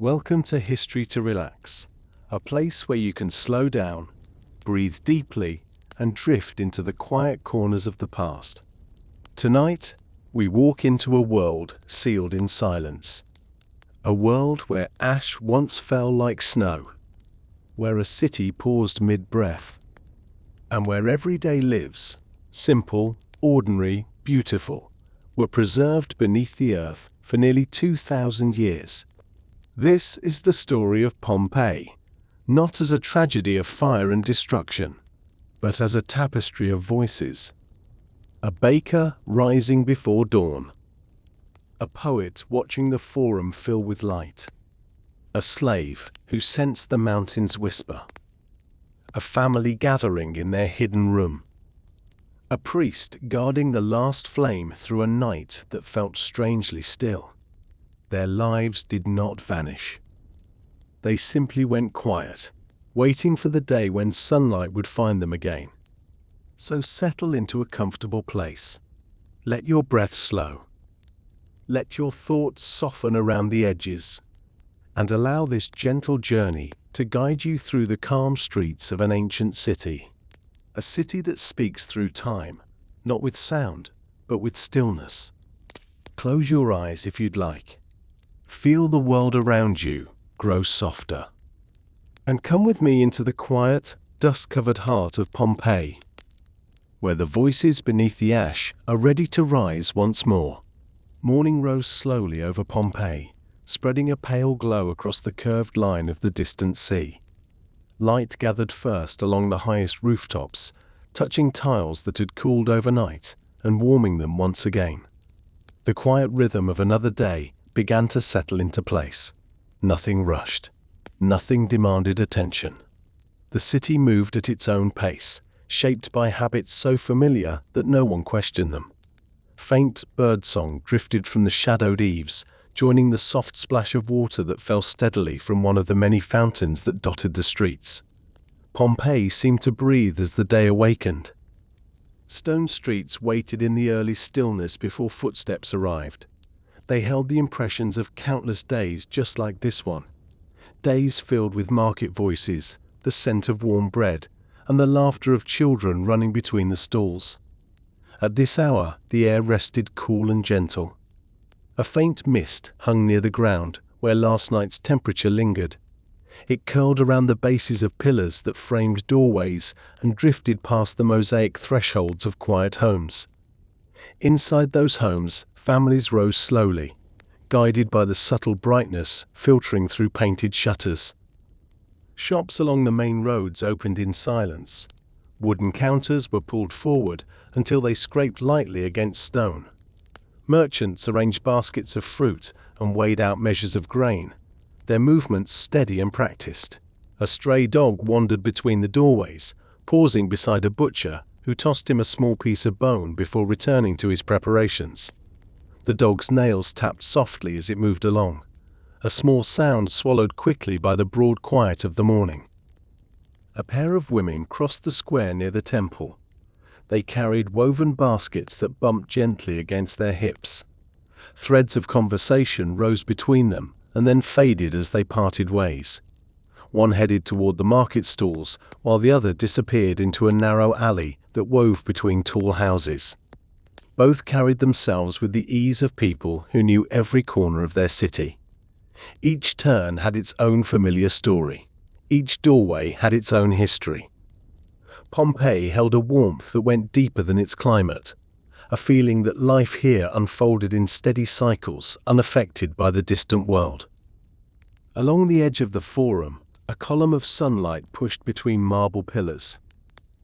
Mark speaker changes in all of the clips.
Speaker 1: Welcome to History to Relax, a place where you can slow down, breathe deeply, and drift into the quiet corners of the past. Tonight, we walk into a world sealed in silence. A world where ash once fell like snow, where a city paused mid-breath, and where everyday lives, simple, ordinary, beautiful, were preserved beneath the earth for nearly 2,000 years. This is the story of Pompeii, not as a tragedy of fire and destruction, but as a tapestry of voices. A baker rising before dawn. A poet watching the forum fill with light. A slave who sensed the mountains whisper. A family gathering in their hidden room. A priest guarding the last flame through a night that felt strangely still. Their lives did not vanish. They simply went quiet, waiting for the day when sunlight would find them again. So settle into a comfortable place. Let your breath slow. Let your thoughts soften around the edges, and allow this gentle journey to guide you through the calm streets of an ancient city. A city that speaks through time, not with sound, but with stillness. Close your eyes if you'd like. Feel the world around you grow softer. And come with me into the quiet, dust-covered heart of Pompeii, where the voices beneath the ash are ready to rise once more. Morning rose slowly over Pompeii, spreading a pale glow across the curved line of the distant sea. Light gathered first along the highest rooftops, touching tiles that had cooled overnight and warming them once again. The quiet rhythm of another day began to settle into place. Nothing rushed. Nothing demanded attention. The city moved at its own pace, shaped by habits so familiar that no one questioned them. Faint birdsong drifted from the shadowed eaves, joining the soft splash of water that fell steadily from one of the many fountains that dotted the streets. Pompeii seemed to breathe as the day awakened. Stone streets waited in the early stillness before footsteps arrived. They held the impressions of countless days just like this one. Days filled with market voices, the scent of warm bread, and the laughter of children running between the stalls. At this hour, the air rested cool and gentle. A faint mist hung near the ground where last night's temperature lingered. It curled around the bases of pillars that framed doorways and drifted past the mosaic thresholds of quiet homes. Inside those homes, families rose slowly, guided by the subtle brightness filtering through painted shutters. Shops along the main roads opened in silence. Wooden counters were pulled forward until they scraped lightly against stone. Merchants arranged baskets of fruit and weighed out measures of grain, their movements steady and practiced. A stray dog wandered between the doorways, pausing beside a butcher who tossed him a small piece of bone before returning to his preparations. The dog's nails tapped softly as it moved along, a small sound swallowed quickly by the broad quiet of the morning. A pair of women crossed the square near the temple. They carried woven baskets that bumped gently against their hips. Threads of conversation rose between them and then faded as they parted ways. One headed toward the market stalls, while the other disappeared into a narrow alley that wove between tall houses. Both carried themselves with the ease of people who knew every corner of their city. Each turn had its own familiar story. Each doorway had its own history. Pompeii held a warmth that went deeper than its climate, a feeling that life here unfolded in steady cycles, unaffected by the distant world. Along the edge of the forum, a column of sunlight pushed between marble pillars.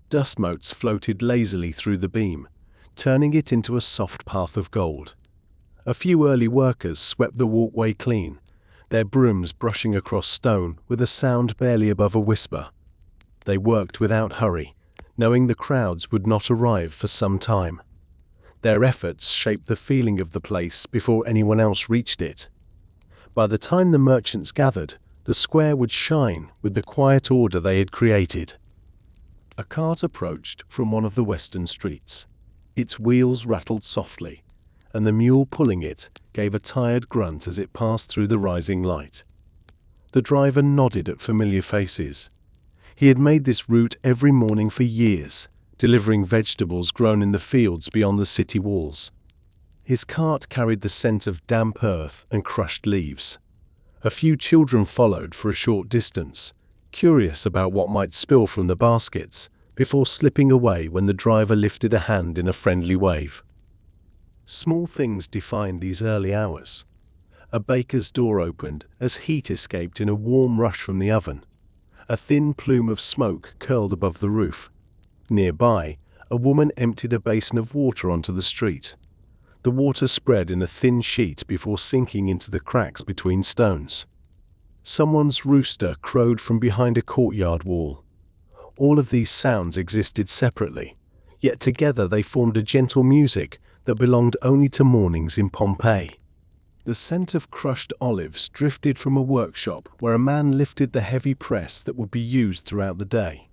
Speaker 1: Dust motes floated lazily through the beam, turning it into a soft path of gold. A few early workers swept the walkway clean, their brooms brushing across stone with a sound barely above a whisper. They worked without hurry, knowing the crowds would not arrive for some time. Their efforts shaped the feeling of the place before anyone else reached it. By the time the merchants gathered, the square would shine with the quiet order they had created. A cart approached from one of the western streets. Its wheels rattled softly, and the mule pulling it gave a tired grunt as it passed through the rising light. The driver nodded at familiar faces. He had made this route every morning for years, delivering vegetables grown in the fields beyond the city walls. His cart carried the scent of damp earth and crushed leaves. A few children followed for a short distance, curious about what might spill from the baskets, before slipping away when the driver lifted a hand in a friendly wave. Small things defined these early hours. A baker's door opened as heat escaped in a warm rush from the oven. A thin plume of smoke curled above the roof. Nearby, a woman emptied a basin of water onto the street. The water spread in a thin sheet before sinking into the cracks between stones. Someone's rooster crowed from behind a courtyard wall. All of these sounds existed separately, yet together they formed a gentle music that belonged only to mornings in Pompeii. The scent of crushed olives drifted from a workshop where a man lifted the heavy press that would be used throughout the day.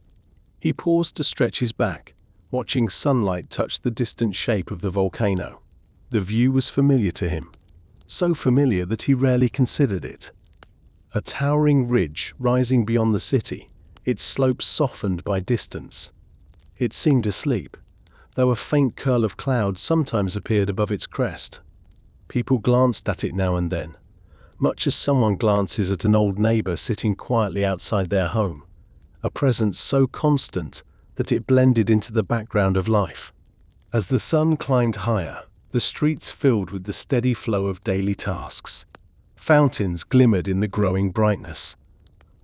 Speaker 1: He paused to stretch his back, watching sunlight touch the distant shape of the volcano. The view was familiar to him, so familiar that he rarely considered it. A towering ridge rising beyond the city, its slopes softened by distance. It seemed asleep, though a faint curl of cloud sometimes appeared above its crest. People glanced at it now and then, much as someone glances at an old neighbor sitting quietly outside their home, a presence so constant that it blended into the background of life. As the sun climbed higher, the streets filled with the steady flow of daily tasks. Fountains glimmered in the growing brightness.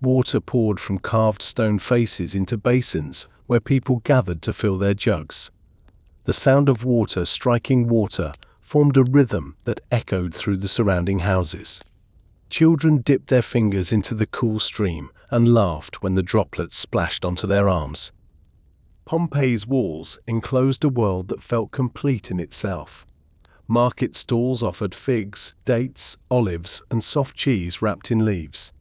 Speaker 1: Water poured from carved stone faces into basins where people gathered to fill their jugs. The sound of water striking water formed a rhythm that echoed through the surrounding houses. Children dipped their fingers into the cool stream and laughed when the droplets splashed onto their arms. Pompeii's walls enclosed a world that felt complete in itself. Market stalls offered figs, dates, olives, and soft cheese wrapped in leaves.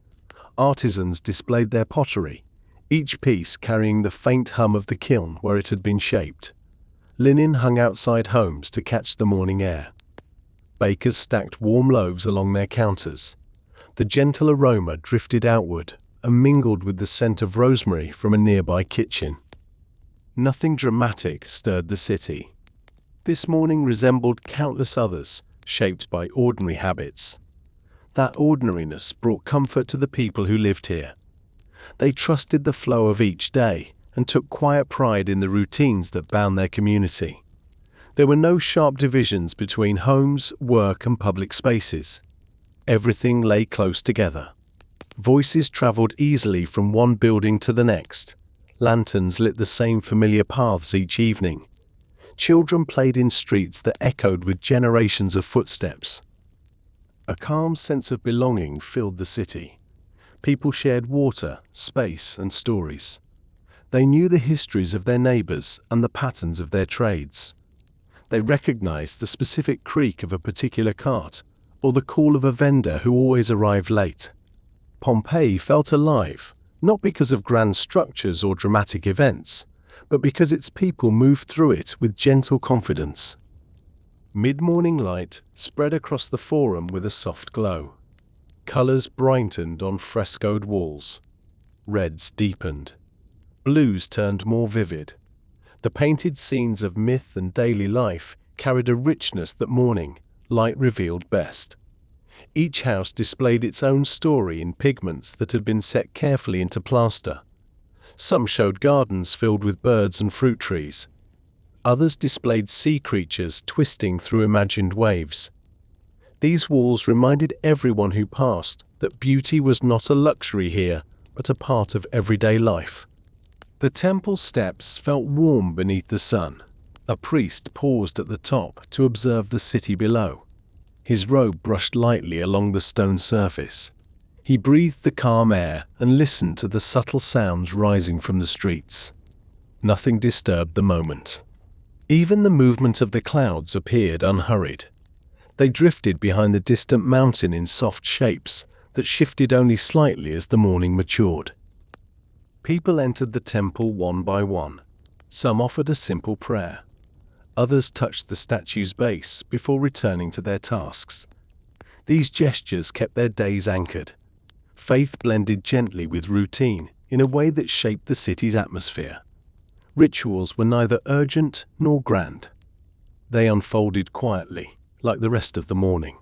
Speaker 1: Artisans displayed their pottery, each piece carrying the faint hum of the kiln where it had been shaped. Linen hung outside homes to catch the morning air. Bakers stacked warm loaves along their counters. The gentle aroma drifted outward and mingled with the scent of rosemary from a nearby kitchen. Nothing dramatic stirred the city. This morning resembled countless others, shaped by ordinary habits. That ordinariness brought comfort to the people who lived here. They trusted the flow of each day and took quiet pride in the routines that bound their community. There were no sharp divisions between homes, work, and public spaces. Everything lay close together. Voices traveled easily from one building to the next. Lanterns lit the same familiar paths each evening. Children played in streets that echoed with generations of footsteps. A calm sense of belonging filled the city. People shared water, space, and stories. They knew the histories of their neighbors and the patterns of their trades. They recognized the specific creak of a particular cart or the call of a vendor who always arrived late. Pompeii felt alive, not because of grand structures or dramatic events, but because its people moved through it with gentle confidence. Mid-morning light spread across the forum with a soft glow. Colors brightened on frescoed walls. Reds deepened. Blues turned more vivid. The painted scenes of myth and daily life carried a richness that morning light revealed best. Each house displayed its own story in pigments that had been set carefully into plaster. Some showed gardens filled with birds and fruit trees. Others displayed sea creatures twisting through imagined waves. These walls reminded everyone who passed that beauty was not a luxury here, but a part of everyday life. The temple steps felt warm beneath the sun. A priest paused at the top to observe the city below. His robe brushed lightly along the stone surface. He breathed the calm air and listened to the subtle sounds rising from the streets. Nothing disturbed the moment. Even the movement of the clouds appeared unhurried. They drifted behind the distant mountain in soft shapes that shifted only slightly as the morning matured. People entered the temple one by one. Some offered a simple prayer. Others touched the statue's base before returning to their tasks. These gestures kept their days anchored. Faith blended gently with routine in a way that shaped the city's atmosphere. Rituals were neither urgent nor grand. They unfolded quietly, like the rest of the morning.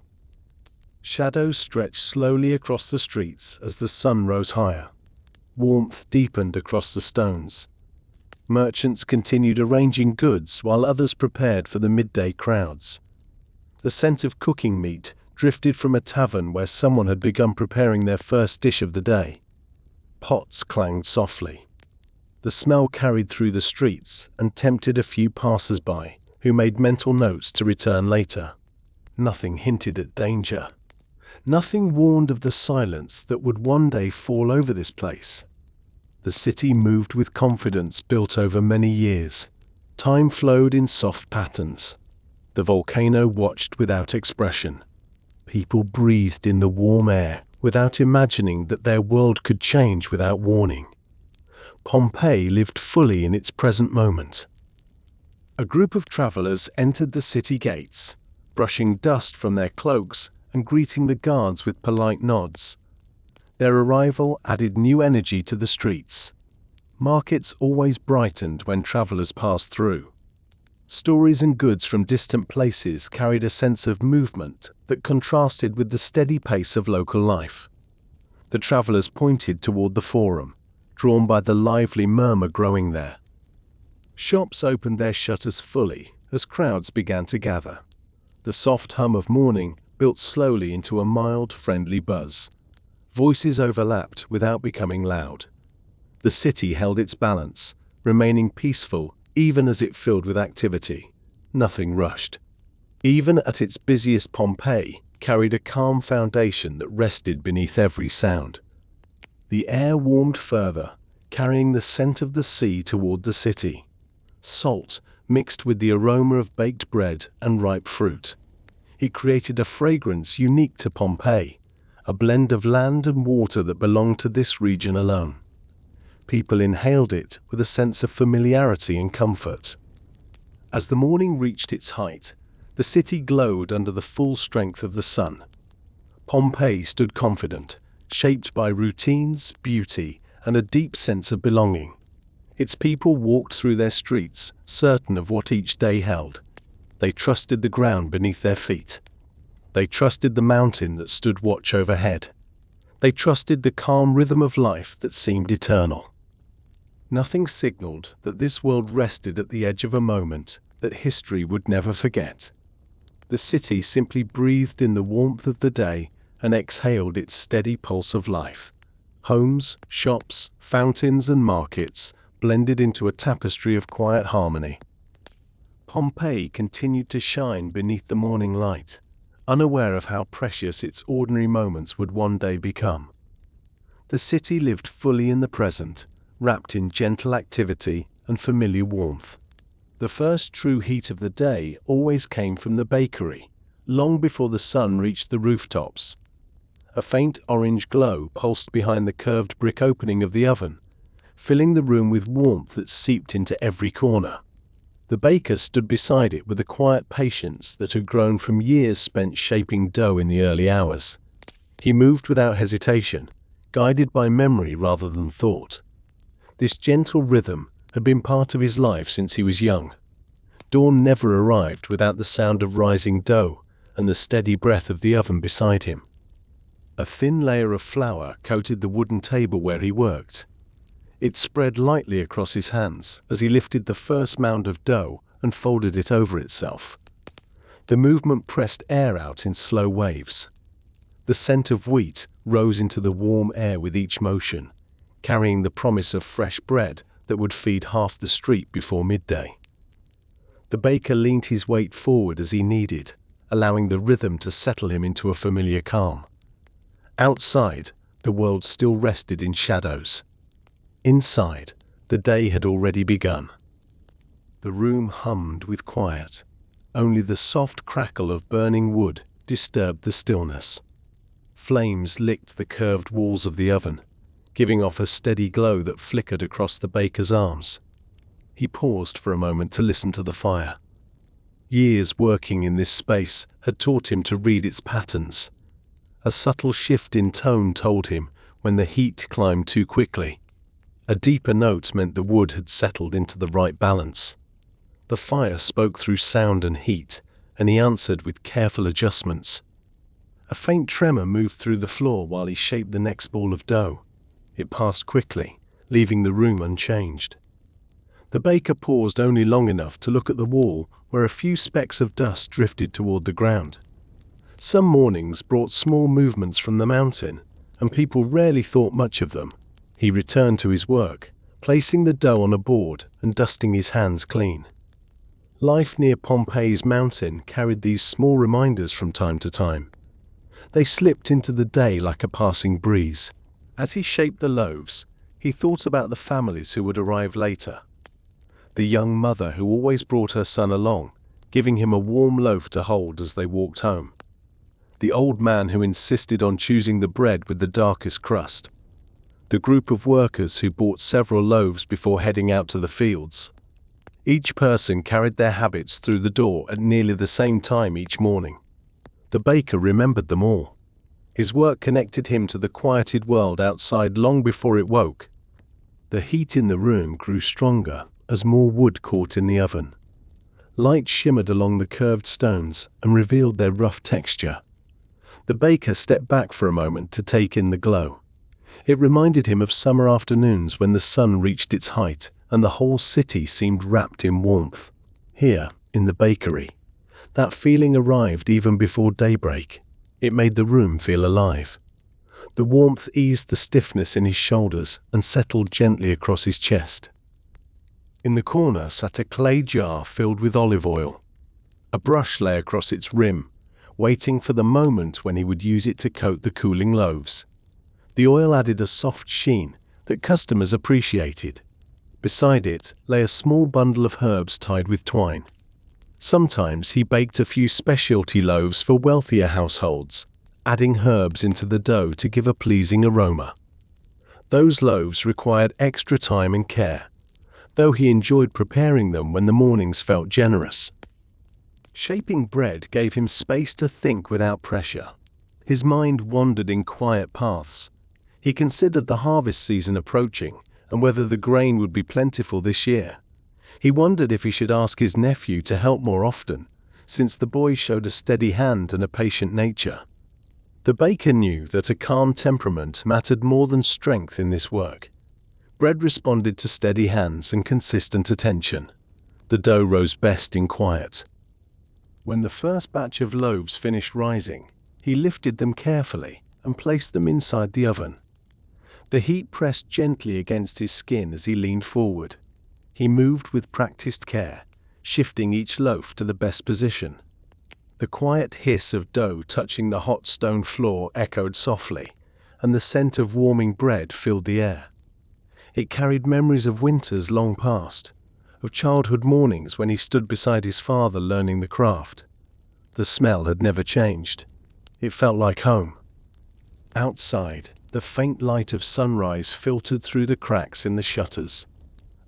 Speaker 1: Shadows stretched slowly across the streets as the sun rose higher. Warmth deepened across the stones. Merchants continued arranging goods while others prepared for the midday crowds. The scent of cooking meat drifted from a tavern where someone had begun preparing their first dish of the day. Pots clanged softly. The smell carried through the streets and tempted a few passers-by who made mental notes to return later. Nothing hinted at danger. Nothing warned of the silence that would one day fall over this place. The city moved with confidence built over many years. Time flowed in soft patterns. The volcano watched without expression. People breathed in the warm air without imagining that their world could change without warning. Pompeii lived fully in its present moment. A group of travelers entered the city gates, brushing dust from their cloaks and greeting the guards with polite nods. Their arrival added new energy to the streets. Markets always brightened when travelers passed through. Stories and goods from distant places carried a sense of movement that contrasted with the steady pace of local life. The travelers pointed toward the forum, drawn by the lively murmur growing there. Shops opened their shutters fully as crowds began to gather. The soft hum of morning built slowly into a mild, friendly buzz. Voices overlapped without becoming loud. The city held its balance, remaining peaceful even as it filled with activity. Nothing rushed. Even at its busiest, Pompeii carried a calm foundation that rested beneath every sound. The air warmed further, carrying the scent of the sea toward the city. Salt mixed with the aroma of baked bread and ripe fruit. It created a fragrance unique to Pompeii, a blend of land and water that belonged to this region alone. People inhaled it with a sense of familiarity and comfort. As the morning reached its height, the city glowed under the full strength of the sun. Pompeii stood confident, shaped by routines, beauty, and a deep sense of belonging. Its people walked through their streets, certain of what each day held. They trusted the ground beneath their feet. They trusted the mountain that stood watch overhead. They trusted the calm rhythm of life that seemed eternal. Nothing signaled that this world rested at the edge of a moment that history would never forget. The city simply breathed in the warmth of the day and exhaled its steady pulse of life. Homes, shops, fountains, and markets blended into a tapestry of quiet harmony. Pompeii continued to shine beneath the morning light, unaware of how precious its ordinary moments would one day become. The city lived fully in the present, wrapped in gentle activity and familiar warmth. The first true heat of the day always came from the bakery, long before the sun reached the rooftops. A faint orange glow pulsed behind the curved brick opening of the oven, filling the room with warmth that seeped into every corner. The baker stood beside it with a quiet patience that had grown from years spent shaping dough in the early hours. He moved without hesitation, guided by memory rather than thought. This gentle rhythm had been part of his life since he was young. Dawn never arrived without the sound of rising dough and the steady breath of the oven beside him. A thin layer of flour coated the wooden table where he worked. It spread lightly across his hands as he lifted the first mound of dough and folded it over itself. The movement pressed air out in slow waves. The scent of wheat rose into the warm air with each motion, carrying the promise of fresh bread that would feed half the street before midday. The baker leaned his weight forward as he needed, allowing the rhythm to settle him into a familiar calm. Outside, the world still rested in shadows. Inside, the day had already begun. The room hummed with quiet. Only the soft crackle of burning wood disturbed the stillness. Flames licked the curved walls of the oven, giving off a steady glow that flickered across the baker's arms. He paused for a moment to listen to the fire. Years working in this space had taught him to read its patterns. A subtle shift in tone told him when the heat climbed too quickly. A deeper note meant the wood had settled into the right balance. The fire spoke through sound and heat, and he answered with careful adjustments. A faint tremor moved through the floor while he shaped the next ball of dough. It passed quickly, leaving the room unchanged. The baker paused only long enough to look at the wall where a few specks of dust drifted toward the ground. Some mornings brought small movements from the mountain, and people rarely thought much of them. He returned to his work, placing the dough on a board and dusting his hands clean. Life near Pompeii's mountain carried these small reminders from time to time. They slipped into the day like a passing breeze. As he shaped the loaves, he thought about the families who would arrive later. The young mother who always brought her son along, giving him a warm loaf to hold as they walked home. The old man who insisted on choosing the bread with the darkest crust. The group of workers who bought several loaves before heading out to the fields. Each person carried their habits through the door at nearly the same time each morning. The baker remembered them all. His work connected him to the quieted world outside long before it woke. The heat in the room grew stronger as more wood caught in the oven. Light shimmered along the curved stones and revealed their rough texture. The baker stepped back for a moment to take in the glow. It reminded him of summer afternoons when the sun reached its height and the whole city seemed wrapped in warmth. Here, in the bakery, that feeling arrived even before daybreak. It made the room feel alive. The warmth eased the stiffness in his shoulders and settled gently across his chest. In the corner sat a clay jar filled with olive oil. A brush lay across its rim, waiting for the moment when he would use it to coat the cooling loaves. The oil added a soft sheen that customers appreciated. Beside it lay a small bundle of herbs tied with twine. Sometimes he baked a few specialty loaves for wealthier households, adding herbs into the dough to give a pleasing aroma. Those loaves required extra time and care, though he enjoyed preparing them when the mornings felt generous. Shaping bread gave him space to think without pressure. His mind wandered in quiet paths. He considered the harvest season approaching and whether the grain would be plentiful this year. He wondered if he should ask his nephew to help more often, since the boy showed a steady hand and a patient nature. The baker knew that a calm temperament mattered more than strength in this work. Bread responded to steady hands and consistent attention. The dough rose best in quiet. When the first batch of loaves finished rising, he lifted them carefully and placed them inside the oven. The heat pressed gently against his skin as he leaned forward. He moved with practiced care, shifting each loaf to the best position. The quiet hiss of dough touching the hot stone floor echoed softly, and the scent of warming bread filled the air. It carried memories of winters long past, of childhood mornings when he stood beside his father learning the craft. The smell had never changed. It felt like home. Outside, the faint light of sunrise filtered through the cracks in the shutters.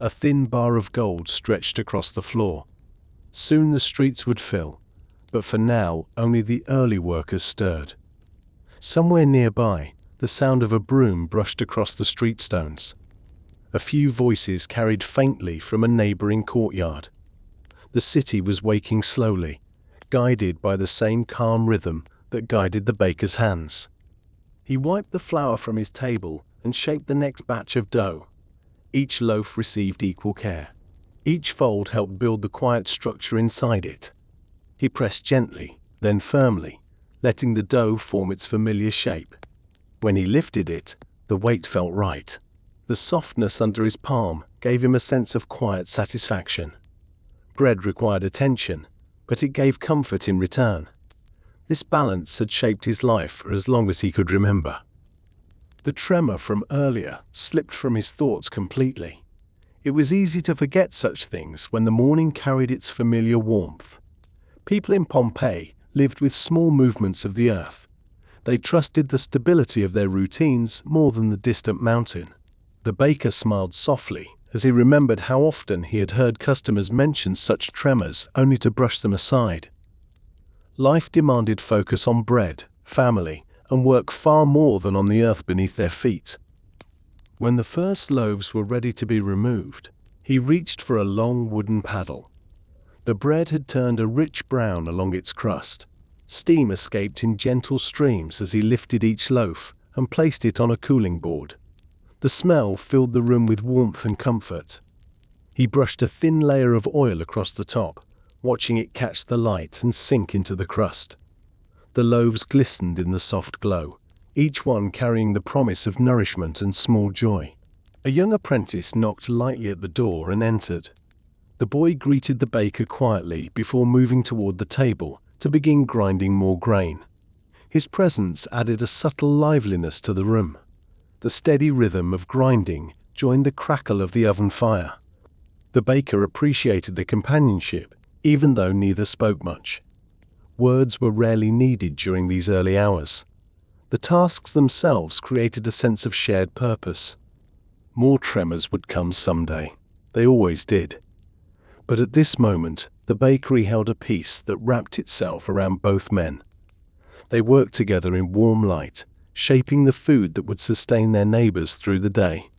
Speaker 1: A thin bar of gold stretched across the floor. Soon the streets would fill, but for now only the early workers stirred. Somewhere nearby, the sound of a broom brushed across the street stones. A few voices carried faintly from a neighboring courtyard. The city was waking slowly, guided by the same calm rhythm that guided the baker's hands. He wiped the flour from his table and shaped the next batch of dough. Each loaf received equal care. Each fold helped build the quiet structure inside it. He pressed gently, then firmly, letting the dough form its familiar shape. When he lifted it, the weight felt right. The softness under his palm gave him a sense of quiet satisfaction. Bread required attention, but it gave comfort in return. This balance had shaped his life for as long as he could remember. The tremor from earlier slipped from his thoughts completely. It was easy to forget such things when the morning carried its familiar warmth. People in Pompeii lived with small movements of the earth. They trusted the stability of their routines more than the distant mountain. The baker smiled softly as he remembered how often he had heard customers mention such tremors only to brush them aside. Life demanded focus on bread, family, and work far more than on the earth beneath their feet. When the first loaves were ready to be removed, he reached for a long wooden paddle. The bread had turned a rich brown along its crust. Steam escaped in gentle streams as he lifted each loaf and placed it on a cooling board. The smell filled the room with warmth and comfort. He brushed a thin layer of oil across the top, watching it catch the light and sink into the crust. The loaves glistened in the soft glow, each one carrying the promise of nourishment and small joy. A young apprentice knocked lightly at the door and entered. The boy greeted the baker quietly before moving toward the table to begin grinding more grain. His presence added a subtle liveliness to the room. The steady rhythm of grinding joined the crackle of the oven fire. The baker appreciated the companionship, even though neither spoke much. Words were rarely needed during these early hours. The tasks themselves created a sense of shared purpose. More tremors would come someday. They always did. But at this moment, the bakery held a peace that wrapped itself around both men. They worked together in warm light, shaping the food that would sustain their neighbors through the day.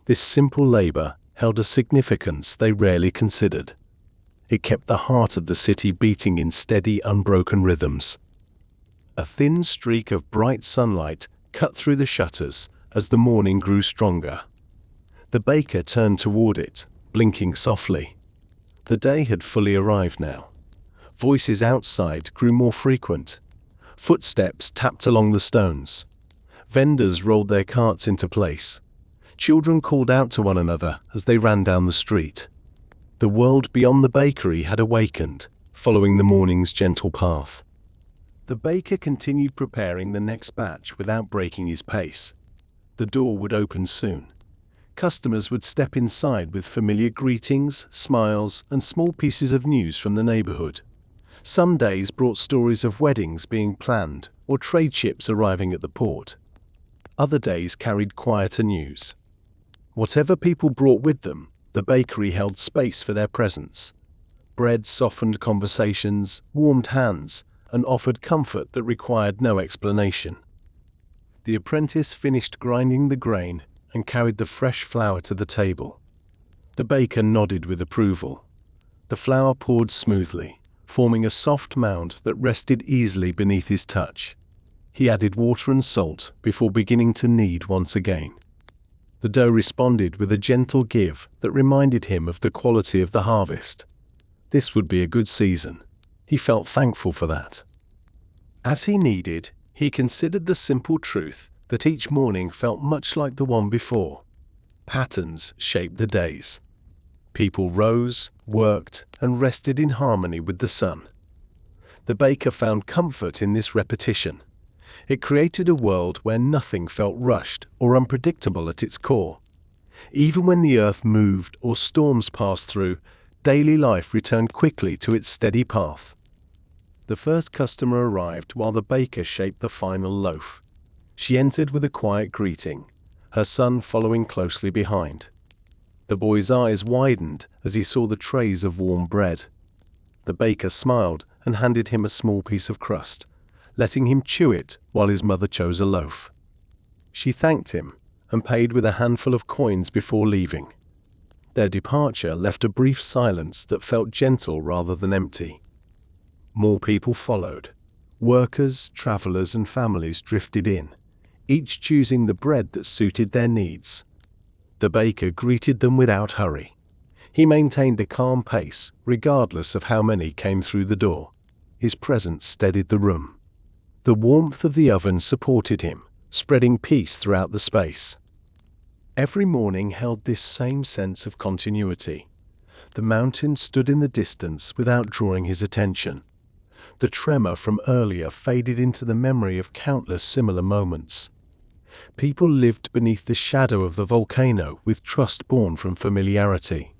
Speaker 1: This simple labor held a significance they rarely considered. It kept the heart of the city beating in steady, unbroken rhythms. A thin streak of bright sunlight cut through the shutters as the morning grew stronger. The baker turned toward it, blinking softly. The day had fully arrived now. Voices outside grew more frequent. Footsteps tapped along the stones. Vendors rolled their carts into place. Children called out to one another as they ran down the street. The world beyond the bakery had awakened, following the morning's gentle path. The baker continued preparing the next batch without breaking his pace. The door would open soon. Customers would step inside with familiar greetings, smiles, and small pieces of news from the neighborhood. Some days brought stories of weddings being planned or trade ships arriving at the port. Other days carried quieter news. Whatever people brought with them, the bakery held space for their presence. Bread softened conversations, warmed hands, and offered comfort that required no explanation. The apprentice finished grinding the grain and carried the fresh flour to the table. The baker nodded with approval. The flour poured smoothly, forming a soft mound that rested easily beneath his touch. He added water and salt before beginning to knead once again. The dough responded with a gentle give that reminded him of the quality of the harvest. This would be a good season. He felt thankful for that. As he kneaded, he considered the simple truth that each morning felt much like the one before. Patterns shaped the days. People rose, worked, and rested in harmony with the sun. The baker found comfort in this repetition. It created a world where nothing felt rushed or unpredictable at its core. Even when the earth moved or storms passed through, daily life returned quickly to its steady path. The first customer arrived while the baker shaped the final loaf. She entered with a quiet greeting, her son following closely behind. The boy's eyes widened as he saw the trays of warm bread. The baker smiled and handed him a small piece of crust, letting him chew it while his mother chose a loaf. She thanked him and paid with a handful of coins before leaving. Their departure left a brief silence that felt gentle rather than empty. More people followed. Workers, travelers, and families drifted in, each choosing the bread that suited their needs. The baker greeted them without hurry. He maintained a calm pace, regardless of how many came through the door. His presence steadied the room. The warmth of the oven supported him, spreading peace throughout the space. Every morning held this same sense of continuity. The mountain stood in the distance without drawing his attention. The tremor from earlier faded into the memory of countless similar moments. People lived beneath the shadow of the volcano with trust born from familiarity.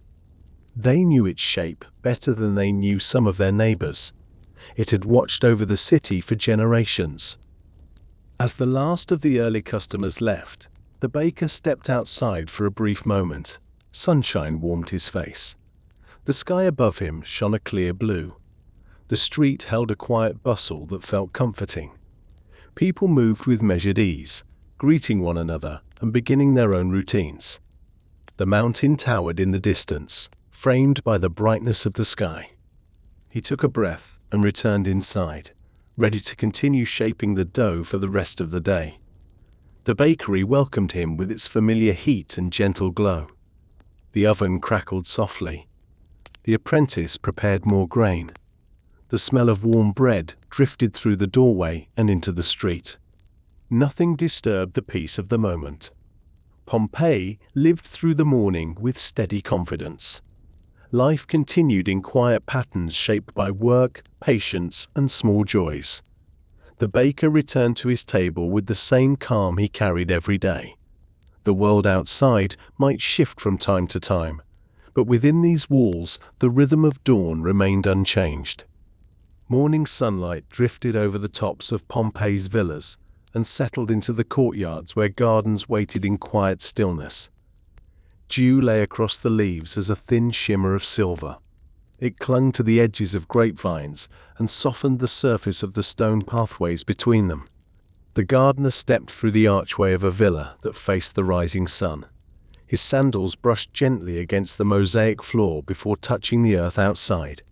Speaker 1: They knew its shape better than they knew some of their neighbors. It had watched over the city for generations. As the last of the early customers left, the baker stepped outside for a brief moment. Sunshine warmed his face. The sky above him shone a clear blue. The street held a quiet bustle that felt comforting. People moved with measured ease, greeting one another and beginning their own routines. The mountain towered in the distance, framed by the brightness of the sky. He took a breath and returned inside, ready to continue shaping the dough for the rest of the day. The bakery welcomed him with its familiar heat and gentle glow. The oven crackled softly. The apprentice prepared more grain. The smell of warm bread drifted through the doorway and into the street. Nothing disturbed the peace of the moment. Pompeii lived through the morning with steady confidence. Life continued in quiet patterns shaped by work, patience, and small joys. The baker returned to his table with the same calm he carried every day. The world outside might shift from time to time, but within these walls the rhythm of dawn remained unchanged. Morning sunlight drifted over the tops of Pompeii's villas and settled into the courtyards where gardens waited in quiet stillness. Dew lay across the leaves as a thin shimmer of silver. It clung to the edges of grapevines and softened the surface of the stone pathways between them. The gardener stepped through the archway of a villa that faced the rising sun. His sandals brushed gently against the mosaic floor before touching the earth outside.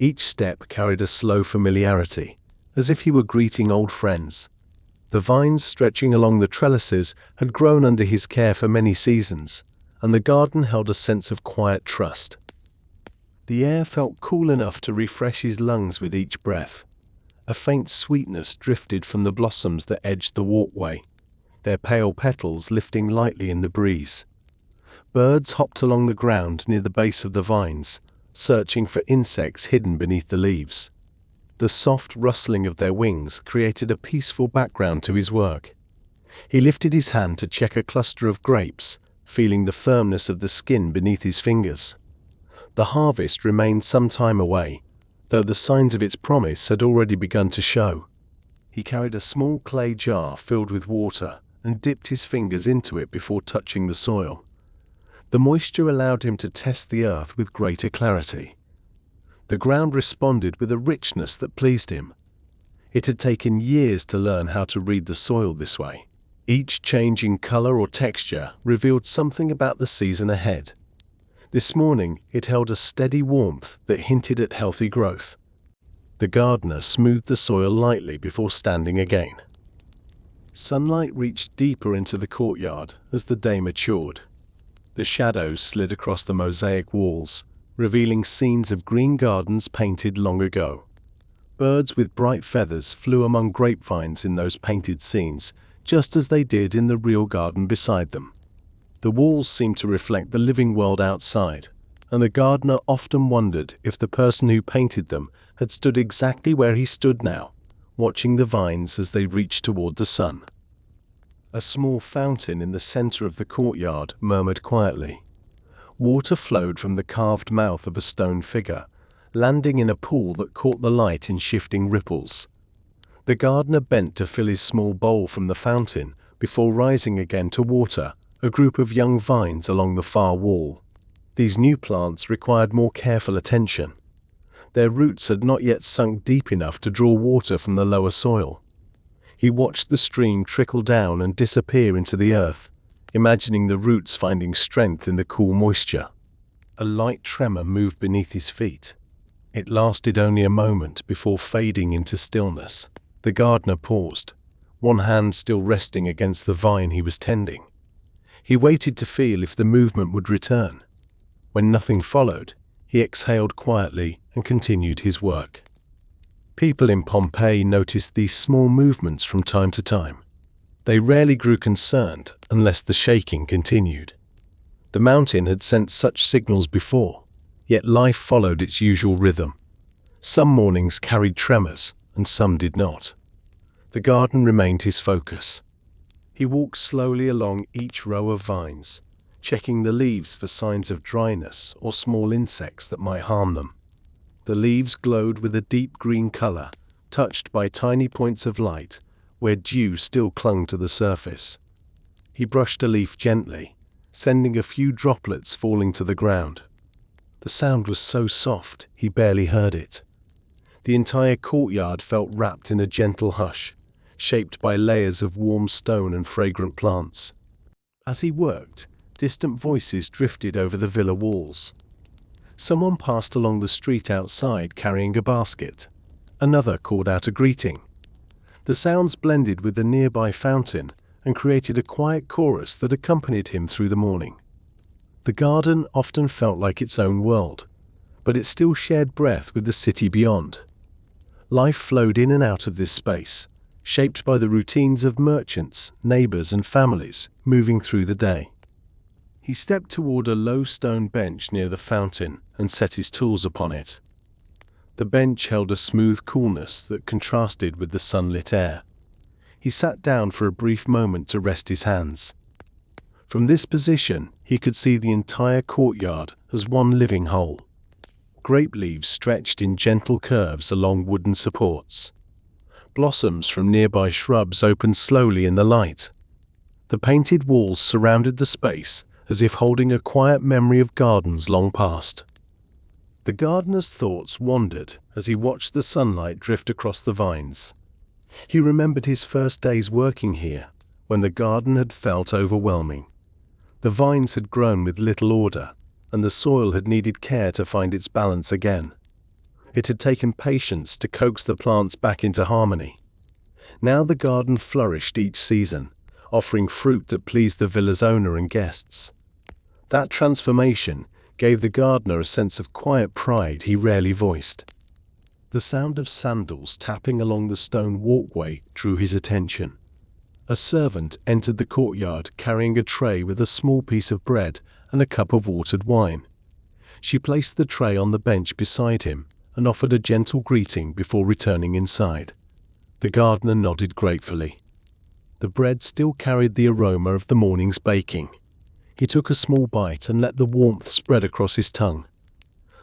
Speaker 1: Each step carried a slow familiarity, as if he were greeting old friends. The vines stretching along the trellises had grown under his care for many seasons, and the garden held a sense of quiet trust. The air felt cool enough to refresh his lungs with each breath. A faint sweetness drifted from the blossoms that edged the walkway, their pale petals lifting lightly in the breeze. Birds hopped along the ground near the base of the vines, searching for insects hidden beneath the leaves. The soft rustling of their wings created a peaceful background to his work. He lifted his hand to check a cluster of grapes, feeling the firmness of the skin beneath his fingers. The harvest remained some time away, though the signs of its promise had already begun to show. He carried a small clay jar filled with water and dipped his fingers into it before touching the soil. The moisture allowed him to test the earth with greater clarity. The ground responded with a richness that pleased him. It had taken years to learn how to read the soil this way. Each change in color or texture revealed something about the season ahead. This morning it held a steady warmth that hinted at healthy growth. The gardener smoothed the soil lightly before standing again. Sunlight reached deeper into the courtyard as the day matured. The shadows slid across the mosaic walls, revealing scenes of green gardens painted long ago. Birds with bright feathers flew among grapevines in those painted scenes, just as they did in the real garden beside them. The walls seemed to reflect the living world outside, and the gardener often wondered if the person who painted them had stood exactly where he stood now, watching the vines as they reached toward the sun. A small fountain in the center of the courtyard murmured quietly. Water flowed from the carved mouth of a stone figure, landing in a pool that caught the light in shifting ripples. The gardener bent to fill his small bowl from the fountain before rising again to water a group of young vines along the far wall. These new plants required more careful attention. Their roots had not yet sunk deep enough to draw water from the lower soil. He watched the stream trickle down and disappear into the earth, imagining the roots finding strength in the cool moisture. A light tremor moved beneath his feet. It lasted only a moment before fading into stillness. The gardener paused, one hand still resting against the vine he was tending. He waited to feel if the movement would return. When nothing followed, he exhaled quietly and continued his work. People in Pompeii noticed these small movements from time to time. They rarely grew concerned unless the shaking continued. The mountain had sent such signals before, yet life followed its usual rhythm. Some mornings carried tremors, and some did not. The garden remained his focus. He walked slowly along each row of vines, checking the leaves for signs of dryness or small insects that might harm them. The leaves glowed with a deep green color, touched by tiny points of light, where dew still clung to the surface. He brushed a leaf gently, sending a few droplets falling to the ground. The sound was so soft, he barely heard it. The entire courtyard felt wrapped in a gentle hush, shaped by layers of warm stone and fragrant plants. As he worked, distant voices drifted over the villa walls. Someone passed along the street outside carrying a basket. Another called out a greeting. The sounds blended with the nearby fountain and created a quiet chorus that accompanied him through the morning. The garden often felt like its own world, but it still shared breath with the city beyond. Life flowed in and out of this space, shaped by the routines of merchants, neighbors, and families moving through the day. He stepped toward a low stone bench near the fountain and set his tools upon it. The bench held a smooth coolness that contrasted with the sunlit air. He sat down for a brief moment to rest his hands. From this position, he could see the entire courtyard as one living whole. Grape leaves stretched in gentle curves along wooden supports. Blossoms from nearby shrubs opened slowly in the light. The painted walls surrounded the space as if holding a quiet memory of gardens long past. The gardener's thoughts wandered as he watched the sunlight drift across the vines. He remembered his first days working here, when the garden had felt overwhelming. The vines had grown with little order, and the soil had needed care to find its balance again. It had taken patience to coax the plants back into harmony. Now the garden flourished each season, offering fruit that pleased the villa's owner and guests. That transformation gave the gardener a sense of quiet pride he rarely voiced. The sound of sandals tapping along the stone walkway drew his attention. A servant entered the courtyard carrying a tray with a small piece of bread and a cup of watered wine. She placed the tray on the bench beside him and offered a gentle greeting before returning inside. The gardener nodded gratefully. The bread still carried the aroma of the morning's baking. He took a small bite and let the warmth spread across his tongue.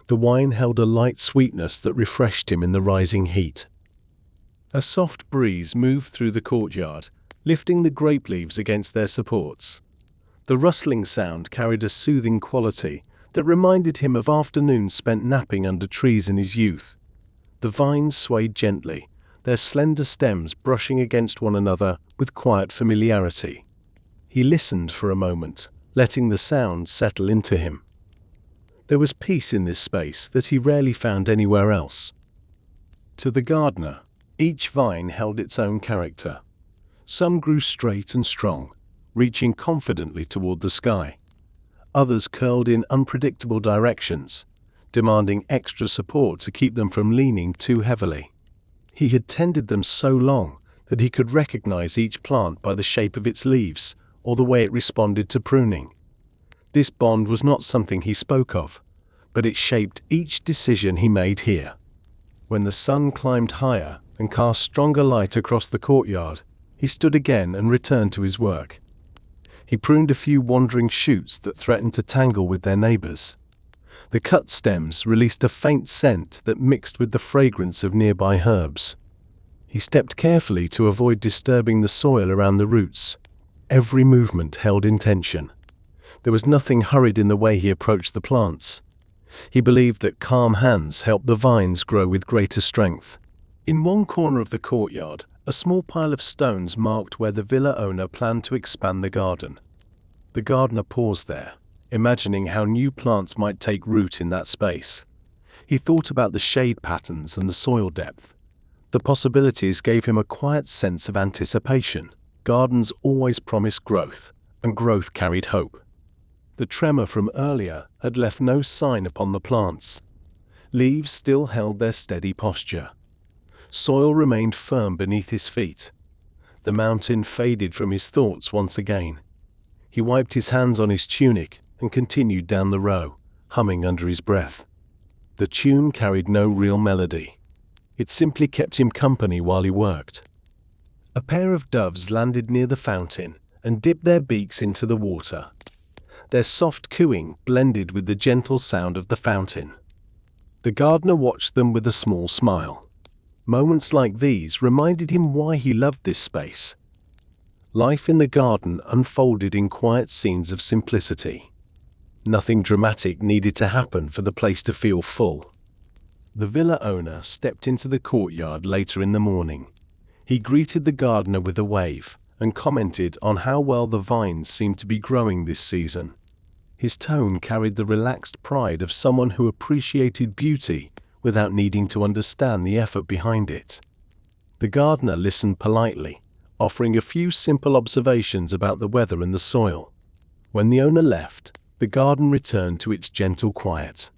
Speaker 1: The wine held a light sweetness that refreshed him in the rising heat. A soft breeze moved through the courtyard, lifting the grape leaves against their supports. The rustling sound carried a soothing quality that reminded him of afternoons spent napping under trees in his youth. The vines swayed gently, their slender stems brushing against one another with quiet familiarity. He listened for a moment, letting the sound settle into him. There was peace in this space that he rarely found anywhere else. To the gardener, each vine held its own character. Some grew straight and strong, reaching confidently toward the sky. Others curled in unpredictable directions, demanding extra support to keep them from leaning too heavily. He had tended them so long that he could recognize each plant by the shape of its leaves or the way it responded to pruning. This bond was not something he spoke of, but it shaped each decision he made here. When the sun climbed higher and cast stronger light across the courtyard, he stood again and returned to his work. He pruned a few wandering shoots that threatened to tangle with their neighbors. The cut stems released a faint scent that mixed with the fragrance of nearby herbs. He stepped carefully to avoid disturbing the soil around the roots. Every movement held intention. There was nothing hurried in the way he approached the plants. He believed that calm hands helped the vines grow with greater strength. In one corner of the courtyard, a small pile of stones marked where the villa owner planned to expand the garden. The gardener paused there, imagining how new plants might take root in that space. He thought about the shade patterns and the soil depth. The possibilities gave him a quiet sense of anticipation. Gardens always promised growth, and growth carried hope. The tremor from earlier had left no sign upon the plants. Leaves still held their steady posture. Soil remained firm beneath his feet. The mountain faded from his thoughts once again. He wiped his hands on his tunic and continued down the row, humming under his breath. The tune carried no real melody. It simply kept him company while he worked. A pair of doves landed near the fountain and dipped their beaks into the water. Their soft cooing blended with the gentle sound of the fountain. The gardener watched them with a small smile. Moments like these reminded him why he loved this space. Life in the garden unfolded in quiet scenes of simplicity. Nothing dramatic needed to happen for the place to feel full. The villa owner stepped into the courtyard later in the morning. He greeted the gardener with a wave and commented on how well the vines seemed to be growing this season. His tone carried the relaxed pride of someone who appreciated beauty without needing to understand the effort behind it. The gardener listened politely, offering a few simple observations about the weather and the soil. When the owner left, the garden returned to its gentle quiet.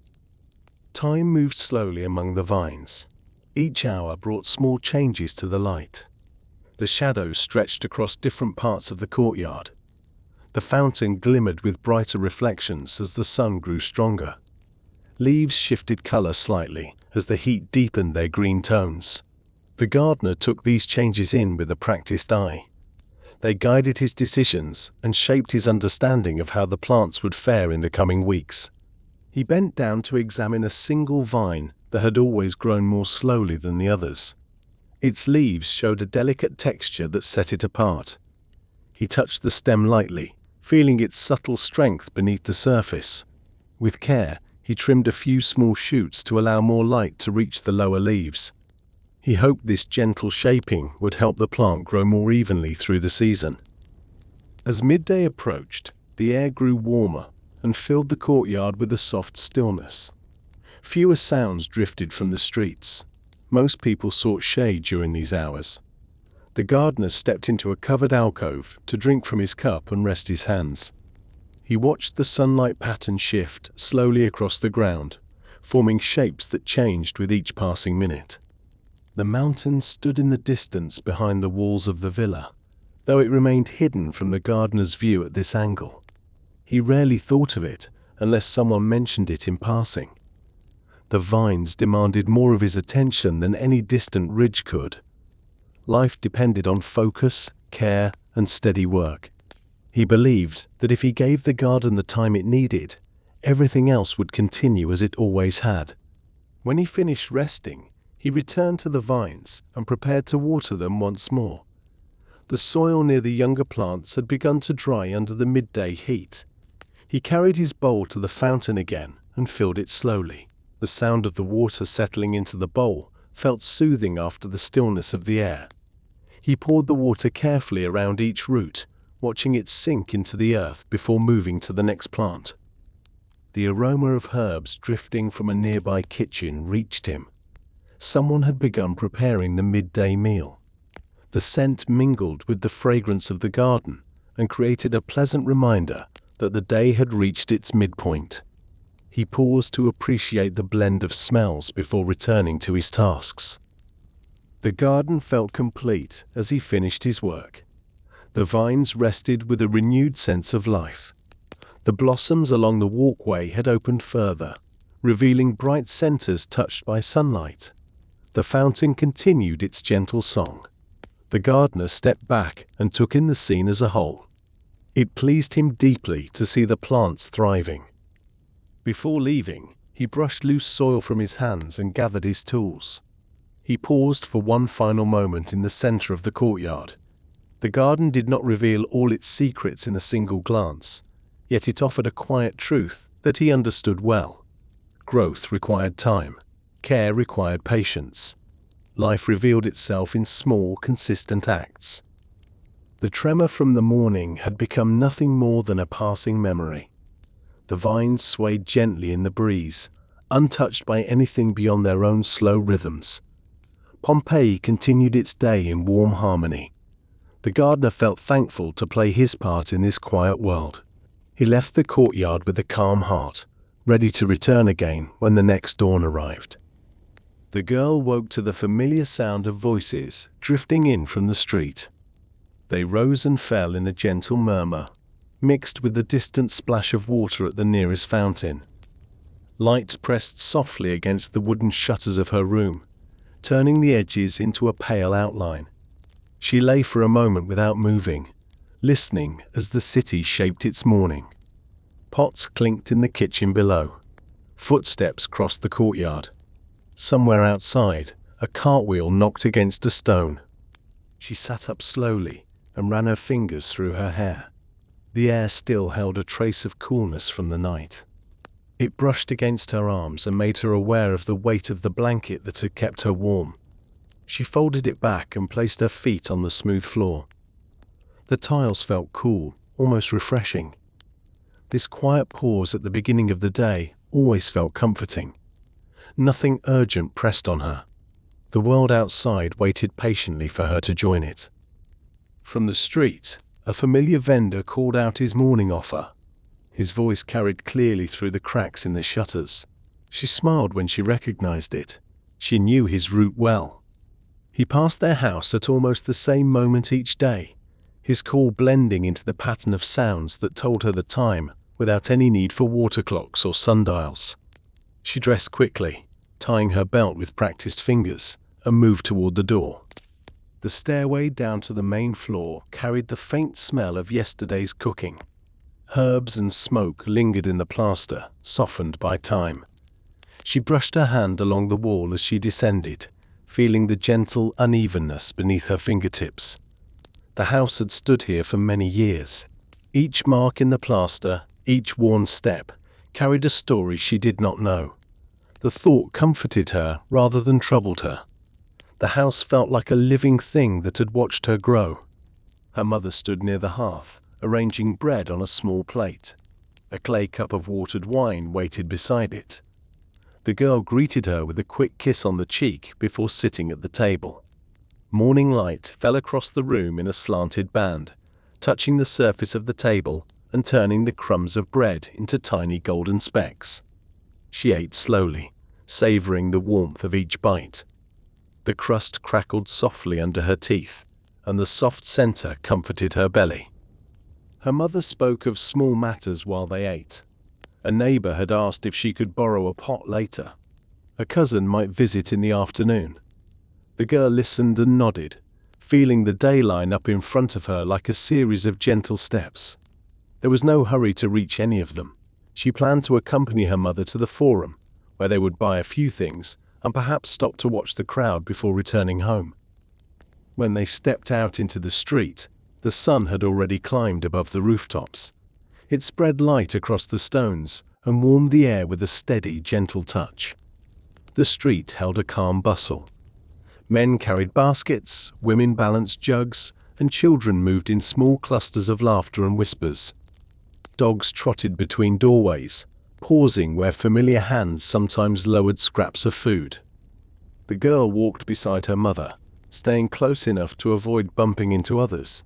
Speaker 1: Time moved slowly among the vines. Each hour brought small changes to the light. The shadows stretched across different parts of the courtyard. The fountain glimmered with brighter reflections as the sun grew stronger. Leaves shifted color slightly as the heat deepened their green tones. The gardener took these changes in with a practiced eye. They guided his decisions and shaped his understanding of how the plants would fare in the coming weeks. He bent down to examine a single vine that had always grown more slowly than the others. Its leaves showed a delicate texture that set it apart. He touched the stem lightly, feeling its subtle strength beneath the surface. With care, he trimmed a few small shoots to allow more light to reach the lower leaves. He hoped this gentle shaping would help the plant grow more evenly through the season. As midday approached, the air grew warmer and filled the courtyard with a soft stillness. Fewer sounds drifted from the streets. Most people sought shade during these hours. The gardener stepped into a covered alcove to drink from his cup and rest his hands. He watched the sunlight pattern shift slowly across the ground, forming shapes that changed with each passing minute. The mountain stood in the distance behind the walls of the villa, though it remained hidden from the gardener's view at this angle. He rarely thought of it unless someone mentioned it in passing. The vines demanded more of his attention than any distant ridge could. Life depended on focus, care, and steady work. He believed that if he gave the garden the time it needed, everything else would continue as it always had. When he finished resting, he returned to the vines and prepared to water them once more. The soil near the younger plants had begun to dry under the midday heat. He carried his bowl to the fountain again and filled it slowly. The sound of the water settling into the bowl felt soothing after the stillness of the air. He poured the water carefully around each root, watching it sink into the earth before moving to the next plant. The aroma of herbs drifting from a nearby kitchen reached him. Someone had begun preparing the midday meal. The scent mingled with the fragrance of the garden and created a pleasant reminder that the day had reached its midpoint. He paused to appreciate the blend of smells before returning to his tasks. The garden felt complete as he finished his work. The vines rested with a renewed sense of life. The blossoms along the walkway had opened further, revealing bright centers touched by sunlight. The fountain continued its gentle song. The gardener stepped back and took in the scene as a whole. It pleased him deeply to see the plants thriving. Before leaving, he brushed loose soil from his hands and gathered his tools. He paused for one final moment in the center of the courtyard. The garden did not reveal all its secrets in a single glance, yet it offered a quiet truth that he understood well. Growth required time. Care required patience. Life revealed itself in small, consistent acts. The tremor from the morning had become nothing more than a passing memory. The vines swayed gently in the breeze, untouched by anything beyond their own slow rhythms. Pompeii continued its day in warm harmony. The gardener felt thankful to play his part in this quiet world. He left the courtyard with a calm heart, ready to return again when the next dawn arrived. The girl woke to the familiar sound of voices drifting in from the street. They rose and fell in a gentle murmur, mixed with the distant splash of water at the nearest fountain. Light pressed softly against the wooden shutters of her room, turning the edges into a pale outline. She lay for a moment without moving, listening as the city shaped its morning. Pots clinked in the kitchen below. Footsteps crossed the courtyard. Somewhere outside, a cartwheel knocked against a stone. She sat up slowly and ran her fingers through her hair. The air still held a trace of coolness from the night. It brushed against her arms and made her aware of the weight of the blanket that had kept her warm. She folded it back and placed her feet on the smooth floor. The tiles felt cool, almost refreshing. This quiet pause at the beginning of the day always felt comforting. Nothing urgent pressed on her. The world outside waited patiently for her to join it. From the street, a familiar vendor called out his morning offer. His voice carried clearly through the cracks in the shutters. She smiled when she recognized it. She knew his route well. He passed their house at almost the same moment each day, his call blending into the pattern of sounds that told her the time without any need for water clocks or sundials. She dressed quickly, tying her belt with practiced fingers, and moved toward the door. The stairway down to the main floor carried the faint smell of yesterday's cooking. Herbs and smoke lingered in the plaster, softened by time. She brushed her hand along the wall as she descended, feeling the gentle unevenness beneath her fingertips. The house had stood here for many years. Each mark in the plaster, each worn step, carried a story she did not know. The thought comforted her rather than troubled her. The house felt like a living thing that had watched her grow. Her mother stood near the hearth, arranging bread on a small plate. A clay cup of watered wine waited beside it. The girl greeted her with a quick kiss on the cheek before sitting at the table. Morning light fell across the room in a slanted band, touching the surface of the table and turning the crumbs of bread into tiny golden specks. She ate slowly, savoring the warmth of each bite. The crust crackled softly under her teeth, and the soft center comforted her belly. Her mother spoke of small matters while they ate. A neighbor had asked if she could borrow a pot later. A cousin might visit in the afternoon. The girl listened and nodded, feeling the day line up in front of her like a series of gentle steps. There was no hurry to reach any of them. She planned to accompany her mother to the forum, where they would buy a few things and perhaps stop to watch the crowd before returning home. When they stepped out into the street, the sun had already climbed above the rooftops. It spread light across the stones and warmed the air with a steady, gentle touch. The street held a calm bustle. Men carried baskets, women balanced jugs, and children moved in small clusters of laughter and whispers. Dogs trotted between doorways, pausing where familiar hands sometimes lowered scraps of food. The girl walked beside her mother, staying close enough to avoid bumping into others.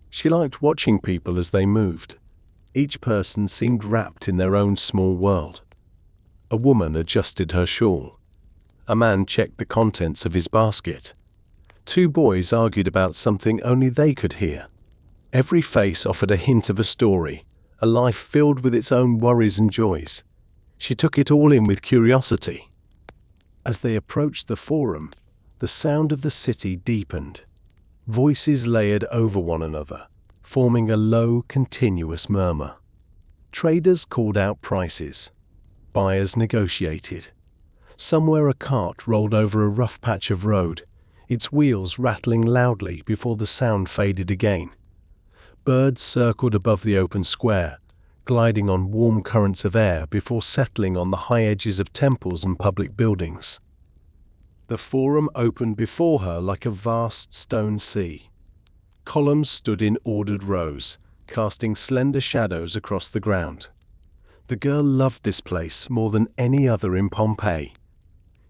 Speaker 1: She liked watching people as they moved. Each person seemed wrapped in their own small world. A woman adjusted her shawl. A man checked the contents of his basket. Two boys argued about something only they could hear. Every face offered a hint of a story, a life filled with its own worries and joys. She took it all in with curiosity. As they approached the forum, the sound of the city deepened. Voices layered over one another, forming a low, continuous murmur. Traders called out prices. Buyers negotiated. Somewhere a cart rolled over a rough patch of road, its wheels rattling loudly before the sound faded again. Birds circled above the open square, gliding on warm currents of air before settling on the high edges of temples and public buildings. The forum opened before her like a vast stone sea. Columns stood in ordered rows, casting slender shadows across the ground. The girl loved this place more than any other in Pompeii.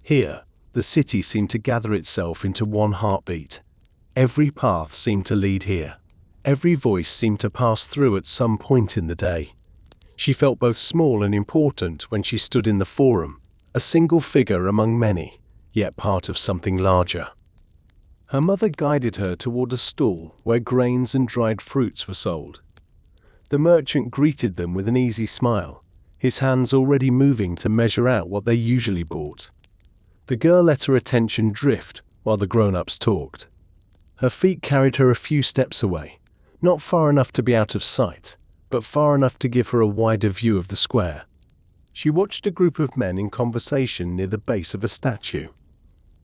Speaker 1: Here, the city seemed to gather itself into one heartbeat. Every path seemed to lead here. Every voice seemed to pass through at some point in the day. She felt both small and important when she stood in the forum, a single figure among many, yet part of something larger. Her mother guided her toward a stall where grains and dried fruits were sold. The merchant greeted them with an easy smile, his hands already moving to measure out what they usually bought. The girl let her attention drift while the grown-ups talked. Her feet carried her a few steps away, not far enough to be out of sight, but far enough to give her a wider view of the square. She watched a group of men in conversation near the base of a statue.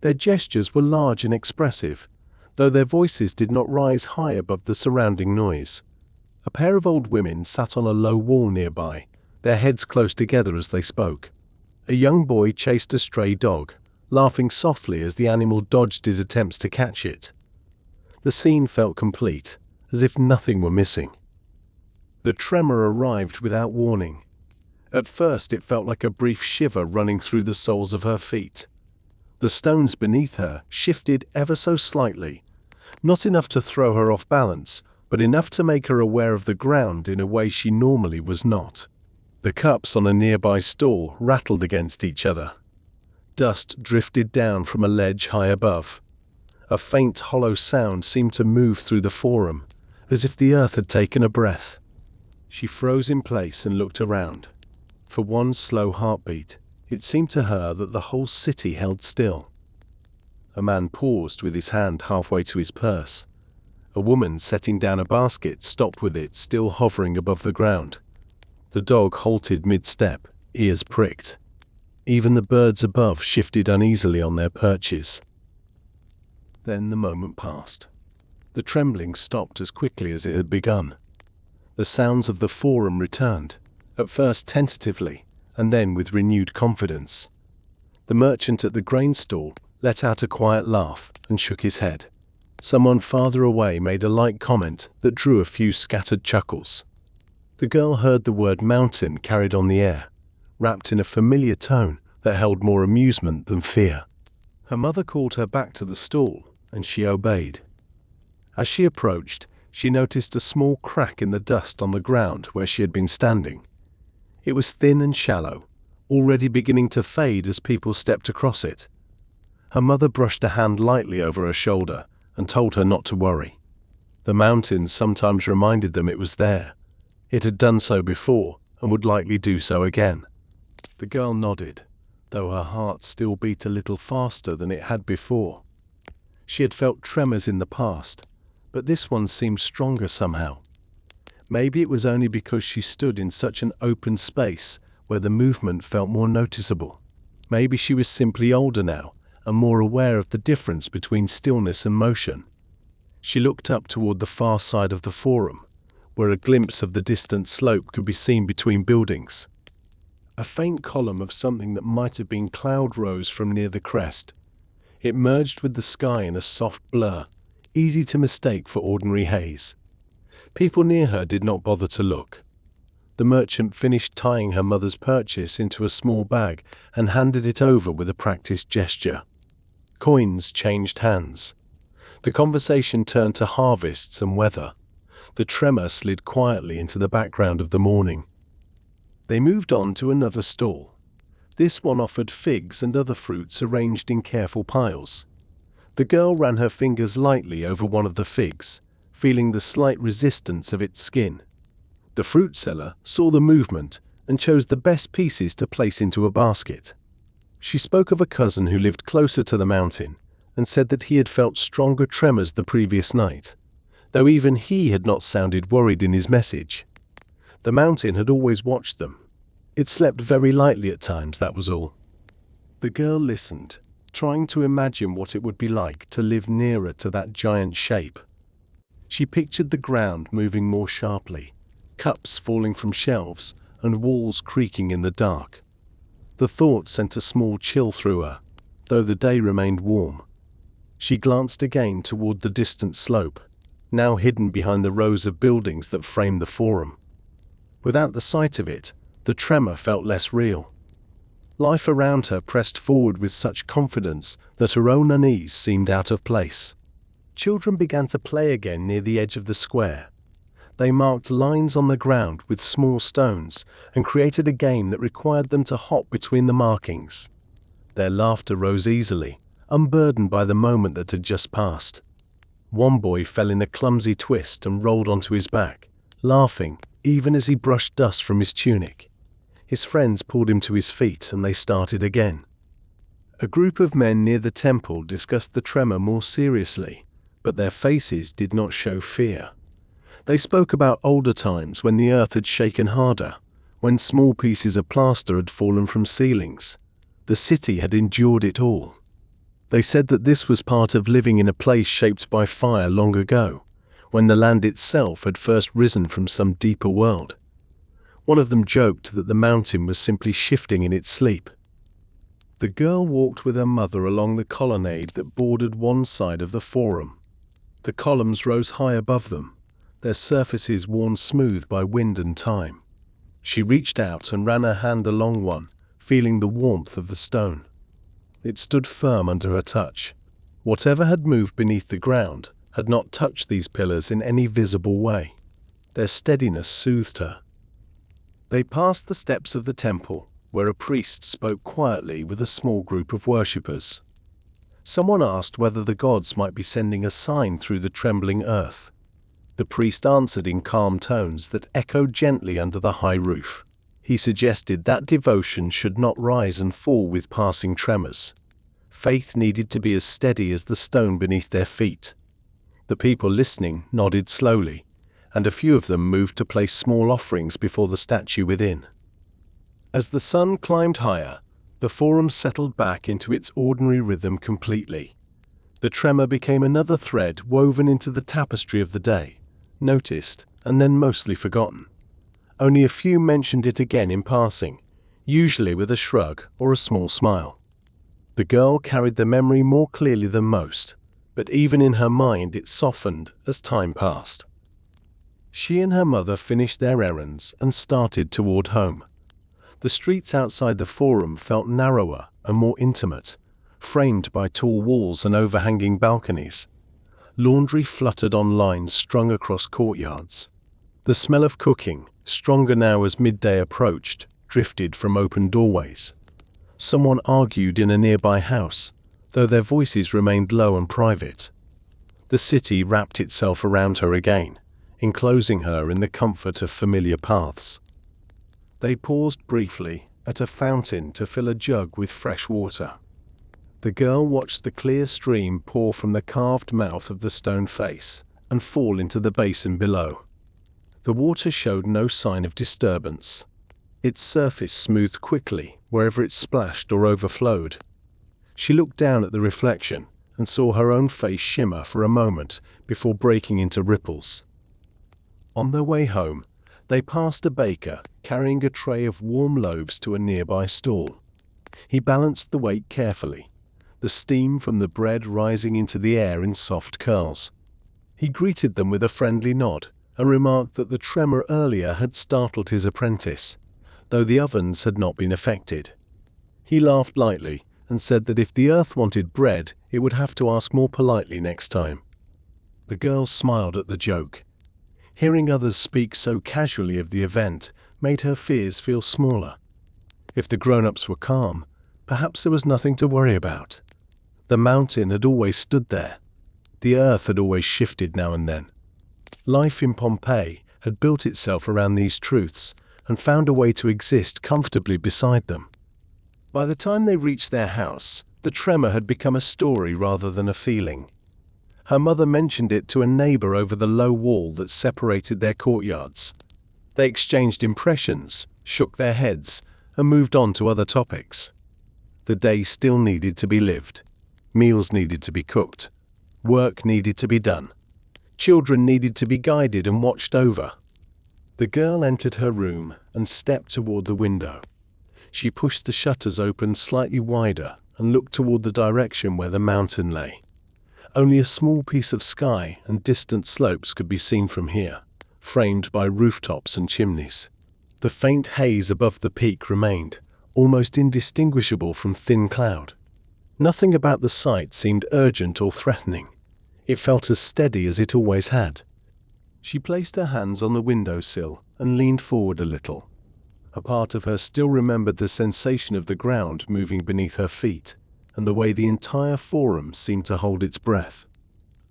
Speaker 1: Their gestures were large and expressive, though their voices did not rise high above the surrounding noise. A pair of old women sat on a low wall nearby, their heads close together as they spoke. A young boy chased a stray dog, laughing softly as the animal dodged his attempts to catch it. The scene felt complete, as if nothing were missing. The tremor arrived without warning. At first it felt like a brief shiver running through the soles of her feet. The stones beneath her shifted ever so slightly, not enough to throw her off balance, but enough to make her aware of the ground in a way she normally was not. The cups on a nearby stall rattled against each other. Dust drifted down from a ledge high above. A faint hollow sound seemed to move through the forum, as if the earth had taken a breath. She froze in place and looked around. For one slow heartbeat, it seemed to her that the whole city held still. A man paused with his hand halfway to his purse. A woman setting down a basket stopped with it still hovering above the ground. The dog halted mid-step, ears pricked. Even the birds above shifted uneasily on their perches. Then the moment passed. The trembling stopped as quickly as it had begun. The sounds of the forum returned, at first tentatively, and then with renewed confidence. The merchant at the grain stall let out a quiet laugh and shook his head. Someone farther away made a light comment that drew a few scattered chuckles. The girl heard the word mountain carried on the air, wrapped in a familiar tone that held more amusement than fear. Her mother called her back to the stall, and she obeyed. As she approached, she noticed a small crack in the dust on the ground where she had been standing. It was thin and shallow, already beginning to fade as people stepped across it. Her mother brushed a hand lightly over her shoulder and told her not to worry. The mountains sometimes reminded them it was there. It had done so before and would likely do so again. The girl nodded, though her heart still beat a little faster than it had before. She had felt tremors in the past, but this one seemed stronger somehow. Maybe it was only because she stood in such an open space where the movement felt more noticeable. Maybe she was simply older now and more aware of the difference between stillness and motion. She looked up toward the far side of the forum, where a glimpse of the distant slope could be seen between buildings. A faint column of something that might have been cloud rose from near the crest. It merged with the sky in a soft blur, easy to mistake for ordinary haze. People near her did not bother to look. The merchant finished tying her mother's purchase into a small bag and handed it over with a practiced gesture. Coins changed hands. The conversation turned to harvests and weather. The tremor slid quietly into the background of the morning. They moved on to another stall. This one offered figs and other fruits arranged in careful piles. The girl ran her fingers lightly over one of the figs, feeling the slight resistance of its skin. The fruit seller saw the movement and chose the best pieces to place into a basket. She spoke of a cousin who lived closer to the mountain and said that he had felt stronger tremors the previous night, though even he had not sounded worried in his message. The mountain had always watched them. It slept very lightly at times, that was all. The girl listened, trying to imagine what it would be like to live nearer to that giant shape. She pictured the ground moving more sharply, cups falling from shelves, and walls creaking in the dark. The thought sent a small chill through her, though the day remained warm. She glanced again toward the distant slope, now hidden behind the rows of buildings that framed the forum. Without the sight of it, the tremor felt less real. Life around her pressed forward with such confidence that her own unease seemed out of place. Children began to play again near the edge of the square. They marked lines on the ground with small stones and created a game that required them to hop between the markings. Their laughter rose easily, unburdened by the moment that had just passed. One boy fell in a clumsy twist and rolled onto his back, laughing even as he brushed dust from his tunic. His friends pulled him to his feet and they started again. A group of men near the temple discussed the tremor more seriously, but their faces did not show fear. They spoke about older times when the earth had shaken harder, when small pieces of plaster had fallen from ceilings. The city had endured it all. They said that this was part of living in a place shaped by fire long ago, when the land itself had first risen from some deeper world. One of them joked that the mountain was simply shifting in its sleep. The girl walked with her mother along the colonnade that bordered one side of the forum. The columns rose high above them, their surfaces worn smooth by wind and time. She reached out and ran her hand along one, feeling the warmth of the stone. It stood firm under her touch. Whatever had moved beneath the ground had not touched these pillars in any visible way. Their steadiness soothed her. They passed the steps of the temple, where a priest spoke quietly with a small group of worshippers. Someone asked whether the gods might be sending a sign through the trembling earth. The priest answered in calm tones that echoed gently under the high roof. He suggested that devotion should not rise and fall with passing tremors. Faith needed to be as steady as the stone beneath their feet. The people listening nodded slowly, and a few of them moved to place small offerings before the statue within. As the sun climbed higher, the forum settled back into its ordinary rhythm completely. The tremor became another thread woven into the tapestry of the day, noticed and then mostly forgotten. Only a few mentioned it again in passing, usually with a shrug or a small smile. The girl carried the memory more clearly than most, but even in her mind it softened as time passed. She and her mother finished their errands and started toward home. The streets outside the forum felt narrower and more intimate, framed by tall walls and overhanging balconies. Laundry fluttered on lines strung across courtyards. The smell of cooking, stronger now as midday approached, drifted from open doorways. Someone argued in a nearby house, though their voices remained low and private. The city wrapped itself around her again, enclosing her in the comfort of familiar paths. They paused briefly at a fountain to fill a jug with fresh water. The girl watched the clear stream pour from the carved mouth of the stone face and fall into the basin below. The water showed no sign of disturbance. Its surface smoothed quickly wherever it splashed or overflowed. She looked down at the reflection and saw her own face shimmer for a moment before breaking into ripples. On their way home, they passed a baker carrying a tray of warm loaves to a nearby stall. He balanced the weight carefully, the steam from the bread rising into the air in soft curls. He greeted them with a friendly nod and remarked that the tremor earlier had startled his apprentice, though the ovens had not been affected. He laughed lightly and said that if the earth wanted bread, it would have to ask more politely next time. The girl smiled at the joke. Hearing others speak so casually of the event made her fears feel smaller. If the grown-ups were calm, perhaps there was nothing to worry about. The mountain had always stood there. The earth had always shifted now and then. Life in Pompeii had built itself around these truths and found a way to exist comfortably beside them. By the time they reached their house, the tremor had become a story rather than a feeling. Her mother mentioned it to a neighbor over the low wall that separated their courtyards. They exchanged impressions, shook their heads, and moved on to other topics. The day still needed to be lived. Meals needed to be cooked. Work needed to be done. Children needed to be guided and watched over. The girl entered her room and stepped toward the window. She pushed the shutters open slightly wider and looked toward the direction where the mountain lay. Only a small piece of sky and distant slopes could be seen from here, framed by rooftops and chimneys. The faint haze above the peak remained, almost indistinguishable from thin cloud. Nothing about the sight seemed urgent or threatening. It felt as steady as it always had. She placed her hands on the windowsill and leaned forward a little. A part of her still remembered the sensation of the ground moving beneath her feet, and the way the entire forum seemed to hold its breath.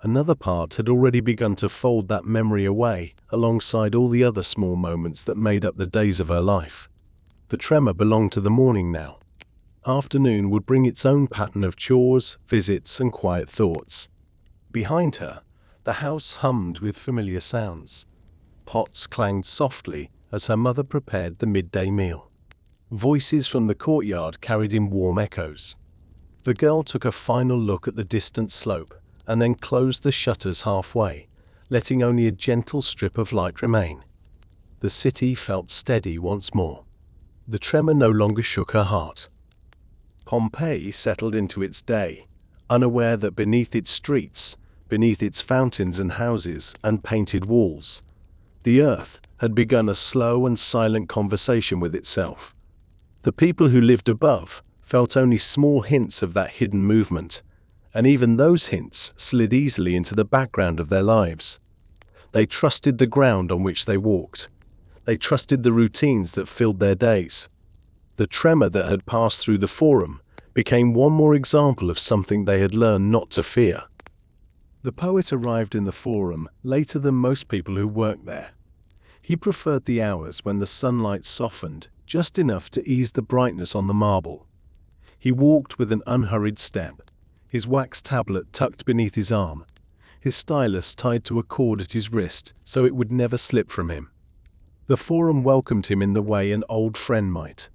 Speaker 1: Another part had already begun to fold that memory away alongside all the other small moments that made up the days of her life. The tremor belonged to the morning now. Afternoon would bring its own pattern of chores, visits, and quiet thoughts. Behind her, the house hummed with familiar sounds. Pots clanged softly as her mother prepared the midday meal. Voices from the courtyard carried in warm echoes. The girl took a final look at the distant slope and then closed the shutters halfway, letting only a gentle strip of light remain. The city felt steady once more. The tremor no longer shook her heart. Pompeii settled into its day, unaware that beneath its streets, beneath its fountains and houses and painted walls, the earth had begun a slow and silent conversation with itself. The people who lived above felt only small hints of that hidden movement, and even those hints slid easily into the background of their lives. They trusted the ground on which they walked. They trusted the routines that filled their days. The tremor that had passed through the Forum became one more example of something they had learned not to fear. The poet arrived in the Forum later than most people who worked there. He preferred the hours when the sunlight softened just enough to ease the brightness on the marble. He walked with an unhurried step, his wax tablet tucked beneath his arm, his stylus tied to a cord at his wrist so it would never slip from him. The Forum welcomed him in the way an old friend might.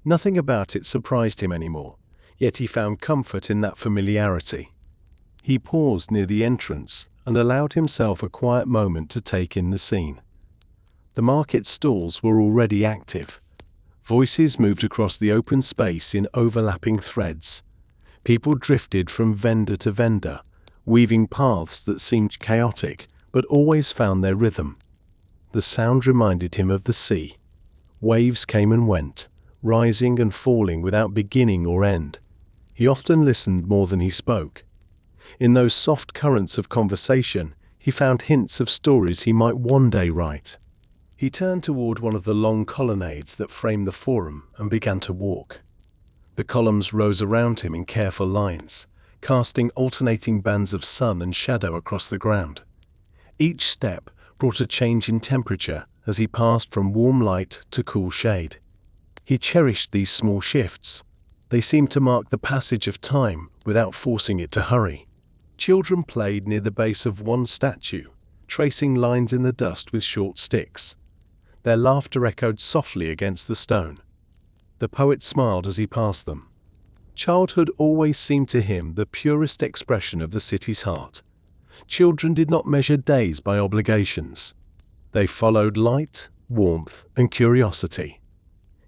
Speaker 1: Nothing about it surprised him anymore, yet he found comfort in that familiarity. He paused near the entrance and allowed himself a quiet moment to take in the scene. The market stalls were already active. Voices moved across the open space in overlapping threads. People drifted from vendor to vendor, weaving paths that seemed chaotic but always found their rhythm. The sound reminded him of the sea. Waves came and went, rising and falling without beginning or end. He often listened more than he spoke. In those soft currents of conversation, he found hints of stories he might one day write. He turned toward one of the long colonnades that framed the Forum and began to walk. The columns rose around him in careful lines, casting alternating bands of sun and shadow across the ground. Each step brought a change in temperature as he passed from warm light to cool shade. He cherished these small shifts. They seemed to mark the passage of time without forcing it to hurry. Children played near the base of one statue, tracing lines in the dust with short sticks. Their laughter echoed softly against the stone. The poet smiled as he passed them. Childhood always seemed to him the purest expression of the city's heart. Children did not measure days by obligations. They followed light, warmth, and curiosity.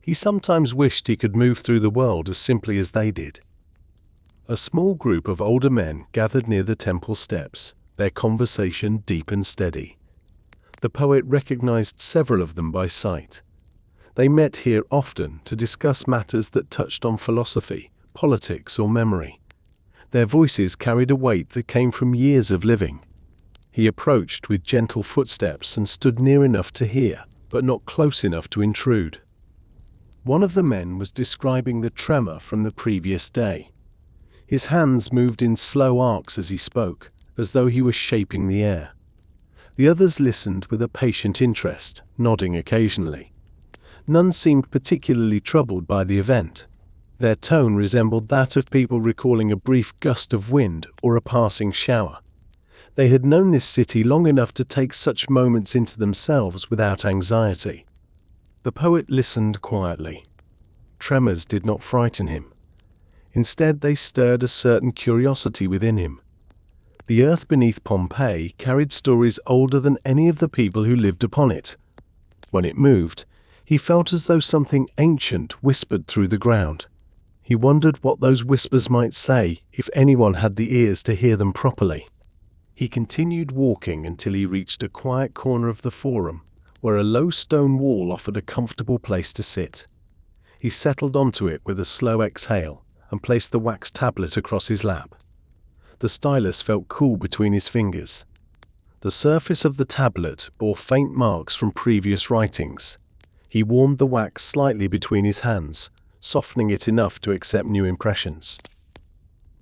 Speaker 1: He sometimes wished he could move through the world as simply as they did. A small group of older men gathered near the temple steps, their conversation deep and steady. The poet recognized several of them by sight. They met here often to discuss matters that touched on philosophy, politics, or memory. Their voices carried a weight that came from years of living. He approached with gentle footsteps and stood near enough to hear, but not close enough to intrude. One of the men was describing the tremor from the previous day. His hands moved in slow arcs as he spoke, as though he was shaping the air. The others listened with a patient interest, nodding occasionally. None seemed particularly troubled by the event. Their tone resembled that of people recalling a brief gust of wind or a passing shower. They had known this city long enough to take such moments into themselves without anxiety. The poet listened quietly. Tremors did not frighten him. Instead, they stirred a certain curiosity within him. The earth beneath Pompeii carried stories older than any of the people who lived upon it. When it moved, he felt as though something ancient whispered through the ground. He wondered what those whispers might say if anyone had the ears to hear them properly. He continued walking until he reached a quiet corner of the Forum, where a low stone wall offered a comfortable place to sit. He settled onto it with a slow exhale and placed the wax tablet across his lap. The stylus felt cool between his fingers. The surface of the tablet bore faint marks from previous writings. He warmed the wax slightly between his hands, softening it enough to accept new impressions.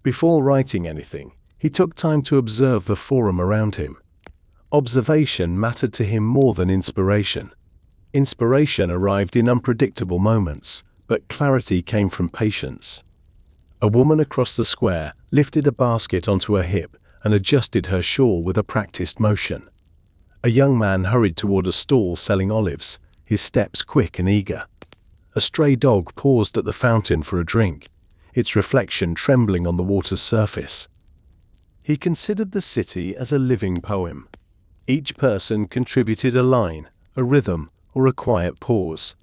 Speaker 1: Before writing anything, he took time to observe the Forum around him. Observation mattered to him more than inspiration. Inspiration arrived in unpredictable moments, but clarity came from patience. A woman across the square lifted a basket onto her hip and adjusted her shawl with a practiced motion. A young man hurried toward a stall selling olives, his steps quick and eager. A stray dog paused at the fountain for a drink, its reflection trembling on the water's surface. He considered the city as a living poem. Each person contributed a line, a rhythm, or a quiet pause.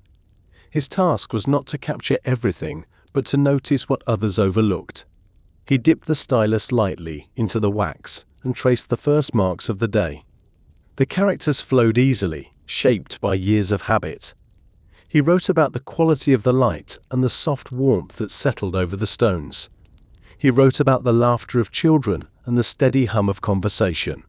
Speaker 1: His task was not to capture everything, but to notice what others overlooked. He dipped the stylus lightly into the wax and traced the first marks of the day. The characters flowed easily, shaped by years of habit. He wrote about the quality of the light and the soft warmth that settled over the stones. He wrote about the laughter of children and the steady hum of conversation.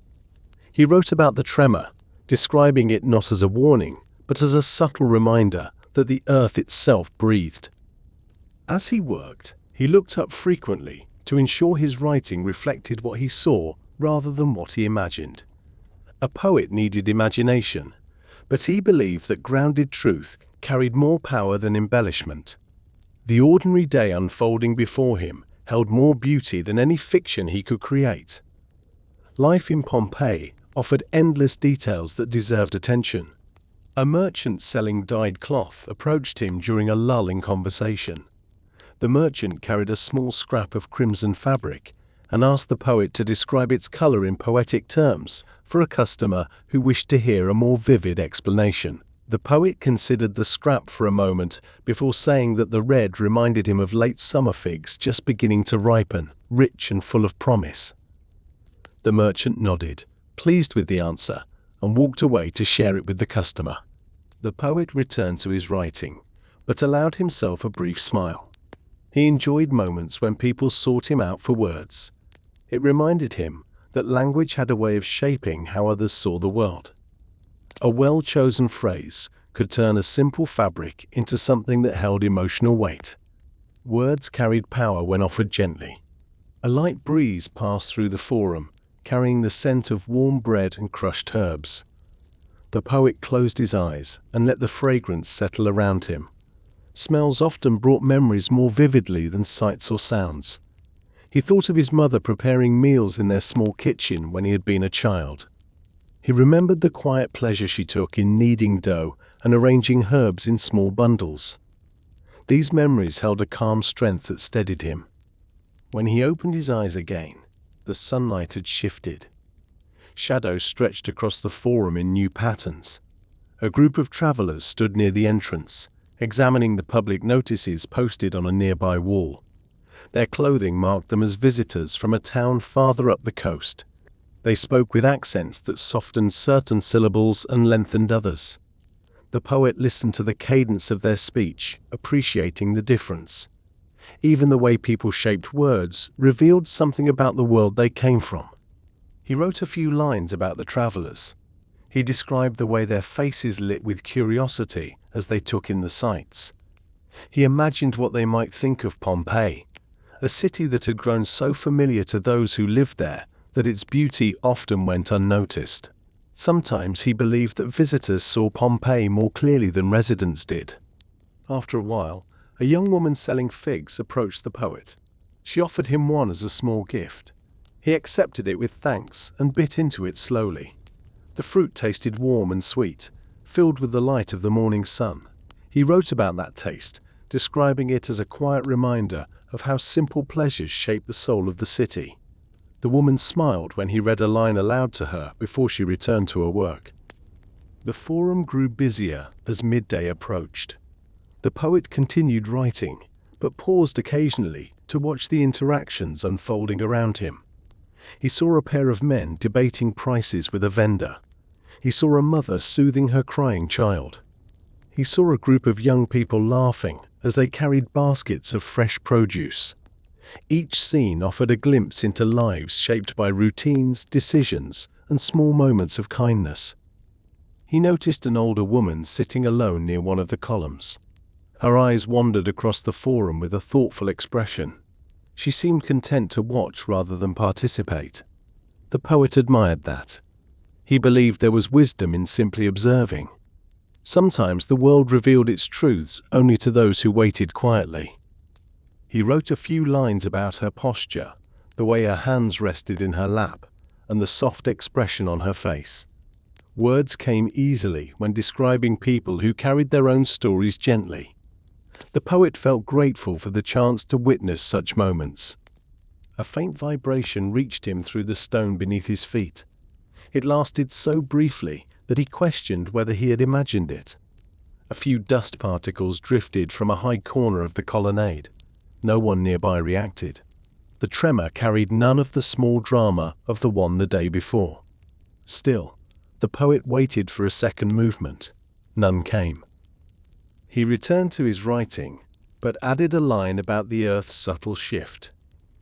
Speaker 1: He wrote about the tremor, describing it not as a warning, but as a subtle reminder that the earth itself breathed. As he worked, he looked up frequently to ensure his writing reflected what he saw rather than what he imagined. A poet needed imagination, but he believed that grounded truth carried more power than embellishment. The ordinary day unfolding before him held more beauty than any fiction he could create. Life in Pompeii offered endless details that deserved attention. A merchant selling dyed cloth approached him during a lull in conversation. The merchant carried a small scrap of crimson fabric and asked the poet to describe its color in poetic terms for a customer who wished to hear a more vivid explanation. The poet considered the scrap for a moment before saying that the red reminded him of late summer figs just beginning to ripen, rich and full of promise. The merchant nodded, pleased with the answer, and walked away to share it with the customer. The poet returned to his writing, but allowed himself a brief smile. He enjoyed moments when people sought him out for words. It reminded him that language had a way of shaping how others saw the world. A well-chosen phrase could turn a simple fabric into something that held emotional weight. Words carried power when offered gently. A light breeze passed through the forum, carrying the scent of warm bread and crushed herbs. The poet closed his eyes and let the fragrance settle around him. Smells often brought memories more vividly than sights or sounds. He thought of his mother preparing meals in their small kitchen when he had been a child. He remembered the quiet pleasure she took in kneading dough and arranging herbs in small bundles. These memories held a calm strength that steadied him. When he opened his eyes again, the sunlight had shifted. Shadows stretched across the forum in new patterns. A group of travelers stood near the entrance, examining the public notices posted on a nearby wall. Their clothing marked them as visitors from a town farther up the coast. They spoke with accents that softened certain syllables and lengthened others. The poet listened to the cadence of their speech, appreciating the difference. Even the way people shaped words revealed something about the world they came from. He wrote a few lines about the travelers. He described the way their faces lit with curiosity as they took in the sights. He imagined what they might think of Pompeii, a city that had grown so familiar to those who lived there that its beauty often went unnoticed. Sometimes he believed that visitors saw Pompeii more clearly than residents did. After a while, a young woman selling figs approached the poet. She offered him one as a small gift. He accepted it with thanks and bit into it slowly. The fruit tasted warm and sweet, filled with the light of the morning sun. He wrote about that taste, describing it as a quiet reminder of how simple pleasures shape the soul of the city. The woman smiled when he read a line aloud to her before she returned to her work. The forum grew busier as midday approached. The poet continued writing, but paused occasionally to watch the interactions unfolding around him. He saw a pair of men debating prices with a vendor. He saw a mother soothing her crying child. He saw a group of young people laughing as they carried baskets of fresh produce. Each scene offered a glimpse into lives shaped by routines, decisions, and small moments of kindness. He noticed an older woman sitting alone near one of the columns. Her eyes wandered across the forum with a thoughtful expression. She seemed content to watch rather than participate. The poet admired that. He believed there was wisdom in simply observing. Sometimes the world revealed its truths only to those who waited quietly. He wrote a few lines about her posture, the way her hands rested in her lap, and the soft expression on her face. Words came easily when describing people who carried their own stories gently. The poet felt grateful for the chance to witness such moments. A faint vibration reached him through the stone beneath his feet. It lasted so briefly that he questioned whether he had imagined it. A few dust particles drifted from a high corner of the colonnade. No one nearby reacted. The tremor carried none of the small drama of the one the day before. Still, the poet waited for a second movement. None came. He returned to his writing, but added a line about the Earth's subtle shift.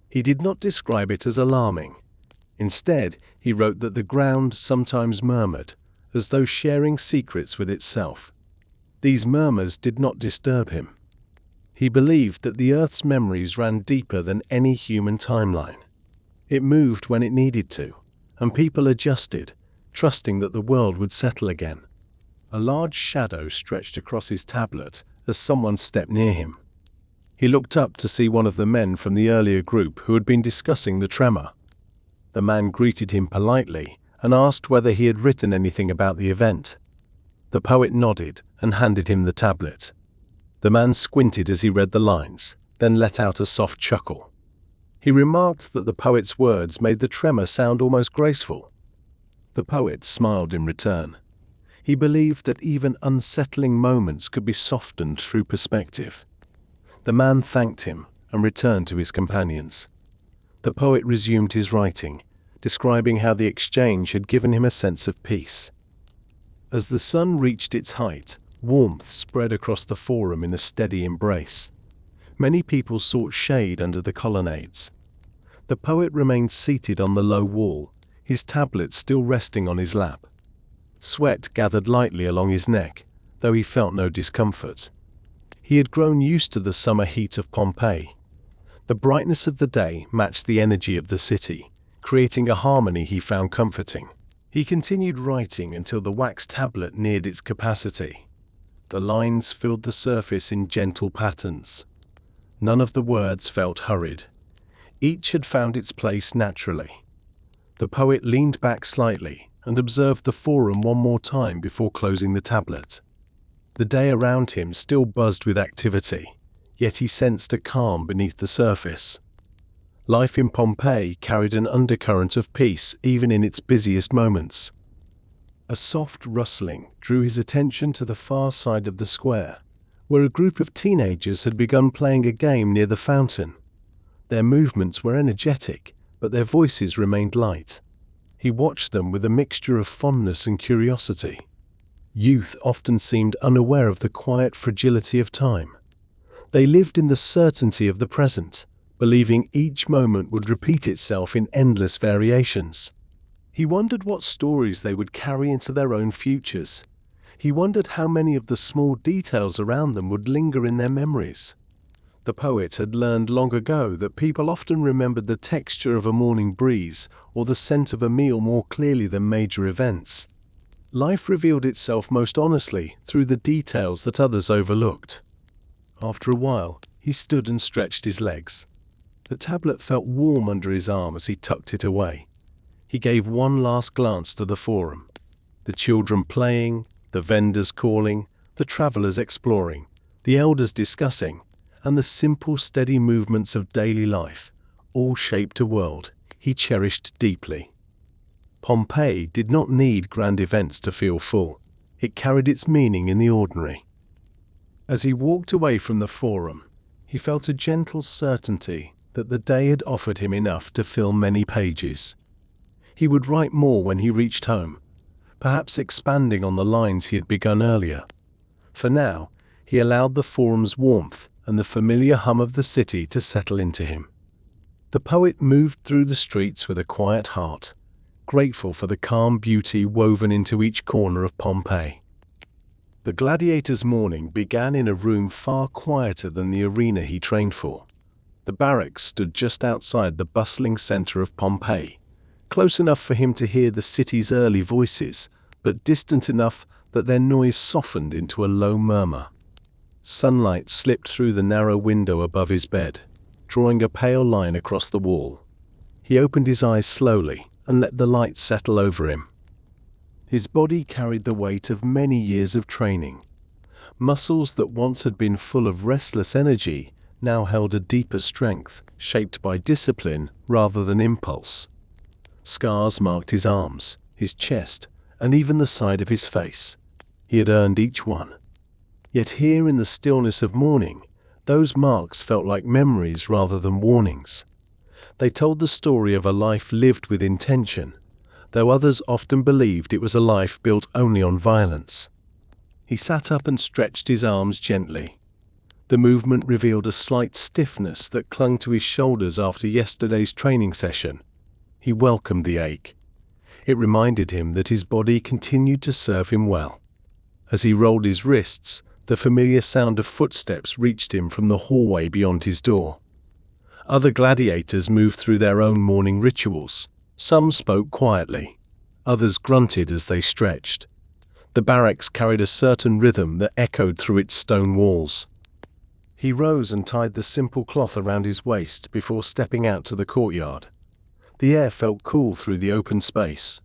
Speaker 1: He did not describe it as alarming. Instead, he wrote that the ground sometimes murmured, as though sharing secrets with itself. These murmurs did not disturb him. He believed that the Earth's memories ran deeper than any human timeline. It moved when it needed to, and people adjusted, trusting that the world would settle again. A large shadow stretched across his tablet as someone stepped near him. He looked up to see one of the men from the earlier group who had been discussing the tremor. The man greeted him politely and asked whether he had written anything about the event. The poet nodded and handed him the tablet. The man squinted as he read the lines, then let out a soft chuckle. He remarked that the poet's words made the tremor sound almost graceful. The poet smiled in return. He believed that even unsettling moments could be softened through perspective. The man thanked him and returned to his companions. The poet resumed his writing, describing how the exchange had given him a sense of peace. As the sun reached its height, warmth spread across the forum in a steady embrace. Many people sought shade under the colonnades. The poet remained seated on the low wall, his tablet still resting on his lap. Sweat gathered lightly along his neck, though he felt no discomfort. He had grown used to the summer heat of Pompeii. The brightness of the day matched the energy of the city, creating a harmony he found comforting. He continued writing until the wax tablet neared its capacity. The lines filled the surface in gentle patterns. None of the words felt hurried. Each had found its place naturally. The poet leaned back slightly and observed the forum one more time before closing the tablet. The day around him still buzzed with activity, yet he sensed a calm beneath the surface. Life in Pompeii carried an undercurrent of peace even in its busiest moments. A soft rustling drew his attention to the far side of the square, where a group of teenagers had begun playing a game near the fountain. Their movements were energetic, but their voices remained light. He watched them with a mixture of fondness and curiosity. Youth often seemed unaware of the quiet fragility of time. They lived in the certainty of the present, believing each moment would repeat itself in endless variations. He wondered what stories they would carry into their own futures. He wondered how many of the small details around them would linger in their memories. The poet had learned long ago that people often remembered the texture of a morning breeze or the scent of a meal more clearly than major events. Life revealed itself most honestly through the details that others overlooked. After a while, he stood and stretched his legs. The tablet felt warm under his arm as he tucked it away. He gave one last glance to the forum. The children playing, the vendors calling, the travelers exploring, the elders discussing, and the simple, steady movements of daily life, all shaped a world he cherished deeply. Pompeii did not need grand events to feel full. It carried its meaning in the ordinary. As he walked away from the forum, he felt a gentle certainty that the day had offered him enough to fill many pages. He would write more when he reached home, perhaps expanding on the lines he had begun earlier. For now, he allowed the forum's warmth and the familiar hum of the city to settle into him. The poet moved through the streets with a quiet heart, grateful for the calm beauty woven into each corner of Pompeii. The gladiator's morning began in a room far quieter than the arena he trained for. The barracks stood just outside the bustling center of Pompeii, close enough for him to hear the city's early voices, but distant enough that their noise softened into a low murmur. Sunlight slipped through the narrow window above his bed, drawing a pale line across the wall. He opened his eyes slowly and let the light settle over him. His body carried the weight of many years of training. Muscles that once had been full of restless energy now held a deeper strength, shaped by discipline rather than impulse. Scars marked his arms, his chest, and even the side of his face. He had earned each one. Yet here in the stillness of morning, Those marks felt like memories rather than warnings. They told the story of a life lived with intention, though others often believed it was a life built only on violence. He sat up and stretched his arms gently. The movement revealed a slight stiffness that clung to his shoulders after yesterday's training session. He welcomed the ache. It reminded him that his body continued to serve him well. As he rolled his wrists, the familiar sound of footsteps reached him from the hallway beyond his door. Other gladiators moved through their own morning rituals. Some spoke quietly. Others grunted as they stretched. The barracks carried a certain rhythm that echoed through its stone walls. He rose and tied the simple cloth around his waist before stepping out to the courtyard. The air felt cool through the open space.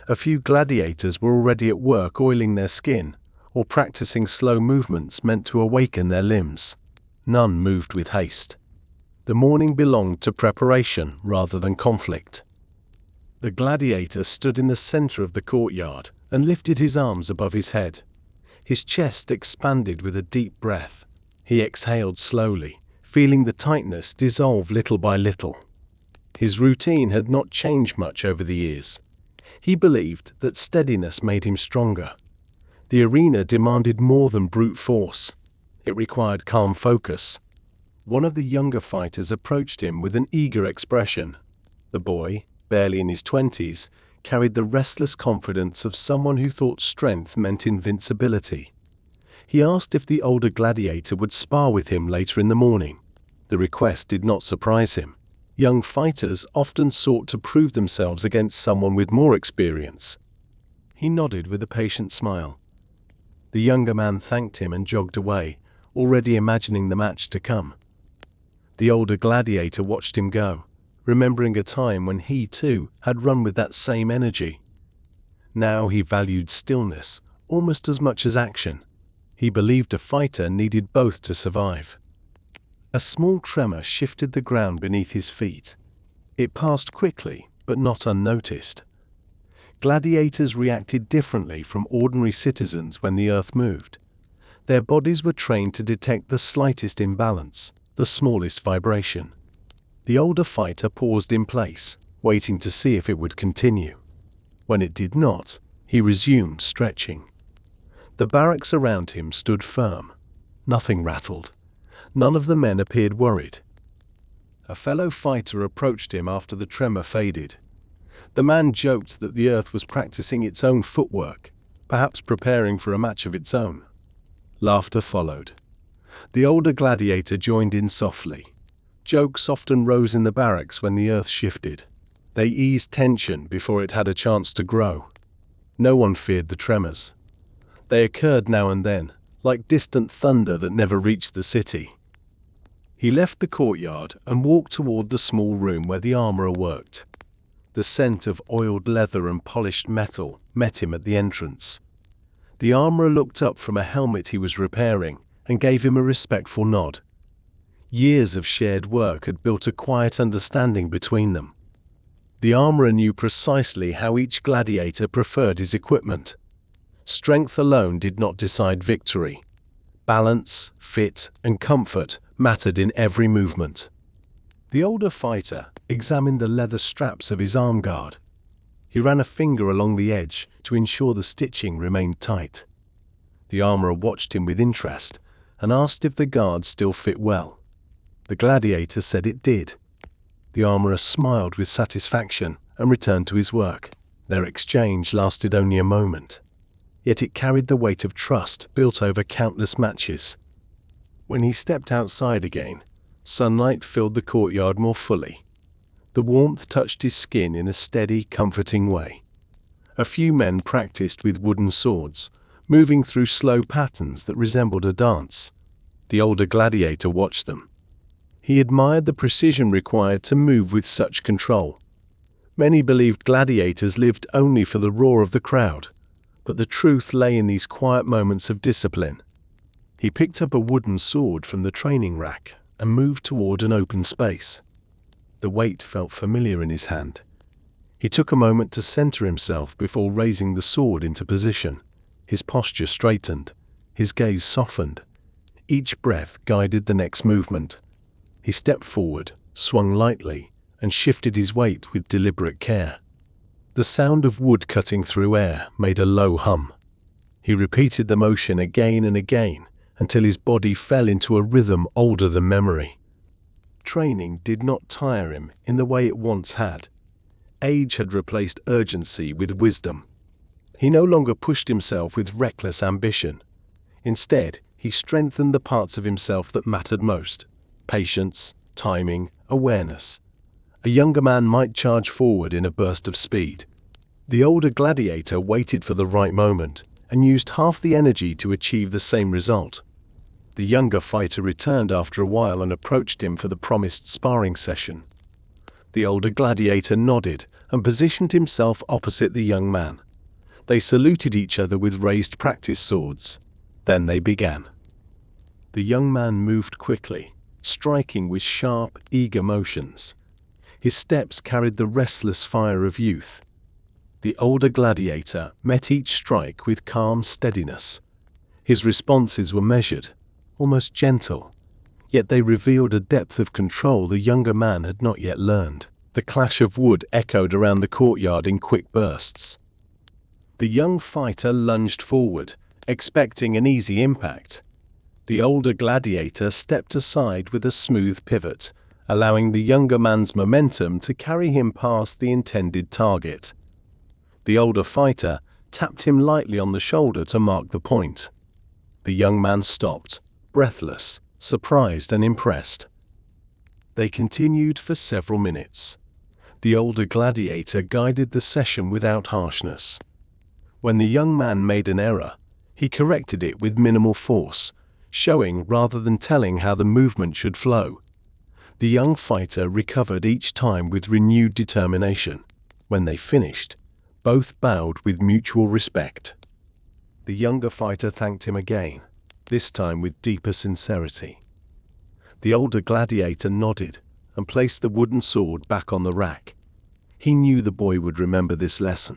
Speaker 1: A few gladiators were already at work oiling their skin, or practicing slow movements meant to awaken their limbs. None moved with haste. The morning belonged to preparation rather than conflict. The gladiator stood in the center of the courtyard and lifted his arms above his head. His chest expanded with a deep breath. He exhaled slowly, feeling the tightness dissolve little by little. His routine had not changed much over the years. He believed that steadiness made him stronger. The arena demanded more than brute force. It required calm focus. One of the younger fighters approached him with an eager expression. The boy, barely in his 20s, carried the restless confidence of someone who thought strength meant invincibility. He asked if the older gladiator would spar with him later in the morning. The request did not surprise him. Young fighters often sought to prove themselves against someone with more experience. He nodded with a patient smile. The younger man thanked him and jogged away, already imagining the match to come. The older gladiator watched him go, remembering a time when he, too, had run with that same energy. Now he valued stillness almost as much as action. He believed a fighter needed both to survive. A small tremor shifted the ground beneath his feet. It passed quickly, but not unnoticed. Gladiators reacted differently from ordinary citizens when the earth moved. Their bodies were trained to detect the slightest imbalance, the smallest vibration. The older fighter paused in place, waiting to see if it would continue. When it did not, he resumed stretching. The barracks around him stood firm. Nothing rattled. None of the men appeared worried. A fellow fighter approached him after the tremor faded. The man joked that the earth was practicing its own footwork, perhaps preparing for a match of its own. Laughter followed. The older gladiator joined in softly. Jokes often rose in the barracks when the earth shifted. They eased tension before it had a chance to grow. No one feared the tremors. They occurred now and then, like distant thunder that never reached the city. He left the courtyard and walked toward the small room where the armorer worked. The scent of oiled leather and polished metal met him at the entrance. The armorer looked up from a helmet he was repairing and gave him a respectful nod. Years of shared work had built a quiet understanding between them. The armorer knew precisely how each gladiator preferred his equipment. Strength alone did not decide victory. Balance, fit, and comfort mattered in every movement. The older fighter examined the leather straps of his arm guard. He ran a finger along the edge to ensure the stitching remained tight. The armorer watched him with interest and asked if the guard still fit well. The gladiator said it did. The armorer smiled with satisfaction and returned to his work. Their exchange lasted only a moment. Yet it carried the weight of trust built over countless matches. When he stepped outside again, sunlight filled the courtyard more fully. The warmth touched his skin in a steady, comforting way. A few men practiced with wooden swords, moving through slow patterns that resembled a dance. The older gladiator watched them. He admired the precision required to move with such control. Many believed gladiators lived only for the roar of the crowd, but the truth lay in these quiet moments of discipline. He picked up a wooden sword from the training rack and moved toward an open space. The weight felt familiar in his hand. He took a moment to center himself before raising the sword into position. His posture straightened. His gaze softened. Each breath guided the next movement. He stepped forward, swung lightly, and shifted his weight with deliberate care. The sound of wood cutting through air made a low hum. He repeated the motion again and again until his body fell into a rhythm older than memory. Training did not tire him in the way it once had. Age had replaced urgency with wisdom. He no longer pushed himself with reckless ambition. Instead, he strengthened the parts of himself that mattered most: patience, timing, awareness. A younger man might charge forward in a burst of speed. The older gladiator waited for the right moment and used half the energy to achieve the same result. The younger fighter returned after a while and approached him for the promised sparring session. The older gladiator nodded and positioned himself opposite the young man. They saluted each other with raised practice swords. Then they began. The young man moved quickly, striking with sharp, eager motions. His steps carried the restless fire of youth. The older gladiator met each strike with calm steadiness. His responses were measured, almost gentle, yet they revealed a depth of control the younger man had not yet learned. The clash of wood echoed around the courtyard in quick bursts. The young fighter lunged forward, expecting an easy impact. The older gladiator stepped aside with a smooth pivot, allowing the younger man's momentum to carry him past the intended target. The older fighter tapped him lightly on the shoulder to mark the point. The young man stopped, breathless, surprised and impressed. They continued for several minutes. The older gladiator guided the session without harshness. When the young man made an error, he corrected it with minimal force, showing rather than telling how the movement should flow. The young fighter recovered each time with renewed determination. When they finished, both bowed with mutual respect. The younger fighter thanked him again, this time with deeper sincerity. The older gladiator nodded and placed the wooden sword back on the rack. He knew the boy would remember this lesson.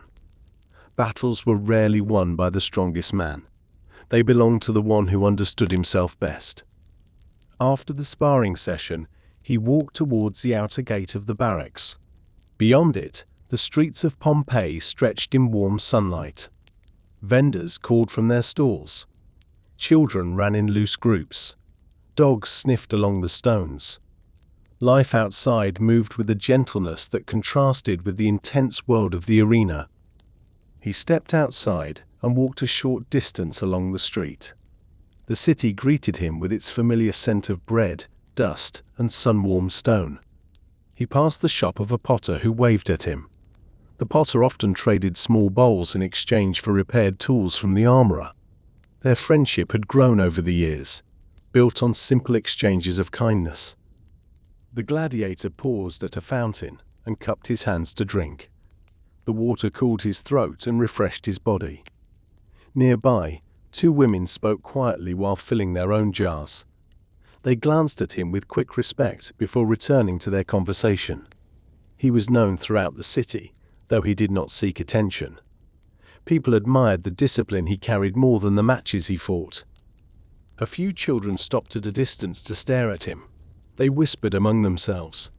Speaker 1: Battles were rarely won by the strongest man. They belonged to the one who understood himself best. After the sparring session, he walked towards the outer gate of the barracks. Beyond it, the streets of Pompeii stretched in warm sunlight. Vendors called from their stalls. Children ran in loose groups. Dogs sniffed along the stones. Life outside moved with a gentleness that contrasted with the intense world of the arena. He stepped outside and walked a short distance along the street. The city greeted him with its familiar scent of bread, dust, and sun-warmed stone. He passed the shop of a potter who waved at him. The potter often traded small bowls in exchange for repaired tools from the armorer. Their friendship had grown over the years, built on simple exchanges of kindness. The gladiator paused at a fountain and cupped his hands to drink. The water cooled his throat and refreshed his body. Nearby, two women spoke quietly while filling their own jars. They glanced at him with quick respect before returning to their conversation. He was known throughout the city, though he did not seek attention. People admired the discipline he carried more than the matches he fought. A few children stopped at a distance to stare at him. They whispered among themselves.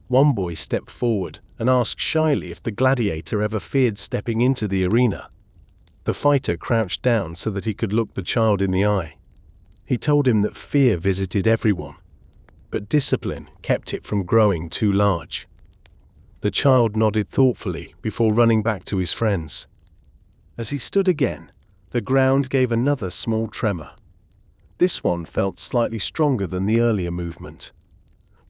Speaker 1: One boy stepped forward and asked shyly if the gladiator ever feared stepping into the arena. The fighter crouched down so that he could look the child in the eye. He told him that fear visited everyone, but discipline kept it from growing too large. The child nodded thoughtfully before running back to his friends. As he stood again, the ground gave another small tremor. This one felt slightly stronger than the earlier movement.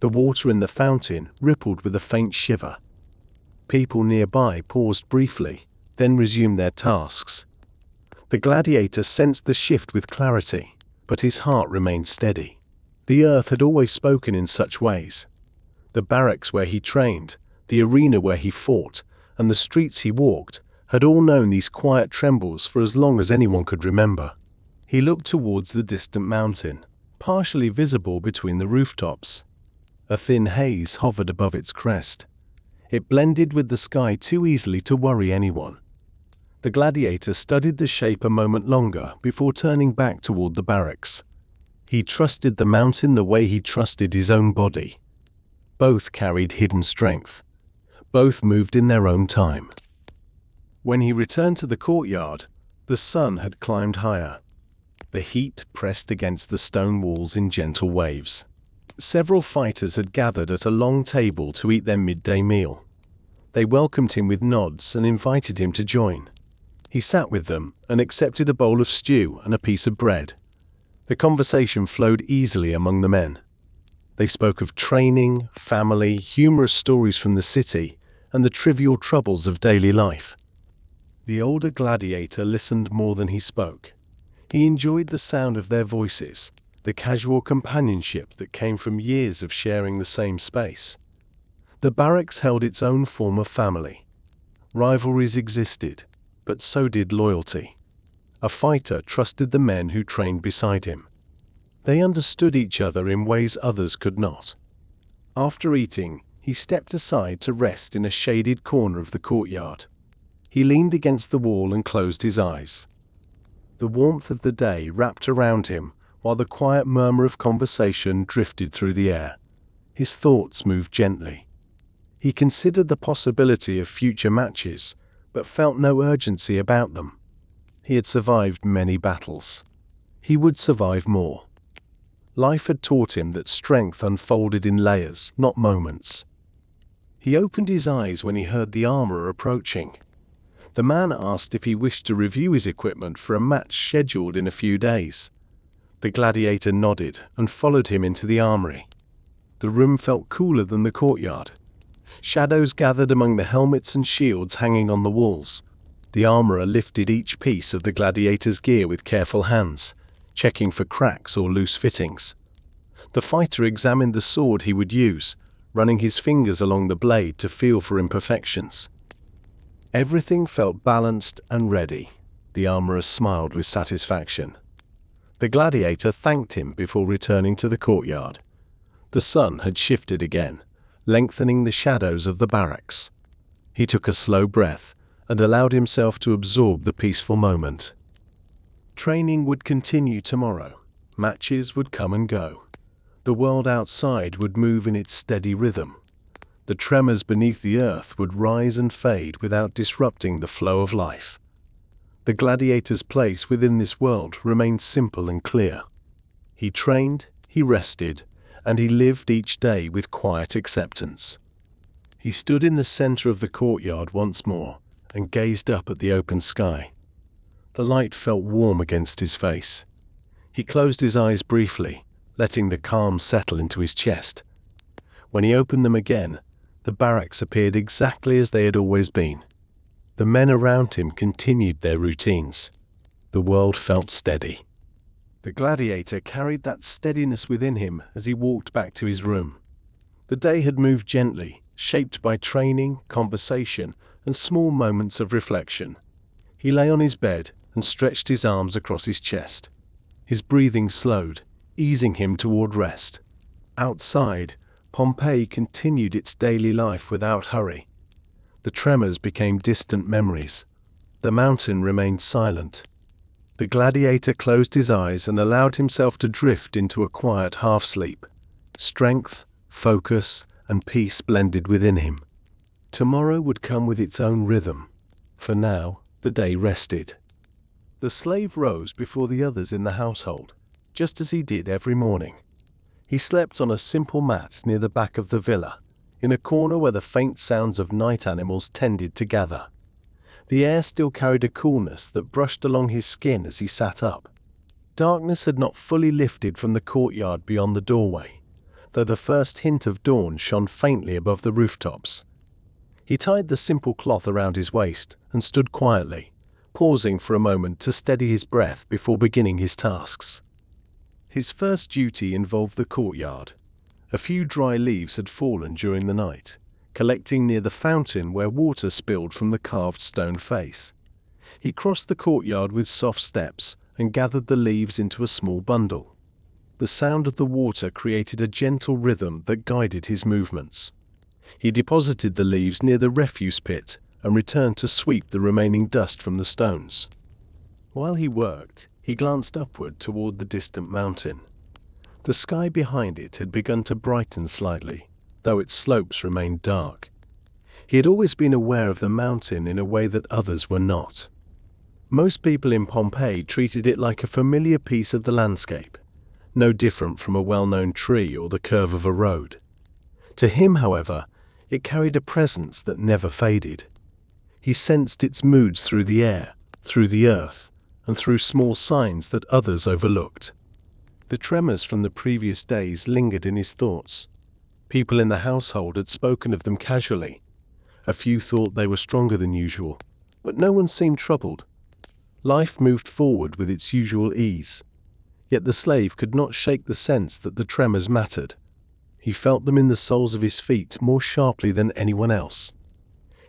Speaker 1: The water in the fountain rippled with a faint shiver. People nearby paused briefly, then resumed their tasks. The gladiator sensed the shift with clarity, but his heart remained steady. The earth had always spoken in such ways. The barracks where he trained, the arena where he fought, and the streets he walked had all known these quiet trembles for as long as anyone could remember. He looked towards the distant mountain, partially visible between the rooftops. A thin haze hovered above its crest. It blended with the sky too easily to worry anyone. The gladiator studied the shape a moment longer before turning back toward the barracks. He trusted the mountain the way he trusted his own body. Both carried hidden strength. Both moved in their own time. When he returned to the courtyard, the sun had climbed higher. The heat pressed against the stone walls in gentle waves. Several fighters had gathered at a long table to eat their midday meal. They welcomed him with nods and invited him to join. He sat with them and accepted a bowl of stew and a piece of bread. The conversation flowed easily among the men. They spoke of training, family, humorous stories from the city, and the trivial troubles of daily life. The older gladiator listened more than he spoke. He enjoyed the sound of their voices, the casual companionship that came from years of sharing the same space. The barracks held its own form of family. Rivalries existed, but so did loyalty. A fighter trusted the men who trained beside him. They understood each other in ways others could not. After eating, he stepped aside to rest in a shaded corner of the courtyard. He leaned against the wall and closed his eyes. The warmth of the day wrapped around him, while the quiet murmur of conversation drifted through the air. His thoughts moved gently. He considered the possibility of future matches, but felt no urgency about them. He had survived many battles. He would survive more. Life had taught him that strength unfolded in layers, not moments. He opened his eyes when he heard the armorer approaching. The man asked if he wished to review his equipment for a match scheduled in a few days. The gladiator nodded and followed him into the armory. The room felt cooler than the courtyard. Shadows gathered among the helmets and shields hanging on the walls. The armorer lifted each piece of the gladiator's gear with careful hands, checking for cracks or loose fittings. The fighter examined the sword he would use, running his fingers along the blade to feel for imperfections. Everything felt balanced and ready. The armorer smiled with satisfaction. The gladiator thanked him before returning to the courtyard. The sun had shifted again, lengthening the shadows of the barracks. He took a slow breath and allowed himself to absorb the peaceful moment. Training would continue tomorrow. Matches would come and go. The world outside would move in its steady rhythm. The tremors beneath the earth would rise and fade without disrupting the flow of life. The gladiator's place within this world remained simple and clear. He trained, he rested, and he lived each day with quiet acceptance. He stood in the center of the courtyard once more and gazed up at the open sky. The light felt warm against his face. He closed his eyes briefly, letting the calm settle into his chest. When he opened them again, the barracks appeared exactly as they had always been. The men around him continued their routines. The world felt steady. The gladiator carried that steadiness within him as he walked back to his room. The day had moved gently, shaped by training, conversation, and small moments of reflection. He lay on his bed and stretched his arms across his chest. His breathing slowed, easing him toward rest. Outside, Pompeii continued its daily life without hurry. The tremors became distant memories. The mountain remained silent. The gladiator closed his eyes and allowed himself to drift into a quiet half-sleep. Strength, focus, and peace blended within him. Tomorrow would come with its own rhythm. For now, the day rested. The slave rose before the others in the household, just as he did every morning. He slept on a simple mat near the back of the villa, in a corner where the faint sounds of night animals tended to gather. The air still carried a coolness that brushed along his skin as he sat up. Darkness had not fully lifted from the courtyard beyond the doorway, though the first hint of dawn shone faintly above the rooftops. He tied the simple cloth around his waist and stood quietly, pausing for a moment to steady his breath before beginning his tasks. His first duty involved the courtyard. A few dry leaves had fallen during the night, collecting near the fountain where water spilled from the carved stone face. He crossed the courtyard with soft steps and gathered the leaves into a small bundle. The sound of the water created a gentle rhythm that guided his movements. He deposited the leaves near the refuse pit and returned to sweep the remaining dust from the stones. While he worked, he glanced upward toward the distant mountain. The sky behind it had begun to brighten slightly, though its slopes remained dark. He had always been aware of the mountain in a way that others were not. Most people in Pompeii treated it like a familiar piece of the landscape, no different from a well-known tree or the curve of a road. To him, however, it carried a presence that never faded. He sensed its moods through the air, through the earth, and through small signs that others overlooked. The tremors from the previous days lingered in his thoughts. People in the household had spoken of them casually. A few thought they were stronger than usual, but no one seemed troubled. Life moved forward with its usual ease. Yet the slave could not shake the sense that the tremors mattered. He felt them in the soles of his feet more sharply than anyone else.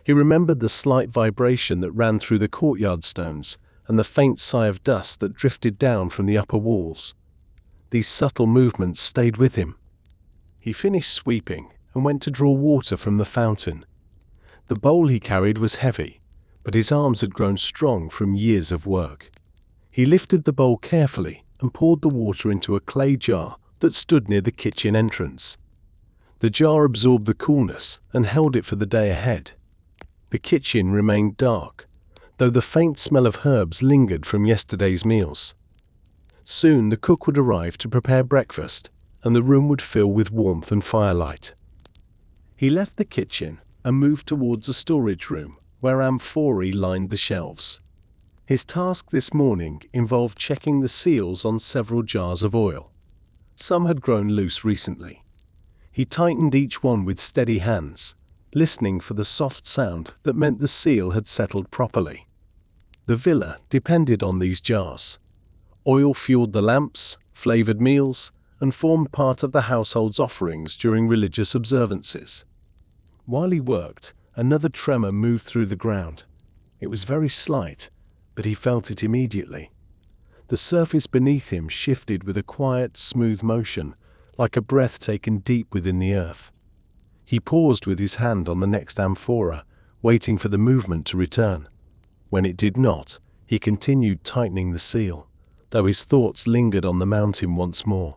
Speaker 1: He remembered the slight vibration that ran through the courtyard stones and the faint sigh of dust that drifted down from the upper walls. These subtle movements stayed with him. He finished sweeping and went to draw water from the fountain. The bowl he carried was heavy, but his arms had grown strong from years of work. He lifted the bowl carefully and poured the water into a clay jar that stood near the kitchen entrance. The jar absorbed the coolness and held it for the day ahead. The kitchen remained dark, though the faint smell of herbs lingered from yesterday's meals. Soon the cook would arrive to prepare breakfast, and the room would fill with warmth and firelight. He left the kitchen and moved towards a storage room where amphorae lined the shelves. His task this morning involved checking the seals on several jars of oil. Some had grown loose recently. He tightened each one with steady hands, listening for the soft sound that meant the seal had settled properly. The villa depended on these jars. Oil fueled the lamps, flavored meals, and formed part of the household's offerings during religious observances. While he worked, another tremor moved through the ground. It was very slight, but he felt it immediately. The surface beneath him shifted with a quiet, smooth motion, like a breath taken deep within the earth. He paused with his hand on the next amphora, waiting for the movement to return. When it did not, he continued tightening the seal, though his thoughts lingered on the mountain once more.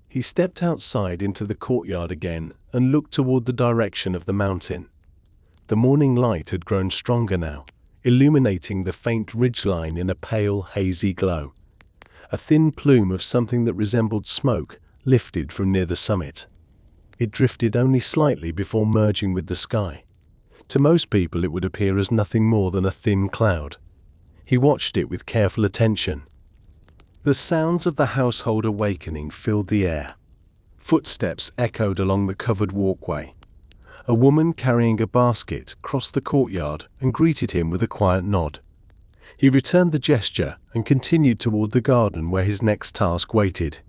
Speaker 1: He stepped outside into the courtyard again and looked toward the direction of the mountain. The morning light had grown stronger now, illuminating the faint ridgeline in a pale, hazy glow. A thin plume of something that resembled smoke lifted from near the summit. It drifted only slightly before merging with the sky. To most people it would appear as nothing more than a thin cloud. He watched it with careful attention. The sounds of the household awakening filled the air. Footsteps echoed along the covered walkway. A woman carrying a basket crossed the courtyard and greeted him with a quiet nod. He returned the gesture and continued toward the garden where his next task waited.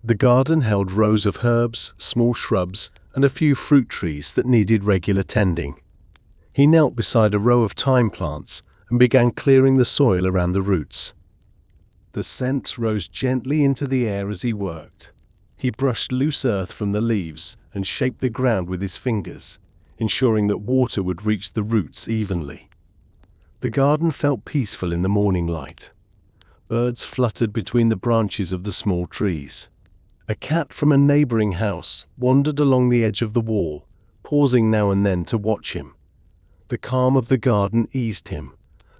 Speaker 1: The garden held rows of herbs, small shrubs, and a few fruit trees that needed regular tending. He knelt beside a row of thyme plants and began clearing the soil around the roots. The scent rose gently into the air as he worked. He brushed loose earth from the leaves and shaped the ground with his fingers, ensuring that water would reach the roots evenly. The garden felt peaceful in the morning light. Birds fluttered between the branches of the small trees. A cat from a neighboring house wandered along the edge of the wall, pausing now and then to watch him. The calm of the garden eased him,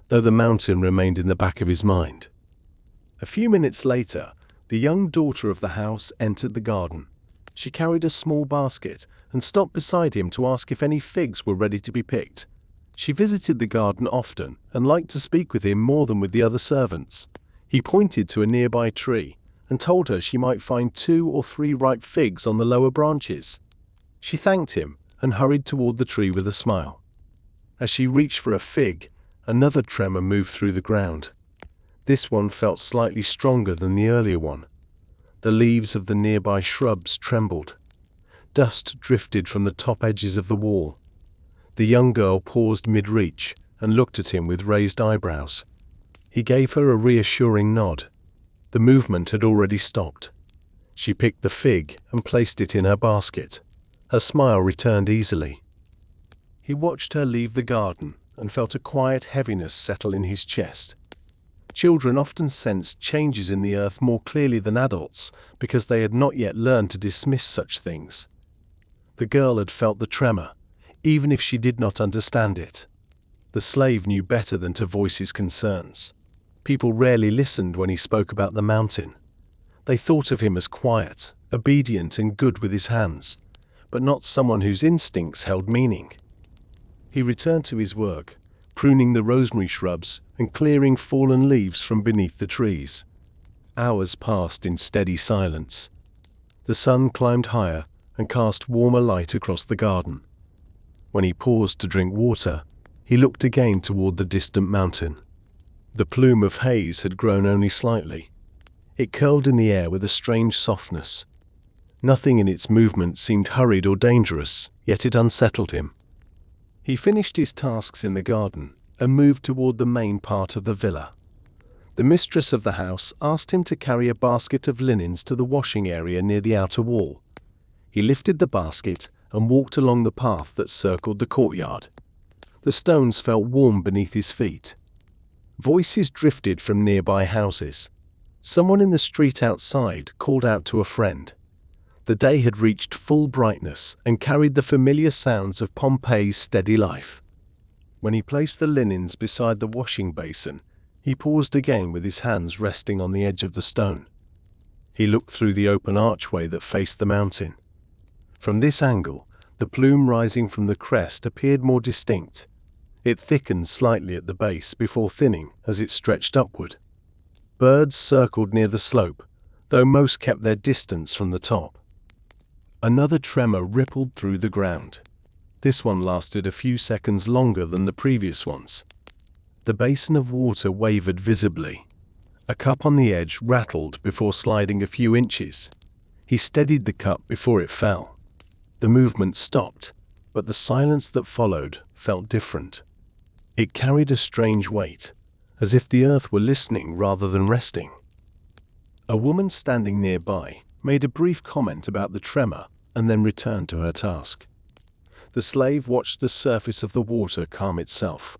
Speaker 1: though the mountain remained in the back of his mind. A few minutes later, the young daughter of the house entered the garden. She carried a small basket and stopped beside him to ask if any figs were ready to be picked. She visited the garden often and liked to speak with him more than with the other servants. He pointed to a nearby tree and told her she might find 2 or 3 ripe figs on the lower branches. She thanked him and hurried toward the tree with a smile. As she reached for a fig, another tremor moved through the ground. This one felt slightly stronger than the earlier one. The leaves of the nearby shrubs trembled. Dust drifted from the top edges of the wall. The young girl paused mid-reach and looked at him with raised eyebrows. He gave her a reassuring nod. The movement had already stopped. She picked the fig and placed it in her basket. Her smile returned easily. He watched her leave the garden and felt a quiet heaviness settle in his chest. Children often sensed changes in the earth more clearly than adults because they had not yet learned to dismiss such things. The girl had felt the tremor, even if she did not understand it. The slave knew better than to voice his concerns. People rarely listened when he spoke about the mountain. They thought of him as quiet, obedient, and good with his hands, but not someone whose instincts held meaning. He returned to his work, pruning the rosemary shrubs and clearing fallen leaves from beneath the trees. Hours passed in steady silence. The sun climbed higher and cast warmer light across the garden. When he paused to drink water, he looked again toward the distant mountain. The plume of haze had grown only slightly. It curled in the air with a strange softness. Nothing in its movement seemed hurried or dangerous, yet it unsettled him. He finished his tasks in the garden and moved toward the main part of the villa. The mistress of the house asked him to carry a basket of linens to the washing area near the outer wall. He lifted the basket and walked along the path that circled the courtyard. The stones felt warm beneath his feet. Voices drifted from nearby houses. Someone in the street outside called out to a friend. The day had reached full brightness and carried the familiar sounds of Pompeii's steady life. When he placed the linens beside the washing basin, he paused again with his hands resting on the edge of the stone. He looked through the open archway that faced the mountain. From this angle, the plume rising from the crest appeared more distinct. It thickened slightly at the base before thinning as it stretched upward. Birds circled near the slope, though most kept their distance from the top. Another tremor rippled through the ground. This one lasted a few seconds longer than the previous ones. The basin of water wavered visibly. A cup on the edge rattled before sliding a few inches. He steadied the cup before it fell. The movement stopped, but the silence that followed felt different. It carried a strange weight, as if the earth were listening rather than resting. A woman standing nearby made a brief comment about the tremor and then returned to her task. The slave watched the surface of the water calm itself.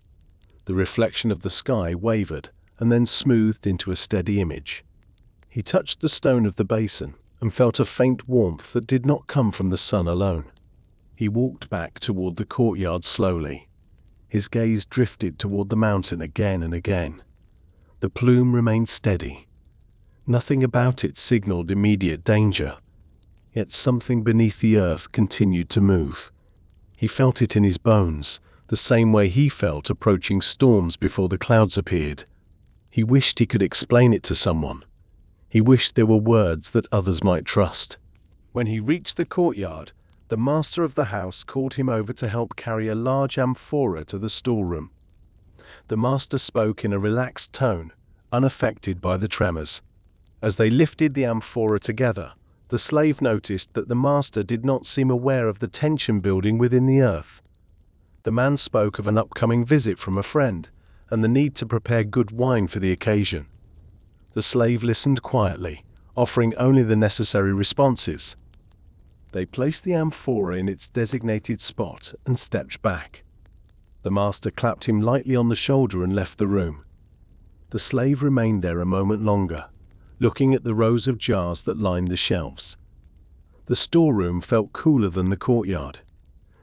Speaker 1: The reflection of the sky wavered and then smoothed into a steady image. He touched the stone of the basin and felt a faint warmth that did not come from the sun alone. He walked back toward the courtyard slowly. His gaze drifted toward the mountain again and again. The plume remained steady. Nothing about it signaled immediate danger. Yet something beneath the earth continued to move. He felt it in his bones, the same way he felt approaching storms before the clouds appeared. He wished he could explain it to someone. He wished there were words that others might trust. When he reached the courtyard, the master of the house called him over to help carry a large amphora to the storeroom. The master spoke in a relaxed tone, unaffected by the tremors. As they lifted the amphora together, the slave noticed that the master did not seem aware of the tension building within the earth. The man spoke of an upcoming visit from a friend and the need to prepare good wine for the occasion. The slave listened quietly, offering only the necessary responses. They placed the amphora in its designated spot and stepped back. The master clapped him lightly on the shoulder and left the room. The slave remained there a moment longer, looking at the rows of jars that lined the shelves. The storeroom felt cooler than the courtyard.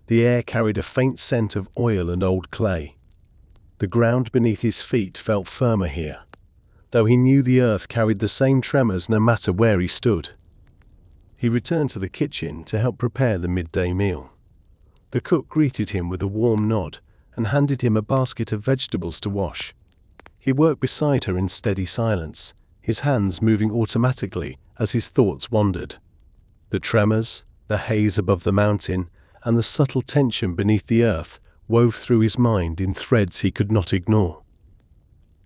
Speaker 1: The air carried a faint scent of oil and old clay. The ground beneath his feet felt firmer here, though he knew the earth carried the same tremors no matter where he stood. He returned to the kitchen to help prepare the midday meal. The cook greeted him with a warm nod and handed him a basket of vegetables to wash. He worked beside her in steady silence, his hands moving automatically as his thoughts wandered. The tremors, the haze above the mountain, and the subtle tension beneath the earth wove through his mind in threads he could not ignore.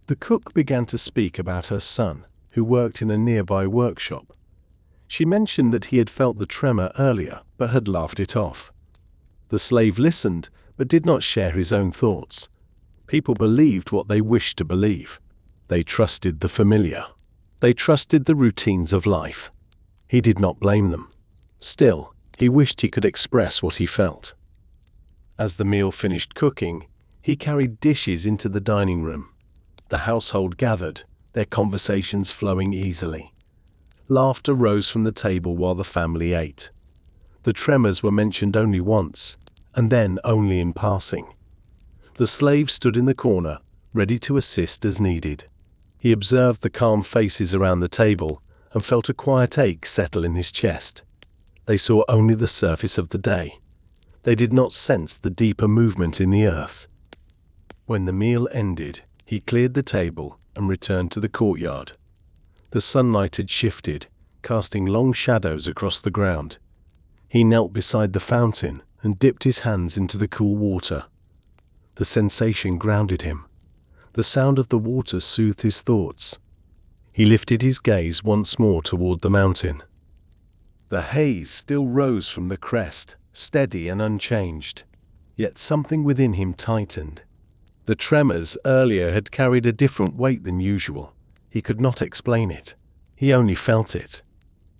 Speaker 1: The cook began to speak about her son, who worked in a nearby workshop. She mentioned that he had felt the tremor earlier, but had laughed it off. The slave listened, but did not share his own thoughts. People believed what they wished to believe. They trusted the familiar. They trusted the routines of life. He did not blame them. Still, he wished he could express what he felt. As the meal finished cooking, he carried dishes into the dining room. The household gathered, their conversations flowing easily. Laughter rose from the table while the family ate. The tremors were mentioned only once, and then only in passing. The slave stood in the corner, ready to assist as needed. He observed the calm faces around the table and felt a quiet ache settle in his chest. They saw only the surface of the day. They did not sense the deeper movement in the earth. When the meal ended, he cleared the table and returned to the courtyard. The sunlight had shifted, casting long shadows across the ground. He knelt beside the fountain and dipped his hands into the cool water. The sensation grounded him. The sound of the water soothed his thoughts. He lifted his gaze once more toward the mountain. The haze still rose from the crest, steady and unchanged. Yet something within him tightened. The tremors earlier had carried a different weight than usual. He could not explain it. He only felt it.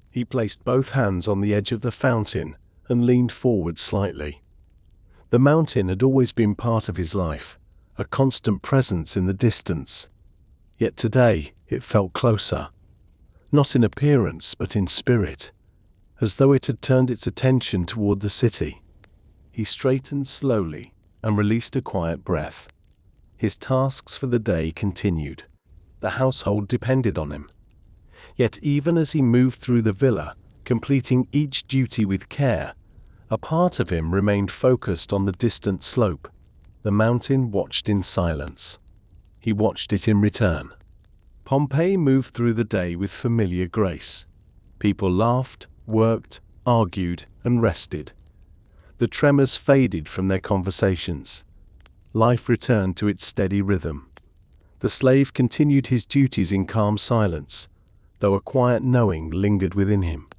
Speaker 1: He placed both hands on the edge of the fountain and leaned forward slightly. The mountain had always been part of his life, a constant presence in the distance. Yet today it felt closer. Not in appearance, but in spirit, as though it had turned its attention toward the city. He straightened slowly and released a quiet breath. His tasks for the day continued. The household depended on him. Yet even as he moved through the villa, completing each duty with care, a part of him remained focused on the distant slope. The mountain watched in silence. He watched it in return. Pompeii moved through the day with familiar grace. People laughed, worked, argued, and rested. The tremors faded from their conversations. Life returned to its steady rhythm. The slave continued his duties in calm silence, though a quiet knowing lingered within him.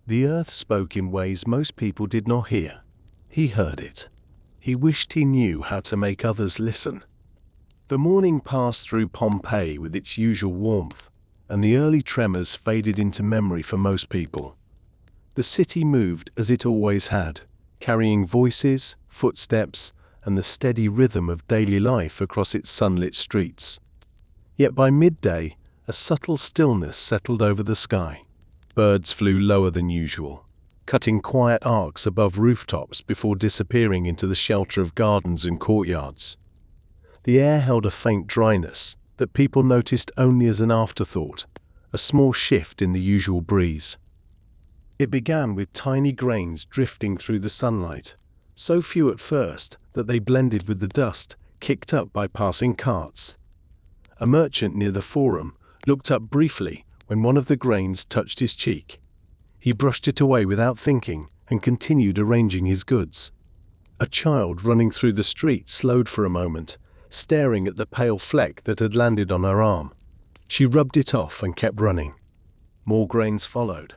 Speaker 1: The earth spoke in ways most people did not hear. He heard it. He wished he knew how to make others listen. The morning passed through Pompeii with its usual warmth, and the early tremors faded into memory for most people. The city moved as it always had, carrying voices, footsteps, and the steady rhythm of daily life across its sunlit streets. Yet by midday, a subtle stillness settled over the sky. Birds flew lower than usual, cutting quiet arcs above rooftops before disappearing into the shelter of gardens and courtyards. The air held a faint dryness that people noticed only as an afterthought, a small shift in the usual breeze. It began with tiny grains drifting through the sunlight, so few at first that they blended with the dust kicked up by passing carts. A merchant near the forum looked up briefly when one of the grains touched his cheek. He brushed it away without thinking and continued arranging his goods. A child running through the street slowed for a moment, staring at the pale fleck that had landed on her arm. She rubbed it off and kept running. More grains followed.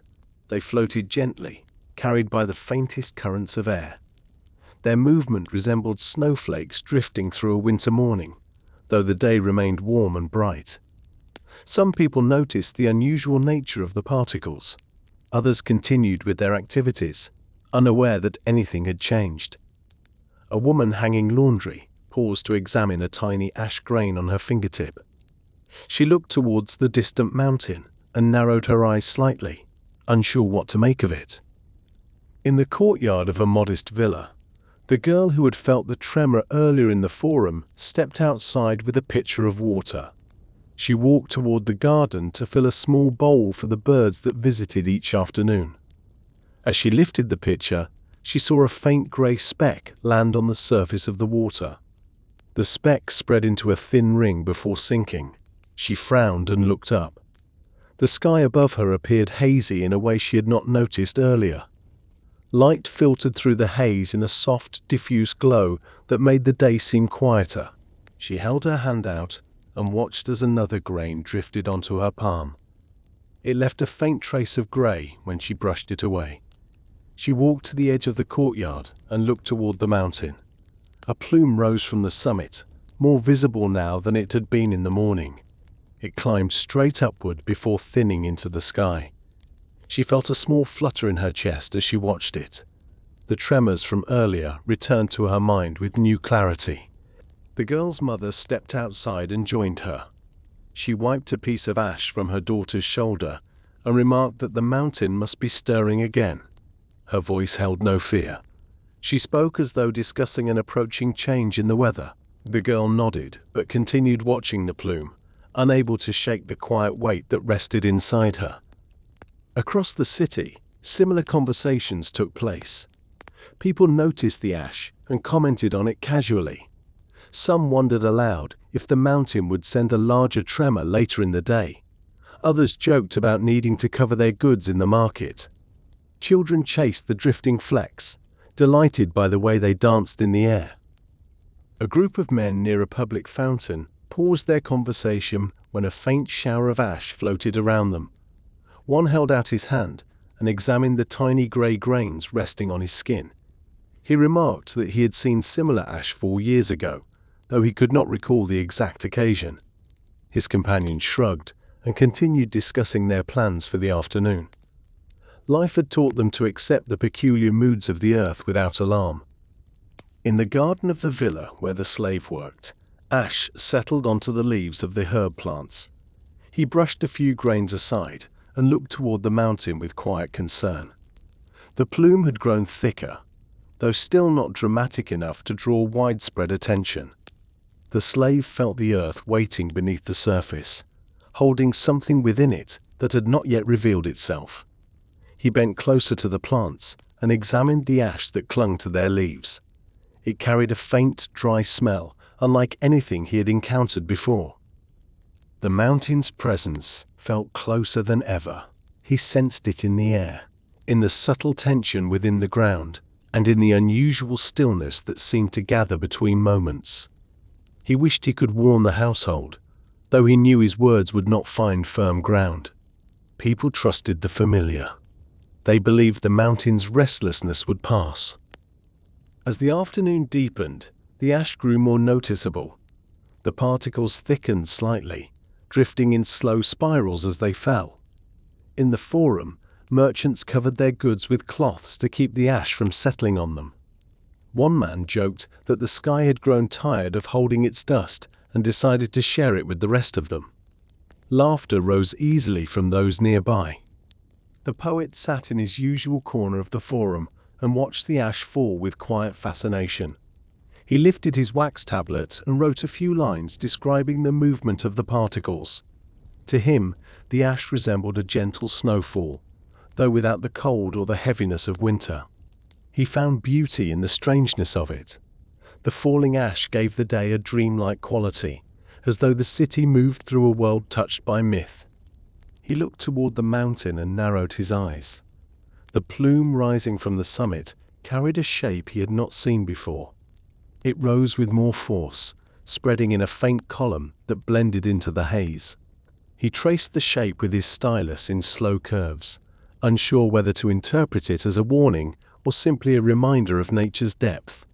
Speaker 1: They floated gently, carried by the faintest currents of air. Their movement resembled snowflakes drifting through a winter morning, though the day remained warm and bright. Some people noticed the unusual nature of the particles. Others continued with their activities, unaware that anything had changed. A woman hanging laundry paused to examine a tiny ash grain on her fingertip. She looked towards the distant mountain and narrowed her eyes slightly, unsure what to make of it. In the courtyard of a modest villa, the girl who had felt the tremor earlier in the forum stepped outside with a pitcher of water. She walked toward the garden to fill a small bowl for the birds that visited each afternoon. As she lifted the pitcher, she saw a faint grey speck land on the surface of the water. The speck spread into a thin ring before sinking. She frowned and looked up. The sky above her appeared hazy in a way she had not noticed earlier. Light filtered through the haze in a soft, diffuse glow that made the day seem quieter. She held her hand out and watched as another grain drifted onto her palm. It left a faint trace of grey when she brushed it away. She walked to the edge of the courtyard and looked toward the mountain. A plume rose from the summit, more visible now than it had been in the morning. It climbed straight upward before thinning into the sky. She felt a small flutter in her chest as she watched it. The tremors from earlier returned to her mind with new clarity. The girl's mother stepped outside and joined her. She wiped a piece of ash from her daughter's shoulder and remarked that the mountain must be stirring again. Her voice held no fear. She spoke as though discussing an approaching change in the weather. The girl nodded, but continued watching the plume, unable to shake the quiet weight that rested inside her. Across the city, similar conversations took place. People noticed the ash and commented on it casually. Some wondered aloud if the mountain would send a larger tremor later in the day. Others joked about needing to cover their goods in the market. Children chased the drifting flecks, delighted by the way they danced in the air. A group of men near a public fountain paused their conversation when a faint shower of ash floated around them. One held out his hand and examined the tiny grey grains resting on his skin. He remarked that he had seen similar ash fall years ago, though he could not recall the exact occasion. His companion shrugged and continued discussing their plans for the afternoon. Life had taught them to accept the peculiar moods of the earth without alarm. In the garden of the villa where the slave worked, ash settled onto the leaves of the herb plants. He brushed a few grains aside and looked toward the mountain with quiet concern. The plume had grown thicker, though still not dramatic enough to draw widespread attention. The slave felt the earth waiting beneath the surface, holding something within it that had not yet revealed itself. He bent closer to the plants and examined the ash that clung to their leaves. It carried a faint, dry smell, unlike anything he had encountered before. The mountain's presence felt closer than ever. He sensed it in the air, in the subtle tension within the ground, and in the unusual stillness that seemed to gather between moments. He wished he could warn the household, though he knew his words would not find firm ground. People trusted the familiar. They believed the mountain's restlessness would pass. As the afternoon deepened, the ash grew more noticeable. The particles thickened slightly, drifting in slow spirals as they fell. In the forum, merchants covered their goods with cloths to keep the ash from settling on them. One man joked that the sky had grown tired of holding its dust and decided to share it with the rest of them. Laughter rose easily from those nearby. The poet sat in his usual corner of the forum and watched the ash fall with quiet fascination. He lifted his wax tablet and wrote a few lines describing the movement of the particles. To him, the ash resembled a gentle snowfall, though without the cold or the heaviness of winter. He found beauty in the strangeness of it. The falling ash gave the day a dreamlike quality, as though the city moved through a world touched by myth. He looked toward the mountain and narrowed his eyes. The plume rising from the summit carried a shape he had not seen before. It rose with more force, spreading in a faint column that blended into the haze. He traced the shape with his stylus in slow curves, unsure whether to interpret it as a warning or simply a reminder of nature's depth.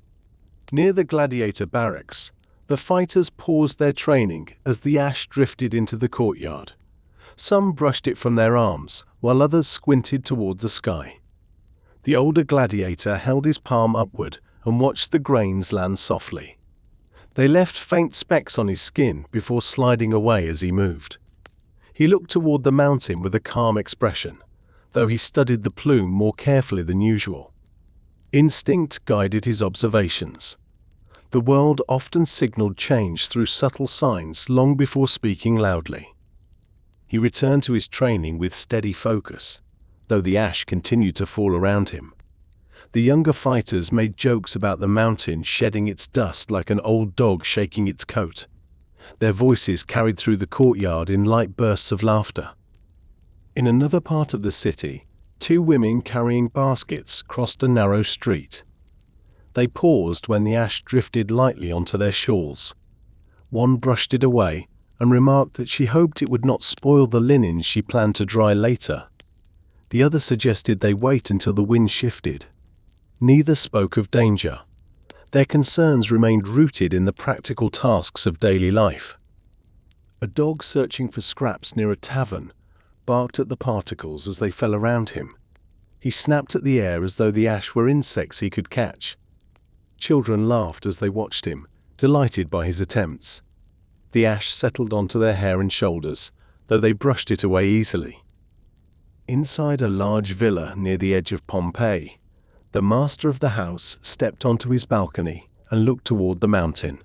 Speaker 1: Near the gladiator barracks, the fighters paused their training as the ash drifted into the courtyard. Some brushed it from their arms, while others squinted toward the sky. The older gladiator held his palm upward and watched the grains land softly. They left faint specks on his skin before sliding away as he moved. He looked toward the mountain with a calm expression, though he studied the plume more carefully than usual. Instinct guided his observations. The world often signaled change through subtle signs long before speaking loudly. He returned to his training with steady focus, though the ash continued to fall around him. The younger fighters made jokes about the mountain shedding its dust like an old dog shaking its coat. Their voices carried through the courtyard in light bursts of laughter. In another part of the city, two women carrying baskets crossed a narrow street. They paused when the ash drifted lightly onto their shawls. One brushed it away and remarked that she hoped it would not spoil the linens she planned to dry later. The other suggested they wait until the wind shifted. Neither spoke of danger. Their concerns remained rooted in the practical tasks of daily life. A dog searching for scraps near a tavern barked at the particles as they fell around him. He snapped at the air as though the ash were insects he could catch. Children laughed as they watched him, delighted by his attempts. The ash settled onto their hair and shoulders, though they brushed it away easily. Inside a large villa near the edge of Pompeii, the master of the house stepped onto his balcony and looked toward the mountain.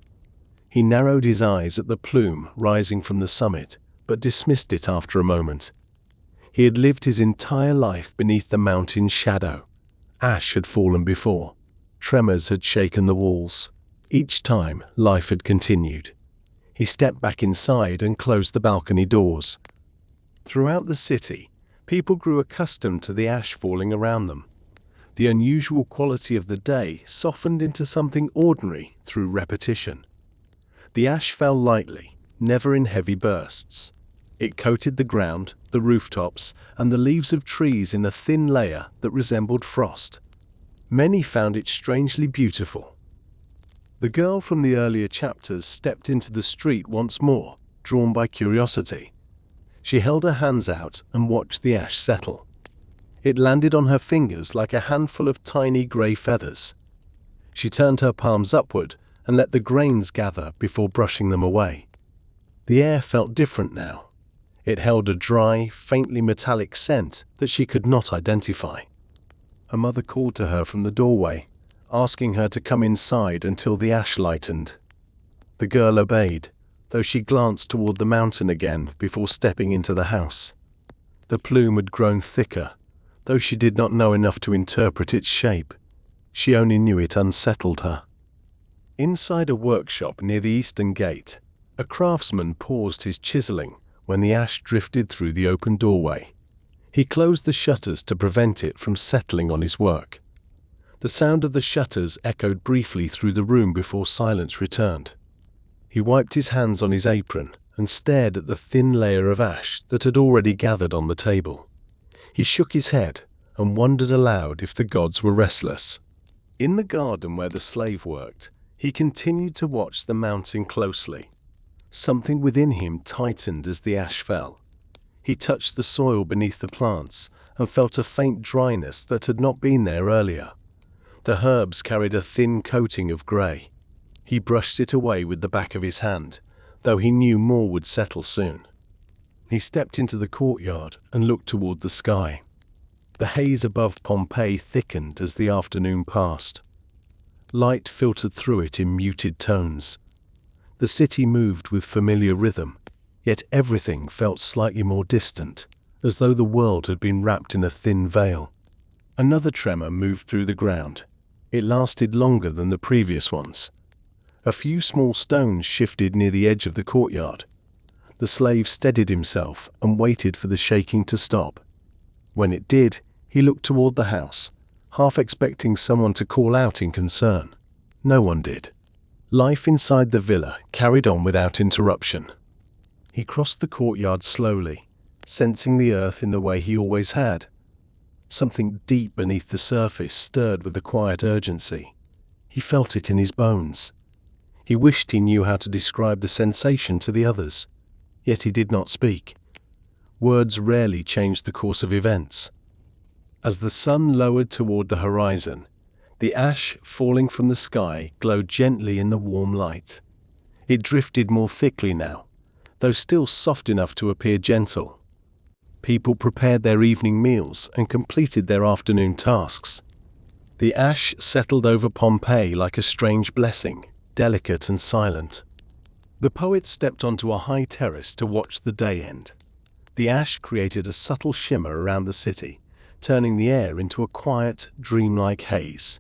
Speaker 1: He narrowed his eyes at the plume rising from the summit, but dismissed it after a moment. He had lived his entire life beneath the mountain's shadow. Ash had fallen before. Tremors had shaken the walls. Each time, life had continued. He stepped back inside and closed the balcony doors. Throughout the city, people grew accustomed to the ash falling around them. The unusual quality of the day softened into something ordinary through repetition. The ash fell lightly, never in heavy bursts. It coated the ground, the rooftops, and the leaves of trees in a thin layer that resembled frost. Many found it strangely beautiful. The girl from the earlier chapters stepped into the street once more, drawn by curiosity. She held her hands out and watched the ash settle. It landed on her fingers like a handful of tiny grey feathers. She turned her palms upward and let the grains gather before brushing them away. The air felt different now. It held a dry, faintly metallic scent that she could not identify. Her mother called to her from the doorway, asking her to come inside until the ash lightened. The girl obeyed, though she glanced toward the mountain again before stepping into the house. The plume had grown thicker, though she did not know enough to interpret its shape. She only knew it unsettled her. Inside a workshop near the eastern gate, a craftsman paused his chiseling when the ash drifted through the open doorway. He closed the shutters to prevent it from settling on his work. The sound of the shutters echoed briefly through the room before silence returned. He wiped his hands on his apron and stared at the thin layer of ash that had already gathered on the table. He shook his head and wondered aloud if the gods were restless. In the garden where the slave worked, he continued to watch the mountain closely. Something within him tightened as the ash fell. He touched the soil beneath the plants and felt a faint dryness that had not been there earlier. The herbs carried a thin coating of grey. He brushed it away with the back of his hand, though he knew more would settle soon. He stepped into the courtyard and looked toward the sky. The haze above Pompeii thickened as the afternoon passed. Light filtered through it in muted tones. The city moved with familiar rhythm, yet everything felt slightly more distant, as though the world had been wrapped in a thin veil. Another tremor moved through the ground. It lasted longer than the previous ones. A few small stones shifted near the edge of the courtyard. The slave steadied himself and waited for the shaking to stop. When it did, he looked toward the house, half expecting someone to call out in concern. No one did. Life inside the villa carried on without interruption. He crossed the courtyard slowly, sensing the earth in the way he always had. Something deep beneath the surface stirred with a quiet urgency. He felt it in his bones. He wished he knew how to describe the sensation to the others, yet he did not speak. Words rarely changed the course of events. As the sun lowered toward the horizon, the ash falling from the sky glowed gently in the warm light. It drifted more thickly now, though still soft enough to appear gentle. People prepared their evening meals and completed their afternoon tasks. The ash settled over Pompeii like a strange blessing, delicate and silent. The poet stepped onto a high terrace to watch the day end. The ash created a subtle shimmer around the city, turning the air into a quiet, dreamlike haze.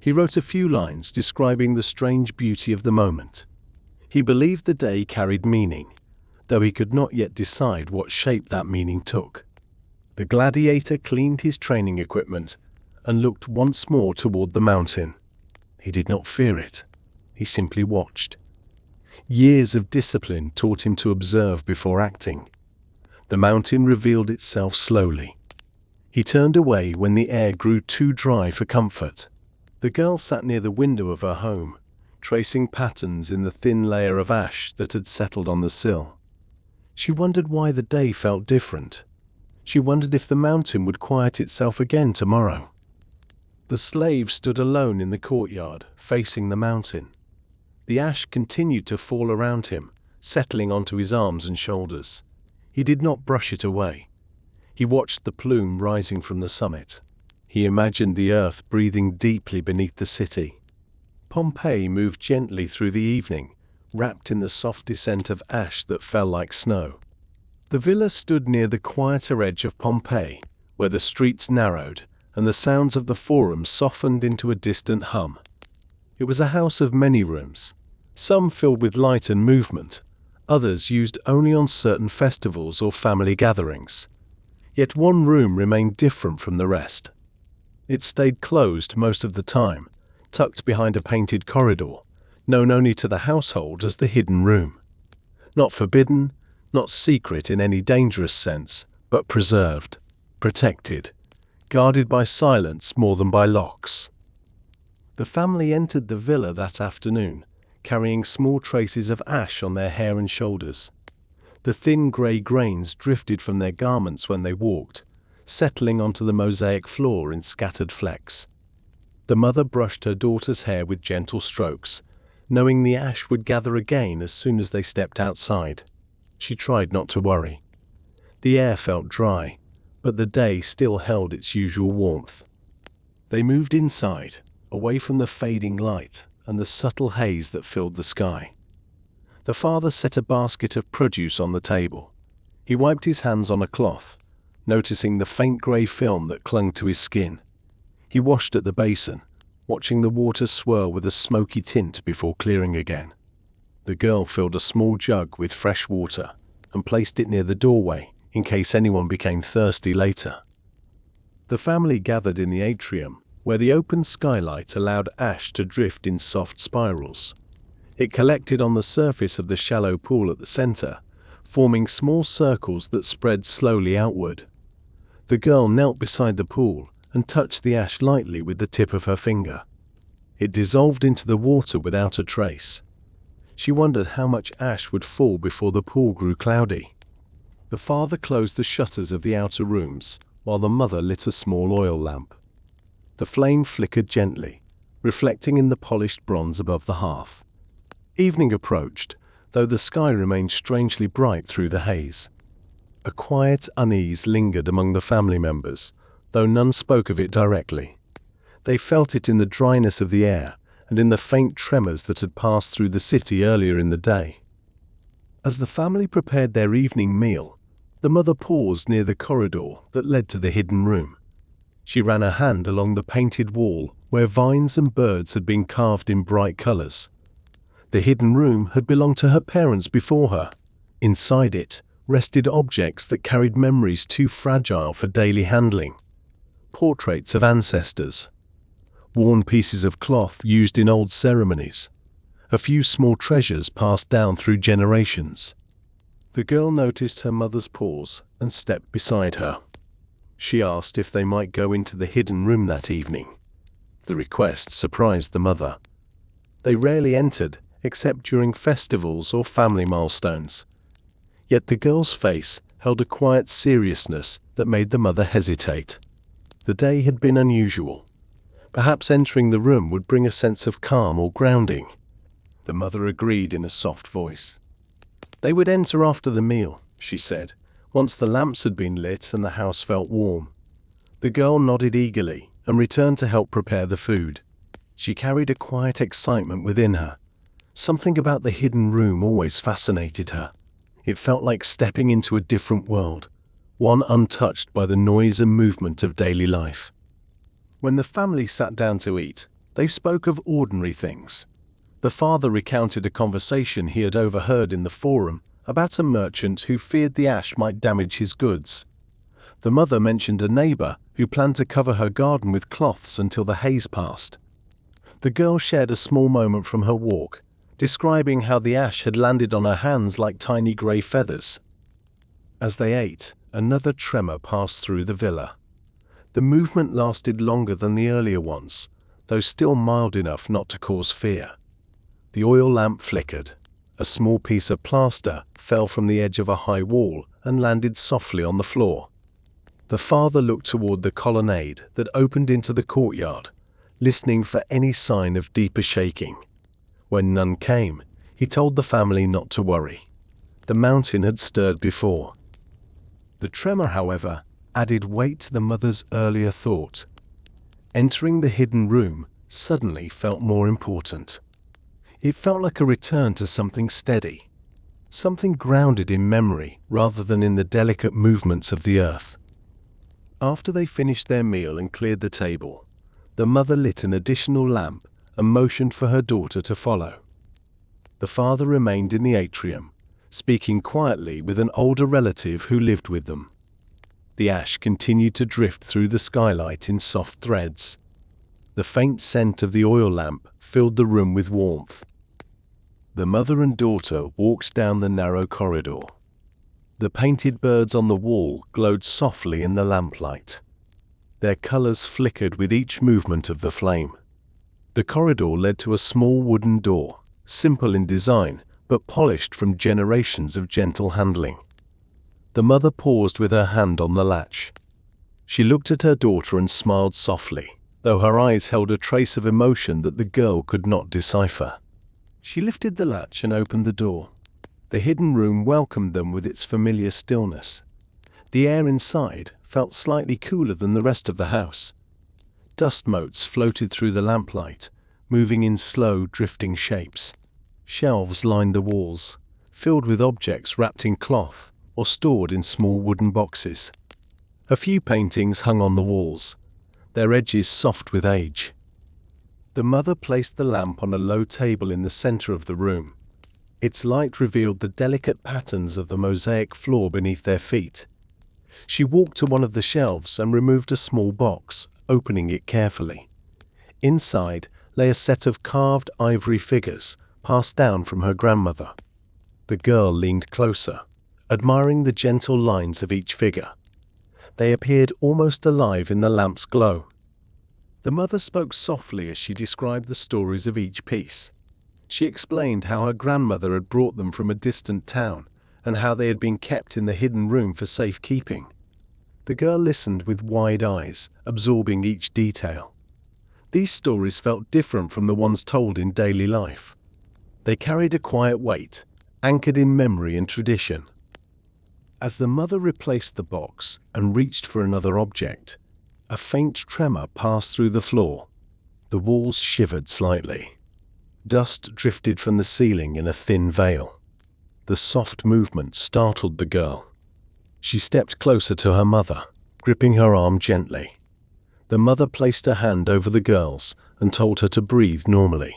Speaker 1: He wrote a few lines describing the strange beauty of the moment. He believed the day carried meaning, though he could not yet decide what shape that meaning took. The gladiator cleaned his training equipment and looked once more toward the mountain. He did not fear it. He simply watched. Years of discipline taught him to observe before acting. The mountain revealed itself slowly. He turned away when the air grew too dry for comfort. The girl sat near the window of her home, tracing patterns in the thin layer of ash that had settled on the sill. She wondered why the day felt different. She wondered if the mountain would quiet itself again tomorrow. The slave stood alone in the courtyard, facing the mountain. The ash continued to fall around him, settling onto his arms and shoulders. He did not brush it away. He watched the plume rising from the summit. He imagined the earth breathing deeply beneath the city. Pompeii moved gently through the evening, wrapped in the soft descent of ash that fell like snow. The villa stood near the quieter edge of Pompeii, where the streets narrowed and the sounds of the Forum softened into a distant hum. It was a house of many rooms, some filled with light and movement, others used only on certain festivals or family gatherings. Yet one room remained different from the rest. It stayed closed most of the time, tucked behind a painted corridor, known only to the household as the hidden room. Not forbidden, not secret in any dangerous sense, but preserved, protected, guarded by silence more than by locks. The family entered the villa that afternoon, carrying small traces of ash on their hair and shoulders. The thin grey grains drifted from their garments when they walked, settling onto the mosaic floor in scattered flecks. The mother brushed her daughter's hair with gentle strokes, knowing the ash would gather again as soon as they stepped outside. She tried not to worry. The air felt dry, but the day still held its usual warmth. They moved inside, away from the fading light and the subtle haze that filled the sky. The father set a basket of produce on the table. He wiped his hands on a cloth, noticing the faint grey film that clung to his skin. He washed at the basin, watching the water swirl with a smoky tint before clearing again. The girl filled a small jug with fresh water and placed it near the doorway in case anyone became thirsty later. The family gathered in the atrium, where the open skylight allowed ash to drift in soft spirals. It collected on the surface of the shallow pool at the center, forming small circles that spread slowly outward. The girl knelt beside the pool and touched the ash lightly with the tip of her finger. It dissolved into the water without a trace. She wondered how much ash would fall before the pool grew cloudy. The father closed the shutters of the outer rooms, while the mother lit a small oil lamp. The flame flickered gently, reflecting in the polished bronze above the hearth. Evening approached, though the sky remained strangely bright through the haze. A quiet unease lingered among the family members, though none spoke of it directly. They felt it in the dryness of the air and in the faint tremors that had passed through the city earlier in the day. As the family prepared their evening meal, the mother paused near the corridor that led to the hidden room. She ran a hand along the painted wall where vines and birds had been carved in bright colors. The hidden room had belonged to her parents before her. Inside it rested objects that carried memories too fragile for daily handling. Portraits of ancestors, worn pieces of cloth used in old ceremonies, a few small treasures passed down through generations. The girl noticed her mother's pause and stepped beside her. She asked if they might go into the hidden room that evening. The request surprised the mother. They rarely entered, except during festivals or family milestones. Yet the girl's face held a quiet seriousness that made the mother hesitate. The day had been unusual. Perhaps entering the room would bring a sense of calm or grounding. The mother agreed in a soft voice. They would enter after the meal, she said, once the lamps had been lit and the house felt warm. The girl nodded eagerly and returned to help prepare the food. She carried a quiet excitement within her. Something about the hidden room always fascinated her. It felt like stepping into a different world, one untouched by the noise and movement of daily life. When the family sat down to eat, they spoke of ordinary things. The father recounted a conversation he had overheard in the Forum about a merchant who feared the ash might damage his goods. The mother mentioned a neighbor who planned to cover her garden with cloths until the haze passed. The girl shared a small moment from her walk, describing how the ash had landed on her hands like tiny grey feathers. As they ate, another tremor passed through the villa. The movement lasted longer than the earlier ones, though still mild enough not to cause fear. The oil lamp flickered. A small piece of plaster fell from the edge of a high wall and landed softly on the floor. The father looked toward the colonnade that opened into the courtyard, listening for any sign of deeper shaking. When none came, he told the family not to worry. The mountain had stirred before. The tremor, however, added weight to the mother's earlier thought. Entering the hidden room suddenly felt more important. It felt like a return to something steady, something grounded in memory rather than in the delicate movements of the earth. After they finished their meal and cleared the table, the mother lit an additional lamp and motioned for her daughter to follow. The father remained in the atrium, speaking quietly with an older relative who lived with them. The ash continued to drift through the skylight in soft threads. The faint scent of the oil lamp filled the room with warmth. The mother and daughter walked down the narrow corridor. The painted birds on the wall glowed softly in the lamplight. Their colors flickered with each movement of the flame. The corridor led to a small wooden door, simple in design, but polished from generations of gentle handling. The mother paused with her hand on the latch. She looked at her daughter and smiled softly, though her eyes held a trace of emotion that the girl could not decipher. She lifted the latch and opened the door. The hidden room welcomed them with its familiar stillness. The air inside felt slightly cooler than the rest of the house. Dust motes floated through the lamplight, moving in slow, drifting shapes. Shelves lined the walls, filled with objects wrapped in cloth or stored in small wooden boxes. A few paintings hung on the walls, their edges soft with age. The mother placed the lamp on a low table in the center of the room. Its light revealed the delicate patterns of the mosaic floor beneath their feet. She walked to one of the shelves and removed a small box, opening it carefully. Inside lay a set of carved ivory figures passed down from her grandmother. The girl leaned closer, admiring the gentle lines of each figure. They appeared almost alive in the lamp's glow. The mother spoke softly as she described the stories of each piece. She explained how her grandmother had brought them from a distant town and how they had been kept in the hidden room for safekeeping. The girl listened with wide eyes, absorbing each detail. These stories felt different from the ones told in daily life. They carried a quiet weight, anchored in memory and tradition. As the mother replaced the box and reached for another object, a faint tremor passed through the floor. The walls shivered slightly. Dust drifted from the ceiling in a thin veil. The soft movement startled the girl. She stepped closer to her mother, gripping her arm gently. The mother placed her hand over the girl's and told her to breathe normally.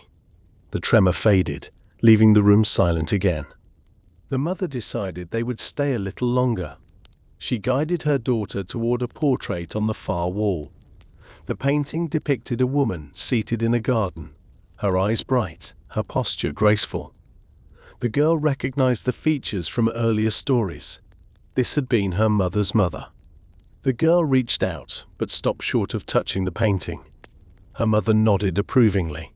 Speaker 1: The tremor faded, leaving the room silent again. The mother decided they would stay a little longer. She guided her daughter toward a portrait on the far wall. The painting depicted a woman seated in a garden, her eyes bright, her posture graceful. The girl recognized the features from earlier stories. This had been her mother's mother. The girl reached out, but stopped short of touching the painting. Her mother nodded approvingly.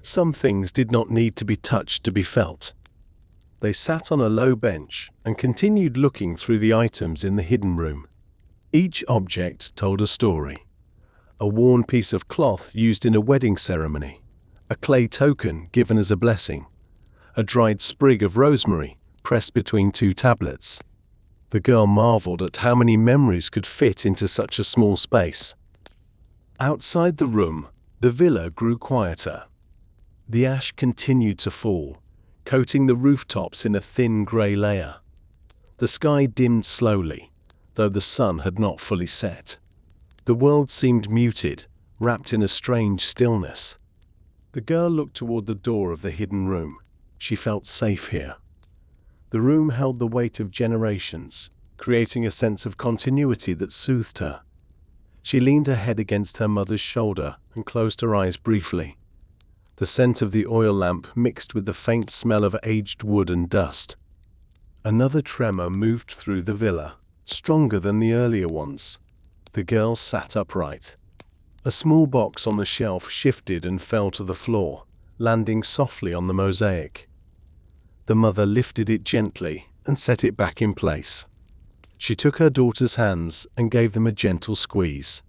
Speaker 1: Some things did not need to be touched to be felt. They sat on a low bench and continued looking through the items in the hidden room. Each object told a story. A worn piece of cloth used in a wedding ceremony, a clay token given as a blessing, a dried sprig of rosemary pressed between two tablets. The girl marveled at how many memories could fit into such a small space. Outside the room, the villa grew quieter. The ash continued to fall, coating the rooftops in a thin grey layer. The sky dimmed slowly, though the sun had not fully set. The world seemed muted, wrapped in a strange stillness. The girl looked toward the door of the hidden room. She felt safe here. The room held the weight of generations, creating a sense of continuity that soothed her. She leaned her head against her mother's shoulder and closed her eyes briefly. The scent of the oil lamp mixed with the faint smell of aged wood and dust. Another tremor moved through the villa, stronger than the earlier ones. The girl sat upright. A small box on the shelf shifted and fell to the floor, landing softly on the mosaic. The mother lifted it gently and set it back in place. She took her daughter's hands and gave them a gentle squeeze.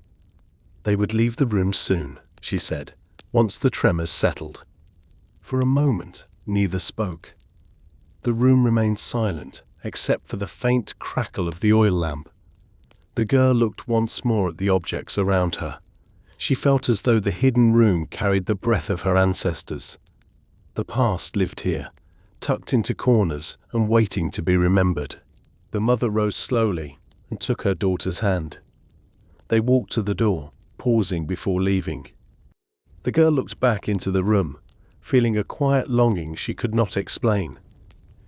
Speaker 1: They would leave the room soon, she said, once the tremors settled. For a moment, neither spoke. The room remained silent, except for the faint crackle of the oil lamp. The girl looked once more at the objects around her. She felt as though the hidden room carried the breath of her ancestors. The past lived here, tucked into corners and waiting to be remembered. The mother rose slowly and took her daughter's hand. They walked to the door, pausing before leaving. The girl looked back into the room, feeling a quiet longing she could not explain.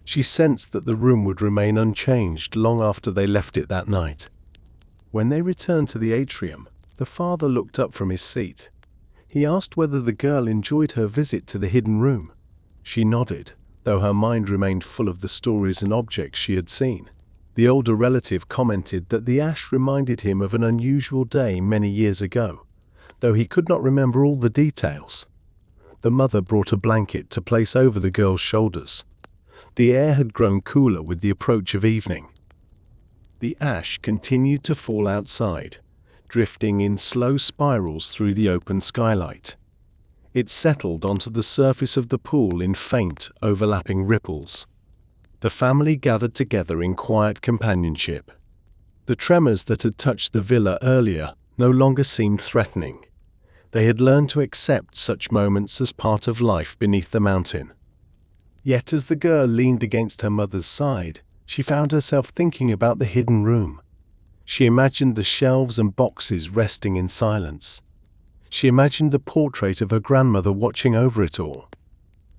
Speaker 1: She sensed that the room would remain unchanged long after they left it that night. When they returned to the atrium, the father looked up from his seat. He asked whether the girl enjoyed her visit to the hidden room. She nodded, though her mind remained full of the stories and objects she had seen. The older relative commented that the ash reminded him of an unusual day many years ago, though he could not remember all the details. The mother brought a blanket to place over the girl's shoulders. The air had grown cooler with the approach of evening. The ash continued to fall outside, drifting in slow spirals through the open skylight. It settled onto the surface of the pool in faint, overlapping ripples. The family gathered together in quiet companionship. The tremors that had touched the villa earlier no longer seemed threatening. They had learned to accept such moments as part of life beneath the mountain. Yet as the girl leaned against her mother's side, she found herself thinking about the hidden room. She imagined the shelves and boxes resting in silence. She imagined the portrait of her grandmother watching over it all.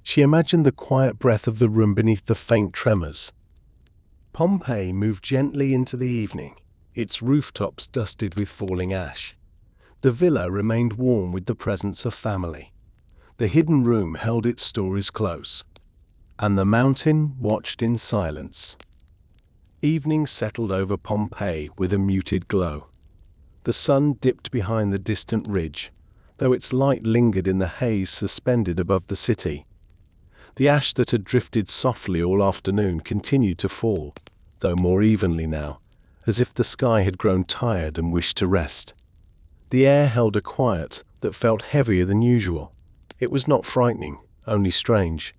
Speaker 1: She imagined the quiet breath of the room beneath the faint tremors. Pompeii moved gently into the evening, its rooftops dusted with falling ash. The villa remained warm with the presence of family. The hidden room held its stories close, and the mountain watched in silence. Evening settled over Pompeii with a muted glow. The sun dipped behind the distant ridge, though its light lingered in the haze suspended above the city. The ash that had drifted softly all afternoon continued to fall, though more evenly now, as if the sky had grown tired and wished to rest. The air held a quiet that felt heavier than usual. It was not frightening, only strange.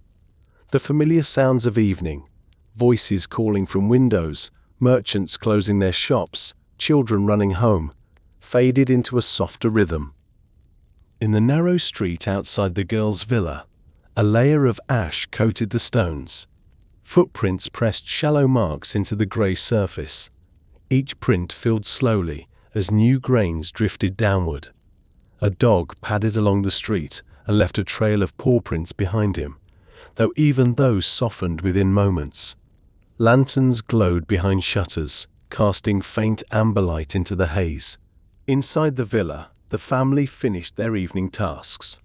Speaker 1: The familiar sounds of evening, voices calling from windows, merchants closing their shops, children running home, faded into a softer rhythm. In the narrow street outside the girl's villa, a layer of ash coated the stones. Footprints pressed shallow marks into the grey surface. Each print filled slowly as new grains drifted downward. A dog padded along the street and left a trail of paw prints behind him, though even those softened within moments. Lanterns glowed behind shutters, casting faint amber light into the haze. Inside the villa, the family finished their evening tasks.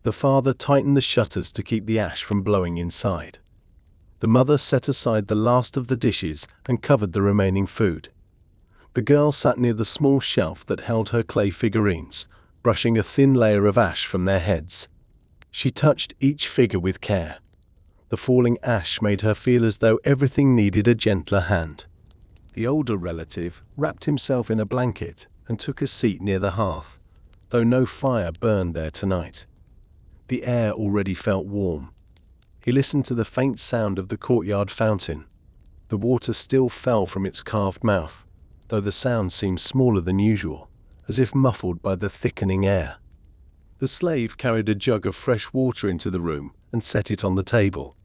Speaker 1: The father tightened the shutters to keep the ash from blowing inside. The mother set aside the last of the dishes and covered the remaining food. The girl sat near the small shelf that held her clay figurines, brushing a thin layer of ash from their heads. She touched each figure with care. The falling ash made her feel as though everything needed a gentler hand. The older relative wrapped himself in a blanket and took a seat near the hearth, though no fire burned there tonight. The air already felt warm. He listened to the faint sound of the courtyard fountain. The water still fell from its carved mouth, though the sound seemed smaller than usual, as if muffled by the thickening air. The slave carried a jug of fresh water into the room and set it on the table.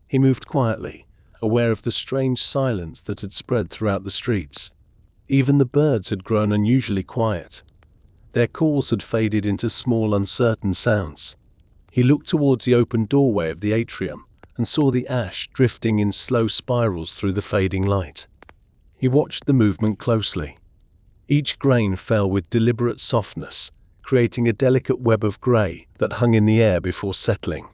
Speaker 1: He moved quietly, aware of the strange silence that had spread throughout the streets. Even the birds had grown unusually quiet. Their calls had faded into small, uncertain sounds. He looked towards the open doorway of the atrium and saw the ash drifting in slow spirals through the fading light. He watched the movement closely. Each grain fell with deliberate softness, creating a delicate web of grey that hung in the air before settling.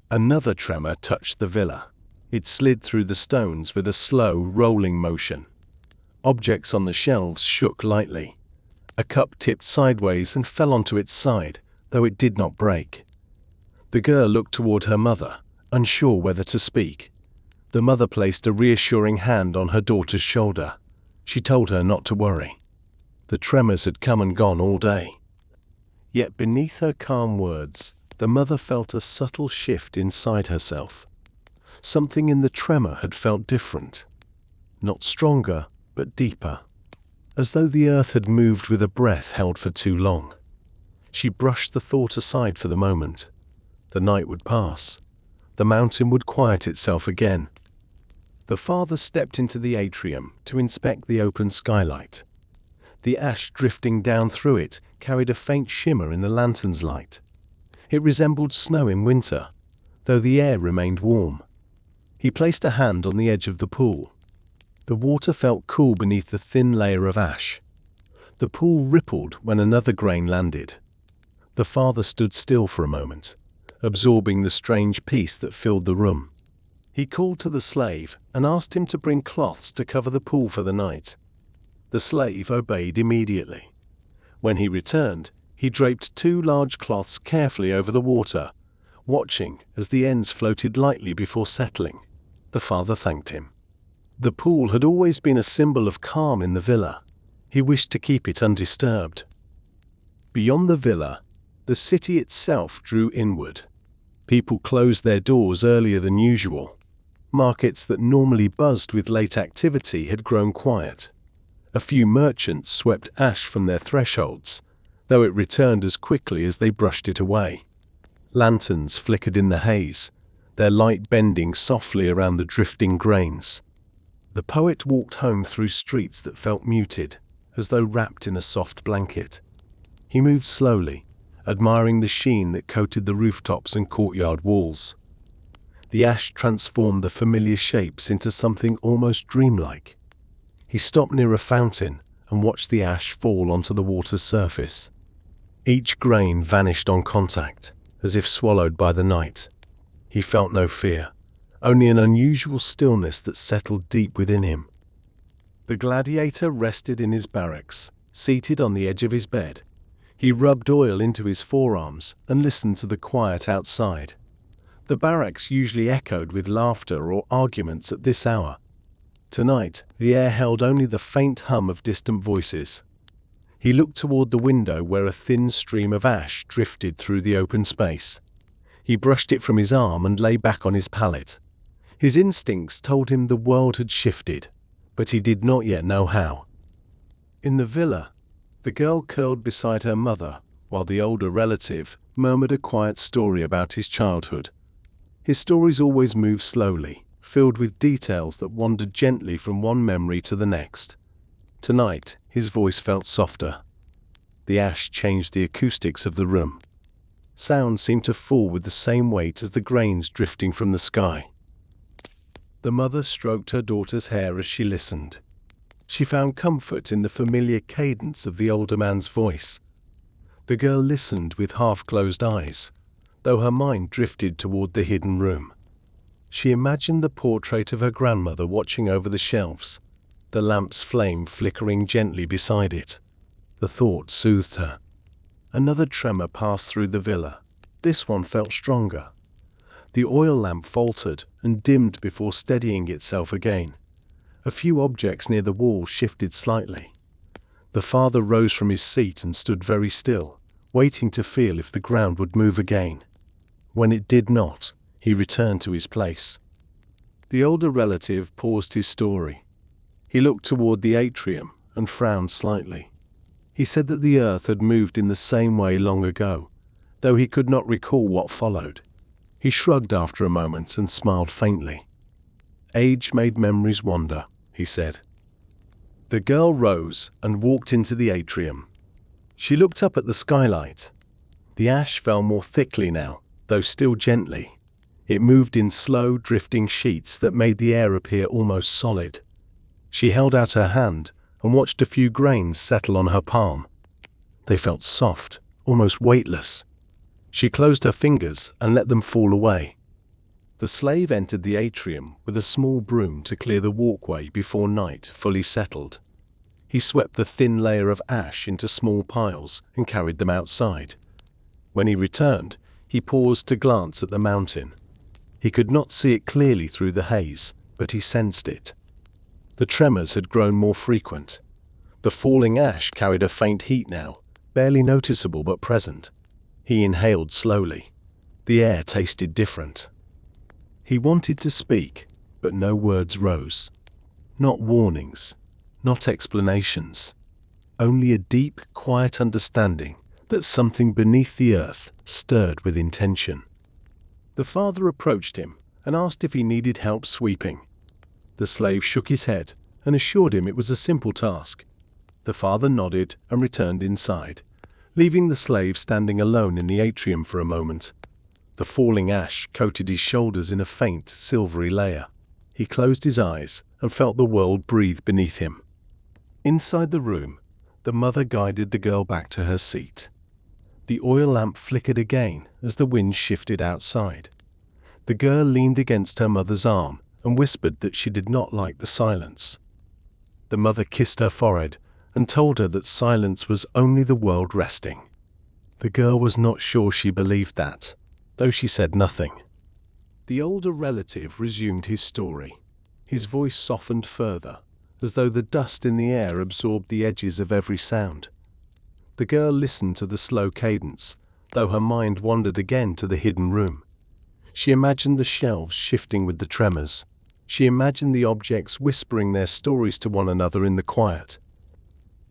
Speaker 1: Another tremor touched the villa. It slid through the stones with a slow, rolling motion. Objects on the shelves shook lightly. A cup tipped sideways and fell onto its side, though it did not break. The girl looked toward her mother, unsure whether to speak. The mother placed a reassuring hand on her daughter's shoulder. She told her not to worry. The tremors had come and gone all day. Yet beneath her calm words, the mother felt a subtle shift inside herself. Something in the tremor had felt different. Not stronger, but deeper. As though the earth had moved with a breath held for too long. She brushed the thought aside for the moment. The night would pass. The mountain would quiet itself again. The father stepped into the atrium to inspect the open skylight. The ash drifting down through it carried a faint shimmer in the lantern's light. It resembled snow in winter, though the air remained warm. He placed a hand on the edge of the pool. The water felt cool beneath the thin layer of ash. The pool rippled when another grain landed. The father stood still for a moment, absorbing the strange peace that filled the room. He called to the slave and asked him to bring cloths to cover the pool for the night. The slave obeyed immediately. When he returned, he draped 2 large cloths carefully over the water, watching as the ends floated lightly before settling. The father thanked him. The pool had always been a symbol of calm in the villa. He wished to keep it undisturbed. Beyond the villa, the city itself drew inward. People closed their doors earlier than usual. Markets that normally buzzed with late activity had grown quiet. A few merchants swept ash from their thresholds, though it returned as quickly as they brushed it away. Lanterns flickered in the haze, their light bending softly around the drifting grains. The poet walked home through streets that felt muted, as though wrapped in a soft blanket. He moved slowly, admiring the sheen that coated the rooftops and courtyard walls. The ash transformed the familiar shapes into something almost dreamlike. He stopped near a fountain and watched the ash fall onto the water's surface. Each grain vanished on contact, as if swallowed by the night. He felt no fear, only an unusual stillness that settled deep within him. The gladiator rested in his barracks, seated on the edge of his bed. He rubbed oil into his forearms and listened to the quiet outside. The barracks usually echoed with laughter or arguments at this hour. Tonight, the air held only the faint hum of distant voices. He looked toward the window where a thin stream of ash drifted through the open space. He brushed it from his arm and lay back on his pallet. His instincts told him the world had shifted, but he did not yet know how. In the villa, the girl curled beside her mother, while the older relative murmured a quiet story about his childhood. His stories always moved slowly, filled with details that wandered gently from one memory to the next. Tonight, his voice felt softer. The ash changed the acoustics of the room. Sound seemed to fall with the same weight as the grains drifting from the sky. The mother stroked her daughter's hair as she listened. She found comfort in the familiar cadence of the older man's voice. The girl listened with half-closed eyes, though her mind drifted toward the hidden room. She imagined the portrait of her grandmother watching over the shelves, the lamp's flame flickering gently beside it. The thought soothed her. Another tremor passed through the villa. This one felt stronger. The oil lamp faltered and dimmed before steadying itself again. A few objects near the wall shifted slightly. The father rose from his seat and stood very still, waiting to feel if the ground would move again. When it did not, he returned to his place. The older relative paused his story. He looked toward the atrium and frowned slightly. He said that the earth had moved in the same way long ago, though he could not recall what followed. He shrugged after a moment and smiled faintly. Age made memories wander, he said. The girl rose and walked into the atrium. She looked up at the skylight. The ash fell more thickly now, though still gently. It moved in slow, drifting sheets that made the air appear almost solid. She held out her hand and watched a few grains settle on her palm. They felt soft, almost weightless. She closed her fingers and let them fall away. The slave entered the atrium with a small broom to clear the walkway before night fully settled. He swept the thin layer of ash into small piles and carried them outside. When he returned, he paused to glance at the mountain. He could not see it clearly through the haze, but he sensed it. The tremors had grown more frequent. The falling ash carried a faint heat now, barely noticeable but present. He inhaled slowly. The air tasted different. He wanted to speak, but no words rose. Not warnings, not explanations. Only a deep, quiet understanding that something beneath the earth stirred with intention. The father approached him and asked if he needed help sweeping. The slave shook his head and assured him it was a simple task. The father nodded and returned inside, leaving the slave standing alone in the atrium for a moment. The falling ash coated his shoulders in a faint, silvery layer. He closed his eyes and felt the world breathe beneath him. Inside the room, the mother guided the girl back to her seat. The oil lamp flickered again as the wind shifted outside. The girl leaned against her mother's arm and whispered that she did not like the silence. The mother kissed her forehead and told her that silence was only the world resting. The girl was not sure she believed that, though she said nothing. The older relative resumed his story. His voice softened further, as though the dust in the air absorbed the edges of every sound. The girl listened to the slow cadence, though her mind wandered again to the hidden room. She imagined the shelves shifting with the tremors. She imagined the objects whispering their stories to one another in the quiet.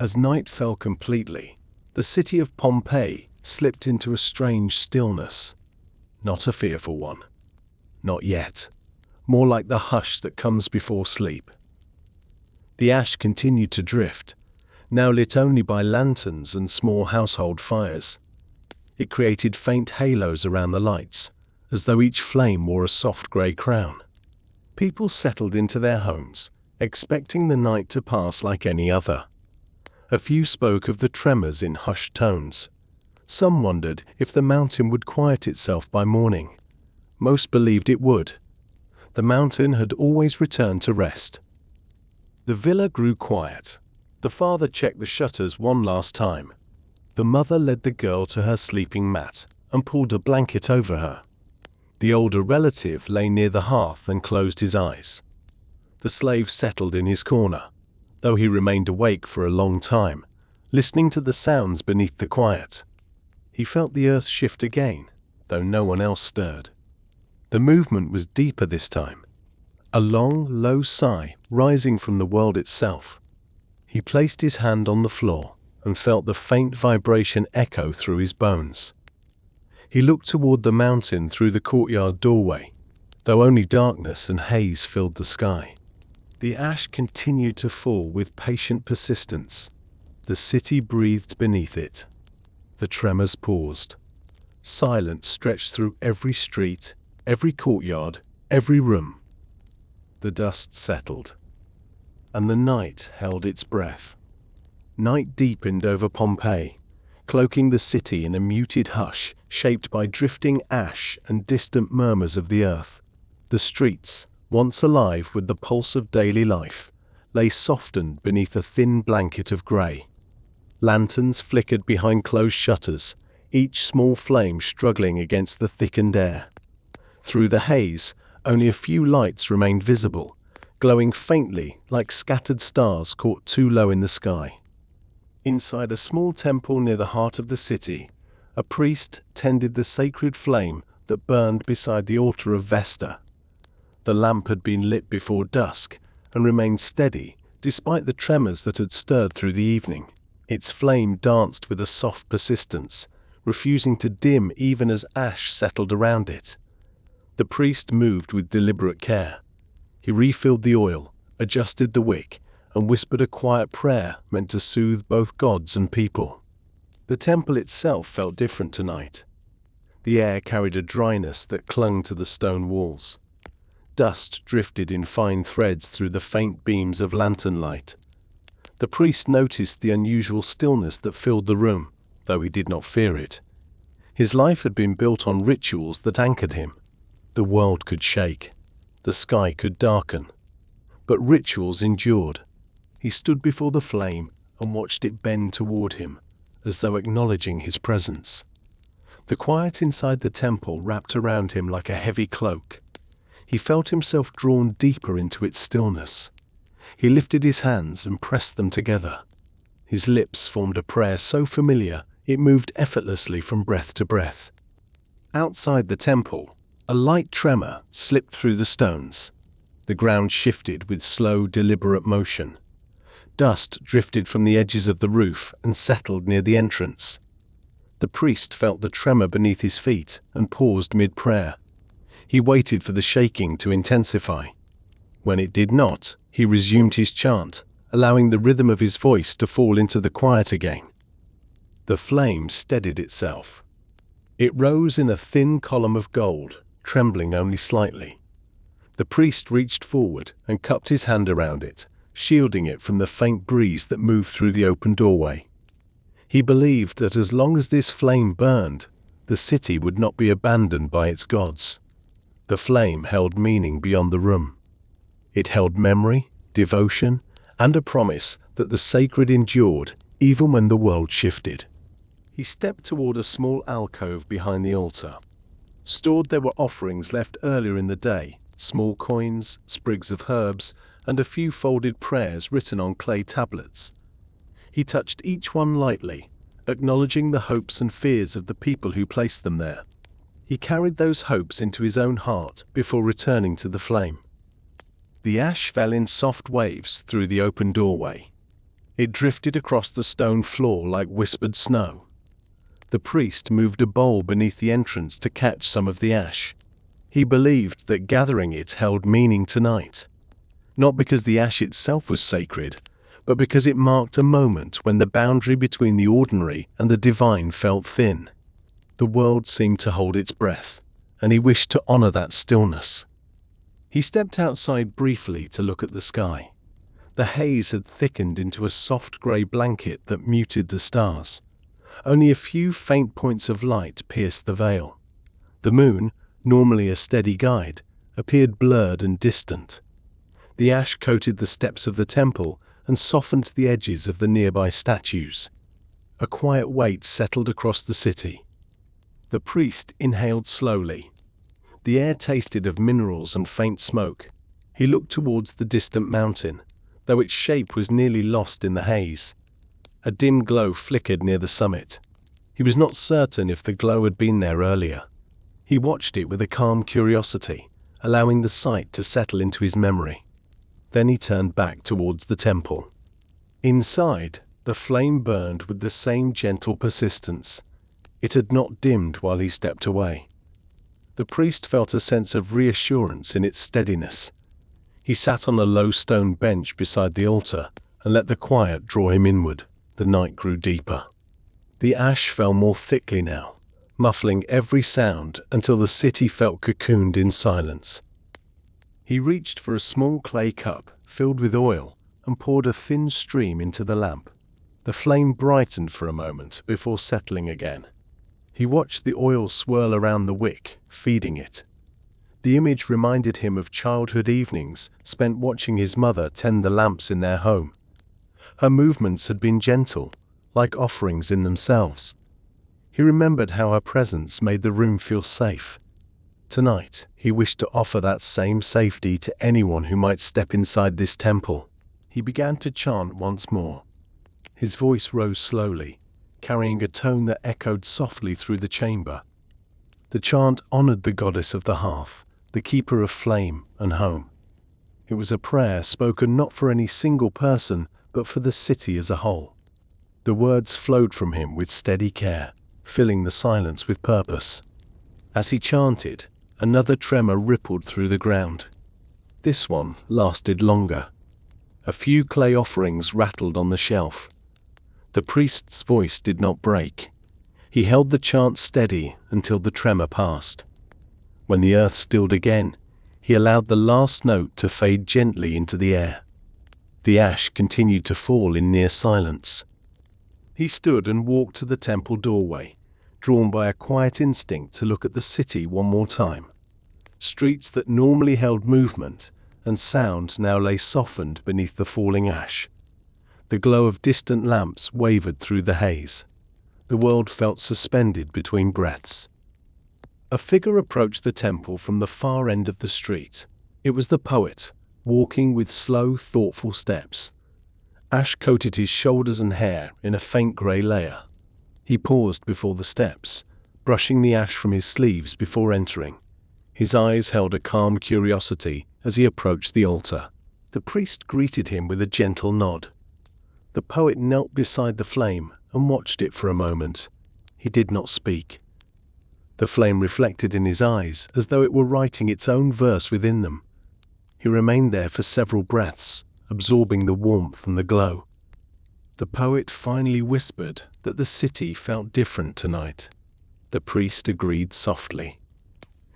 Speaker 1: As night fell completely, the city of Pompeii slipped into a strange stillness. Not a fearful one. Not yet. More like the hush that comes before sleep. The ash continued to drift, now lit only by lanterns and small household fires. It created faint halos around the lights, as though each flame wore a soft grey crown. People settled into their homes, expecting the night to pass like any other. A few spoke of the tremors in hushed tones. Some wondered if the mountain would quiet itself by morning. Most believed it would. The mountain had always returned to rest. The villa grew quiet. The father checked the shutters one last time. The mother led the girl to her sleeping mat and pulled a blanket over her. The older relative lay near the hearth and closed his eyes. The slave settled in his corner, though he remained awake for a long time, listening to the sounds beneath the quiet. He felt the earth shift again, though no one else stirred. The movement was deeper this time, a long, low sigh rising from the world itself. He placed his hand on the floor and felt the faint vibration echo through his bones. He looked toward the mountain through the courtyard doorway, though only darkness and haze filled the sky. The ash continued to fall with patient persistence. The city breathed beneath it. The tremors paused. Silence stretched through every street, every courtyard, every room. The dust settled, and the night held its breath. Night deepened over Pompeii, cloaking the city in a muted hush shaped by drifting ash and distant murmurs of the earth. The streets, once alive with the pulse of daily life, lay softened beneath a thin blanket of grey. Lanterns flickered behind closed shutters, each small flame struggling against the thickened air. Through the haze, only a few lights remained visible, glowing faintly like scattered stars caught too low in the sky. Inside a small temple near the heart of the city, a priest tended the sacred flame that burned beside the altar of Vesta. The lamp had been lit before dusk and remained steady despite the tremors that had stirred through the evening. Its flame danced with a soft persistence, refusing to dim even as ash settled around it. The priest moved with deliberate care. He refilled the oil, adjusted the wick, and whispered a quiet prayer meant to soothe both gods and people. The temple itself felt different tonight. The air carried a dryness that clung to the stone walls. Dust drifted in fine threads through the faint beams of lantern light. The priest noticed the unusual stillness that filled the room, though he did not fear it. His life had been built on rituals that anchored him. The world could shake. The sky could darken. But rituals endured. He stood before the flame and watched it bend toward him, as though acknowledging his presence. The quiet inside the temple wrapped around him like a heavy cloak. He felt himself drawn deeper into its stillness. He lifted his hands and pressed them together. His lips formed a prayer so familiar it moved effortlessly from breath to breath. Outside the temple, A light tremor slipped through the stones. The ground shifted with slow, deliberate motion. Dust drifted from the edges of the roof and settled near the entrance. The priest felt the tremor beneath his feet and paused mid-prayer. He waited for the shaking to intensify. When it did not, he resumed his chant, allowing the rhythm of his voice to fall into the quiet again. The flame steadied itself. It rose in a thin column of gold, trembling only slightly. The priest reached forward and cupped his hand around it, shielding it from the faint breeze that moved through the open doorway. He believed that as long as this flame burned, the city would not be abandoned by its gods. The flame held meaning beyond the room. It held memory, devotion, and a promise that the sacred endured even when the world shifted. He stepped toward a small alcove behind the altar. Stored there were offerings left earlier in the day, small coins, sprigs of herbs, and a few folded prayers written on clay tablets. He touched each one lightly, acknowledging the hopes and fears of the people who placed them there. He carried those hopes into his own heart before returning to the flame. The ash fell in soft waves through the open doorway. It drifted across the stone floor like whispered snow. The priest moved a bowl beneath the entrance to catch some of the ash. He believed that gathering it held meaning tonight, not because the ash itself was sacred, but because it marked a moment when the boundary between the ordinary and the divine felt thin. The world seemed to hold its breath, and he wished to honor that stillness. He stepped outside briefly to look at the sky. The haze had thickened into a soft grey blanket that muted the stars. Only a few faint points of light pierced the veil. The moon, normally a steady guide, appeared blurred and distant. The ash coated the steps of the temple and softened the edges of the nearby statues. A quiet weight settled across the city. The priest inhaled slowly. The air tasted of minerals and faint smoke. He looked towards the distant mountain, though its shape was nearly lost in the haze. A dim glow flickered near the summit. He was not certain if the glow had been there earlier. He watched it with a calm curiosity, allowing the sight to settle into his memory. Then he turned back towards the temple. Inside, the flame burned with the same gentle persistence. It had not dimmed while he stepped away. The priest felt a sense of reassurance in its steadiness. He sat on a low stone bench beside the altar and let the quiet draw him inward. The night grew deeper. The ash fell more thickly now, muffling every sound until the city felt cocooned in silence. He reached for a small clay cup filled with oil and poured a thin stream into the lamp. The flame brightened for a moment before settling again. He watched the oil swirl around the wick, feeding it. The image reminded him of childhood evenings spent watching his mother tend the lamps in their home. Her movements had been gentle, like offerings in themselves. He remembered how her presence made the room feel safe. Tonight, he wished to offer that same safety to anyone who might step inside this temple. He began to chant once more. His voice rose slowly, carrying a tone that echoed softly through the chamber. The chant honored the goddess of the hearth, the keeper of flame and home. It was a prayer spoken not for any single person, but for the city as a whole. The words flowed from him with steady care, filling the silence with purpose. As he chanted, another tremor rippled through the ground. This one lasted longer. A few clay offerings rattled on the shelf. The priest's voice did not break. He held the chant steady until the tremor passed. When the earth stilled again, he allowed the last note to fade gently into the air. The ash continued to fall in near silence. He stood and walked to the temple doorway, drawn by a quiet instinct to look at the city one more time. Streets that normally held movement and sound now lay softened beneath the falling ash. The glow of distant lamps wavered through the haze. The world felt suspended between breaths. A figure approached the temple from the far end of the street. It was the poet, walking with slow, thoughtful steps. Ash coated his shoulders and hair in a faint grey layer. He paused before the steps, brushing the ash from his sleeves before entering. His eyes held a calm curiosity as he approached the altar. The priest greeted him with a gentle nod. The poet knelt beside the flame and watched it for a moment. He did not speak. The flame reflected in his eyes as though it were writing its own verse within them. He remained there for several breaths, absorbing the warmth and the glow. The poet finally whispered that the city felt different tonight. The priest agreed softly.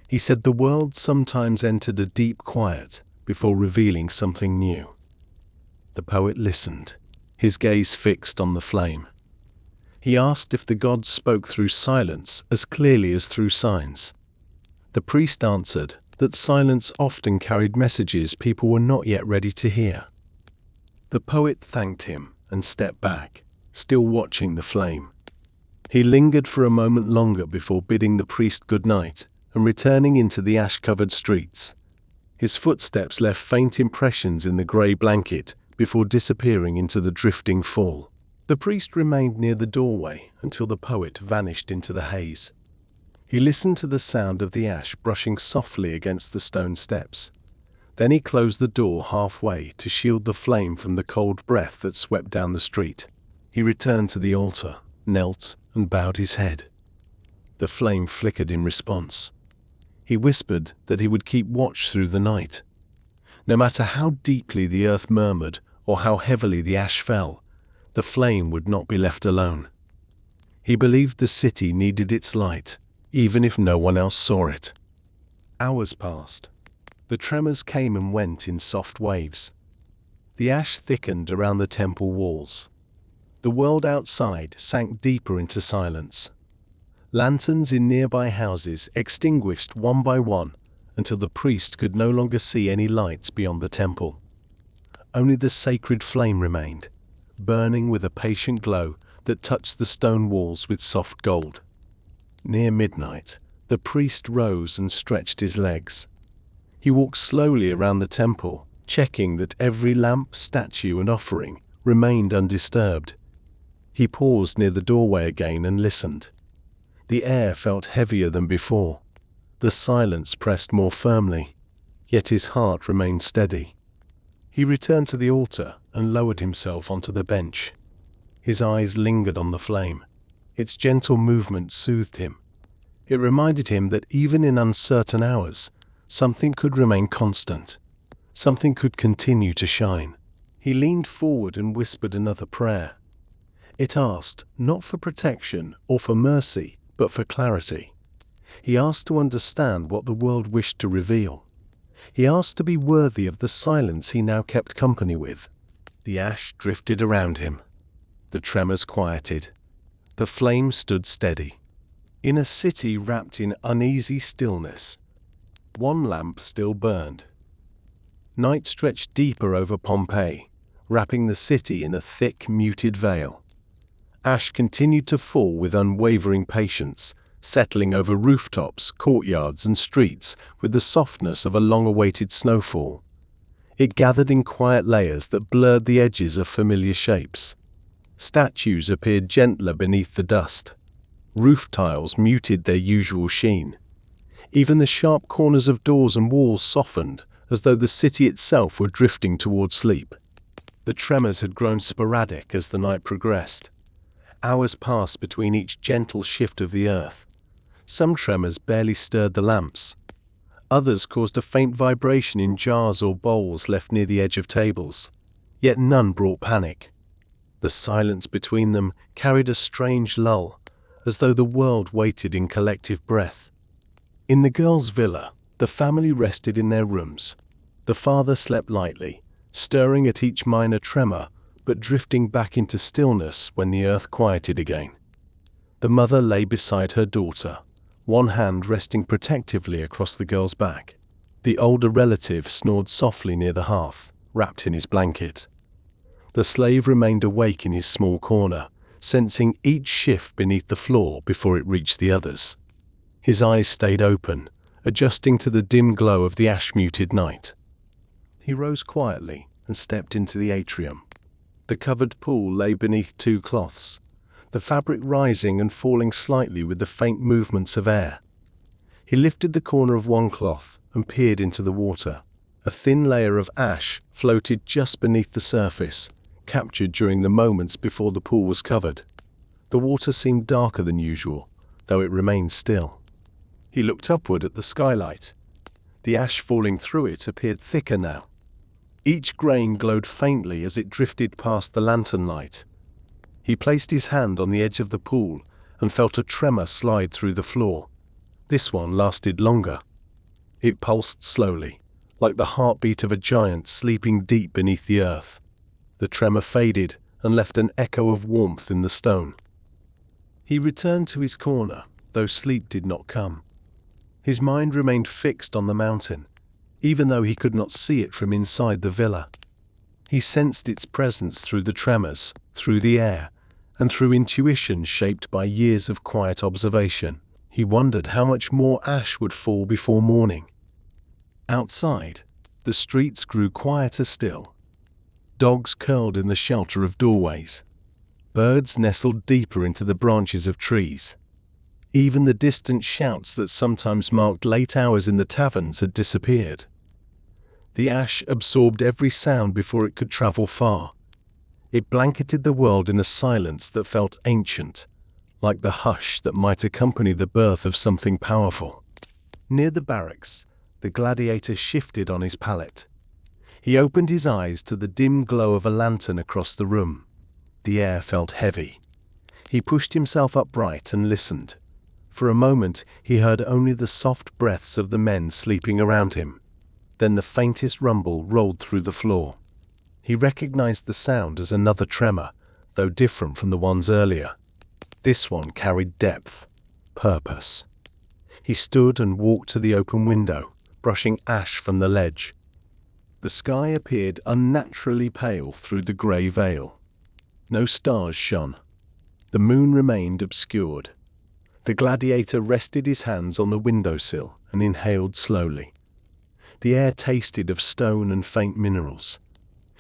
Speaker 1: He said the world sometimes entered a deep quiet before revealing something new. The poet listened, his gaze fixed on the flame. He asked if the gods spoke through silence as clearly as through signs. The priest answered that silence often carried messages people were not yet ready to hear. The poet thanked him and stepped back, still watching the flame. He lingered for a moment longer before bidding the priest good night and returning into the ash-covered streets. His footsteps left faint impressions in the grey blanket before disappearing into the drifting fall. The priest remained near the doorway until the poet vanished into the haze. He listened to the sound of the ash brushing softly against the stone steps. Then he closed the door halfway to shield the flame from the cold breath that swept down the street. He returned to the altar, knelt, and bowed his head. The flame flickered in response. He whispered that he would keep watch through the night. No matter how deeply the earth murmured or how heavily the ash fell, the flame would not be left alone. He believed the city needed its light, even if no one else saw it. Hours passed. The tremors came and went in soft waves. The ash thickened around the temple walls. The world outside sank deeper into silence. Lanterns in nearby houses extinguished one by one until the priest could no longer see any lights beyond the temple. Only the sacred flame remained, burning with a patient glow that touched the stone walls with soft gold. Near midnight, the priest rose and stretched his legs. He walked slowly around the temple, checking that every lamp, statue, and offering remained undisturbed. He paused near the doorway again and listened. The air felt heavier than before. The silence pressed more firmly, yet his heart remained steady. He returned to the altar and lowered himself onto the bench. His eyes lingered on the flame. Its gentle movement soothed him. It reminded him that even in uncertain hours, something could remain constant. Something could continue to shine. He leaned forward and whispered another prayer. It asked not for protection or for mercy, but for clarity. He asked to understand what the world wished to reveal. He asked to be worthy of the silence he now kept company with. The ash drifted around him. The tremors quieted. The flame stood steady. In a city wrapped in uneasy stillness, one lamp still burned. Night stretched deeper over Pompeii, wrapping the city in a thick, muted veil. Ash continued to fall with unwavering patience, settling over rooftops, courtyards, and streets with the softness of a long-awaited snowfall. It gathered in quiet layers that blurred the edges of familiar shapes. Statues appeared gentler beneath the dust. Roof tiles muted their usual sheen. Even the sharp corners of doors and walls softened, as though the city itself were drifting toward sleep. The tremors had grown sporadic as the night progressed. Hours passed between each gentle shift of the earth. Some tremors barely stirred the lamps. Others caused a faint vibration in jars or bowls left near the edge of tables. Yet none brought panic. The silence between them carried a strange lull, as though the world waited in collective breath. In the girls' villa, the family rested in their rooms. The father slept lightly, stirring at each minor tremor, but drifting back into stillness when the earth quieted again. The mother lay beside her daughter, one hand resting protectively across the girl's back. The older relative snored softly near the hearth, wrapped in his blanket. The slave remained awake in his small corner, sensing each shift beneath the floor before it reached the others. His eyes stayed open, adjusting to the dim glow of the ash-muted night. He rose quietly and stepped into the atrium. The covered pool lay beneath two cloths, the fabric rising and falling slightly with the faint movements of air. He lifted the corner of one cloth and peered into the water. A thin layer of ash floated just beneath the surface, captured during the moments before the pool was covered. The water seemed darker than usual, though it remained still. He looked upward at the skylight. The ash falling through it appeared thicker now. Each grain glowed faintly as it drifted past the lantern light. He placed his hand on the edge of the pool and felt a tremor slide through the floor. This one lasted longer. It pulsed slowly, like the heartbeat of a giant sleeping deep beneath the earth. The tremor faded and left an echo of warmth in the stone. He returned to his corner, though sleep did not come. His mind remained fixed on the mountain, even though he could not see it from inside the villa. He sensed its presence through the tremors, through the air, and through intuition shaped by years of quiet observation. He wondered how much more ash would fall before morning. Outside, the streets grew quieter still. Dogs curled in the shelter of doorways. Birds nestled deeper into the branches of trees. Even the distant shouts that sometimes marked late hours in the taverns had disappeared. The ash absorbed every sound before it could travel far. It blanketed the world in a silence that felt ancient, like the hush that might accompany the birth of something powerful. Near the barracks, the gladiator shifted on his pallet. He opened his eyes to the dim glow of a lantern across the room. The air felt heavy. He pushed himself upright and listened. For a moment, he heard only the soft breaths of the men sleeping around him. Then the faintest rumble rolled through the floor. He recognized the sound as another tremor, though different from the ones earlier. This one carried depth, purpose. He stood and walked to the open window, brushing ash from the ledge. The sky appeared unnaturally pale through the grey veil. No stars shone. The moon remained obscured. The gladiator rested his hands on the windowsill and inhaled slowly. The air tasted of stone and faint minerals.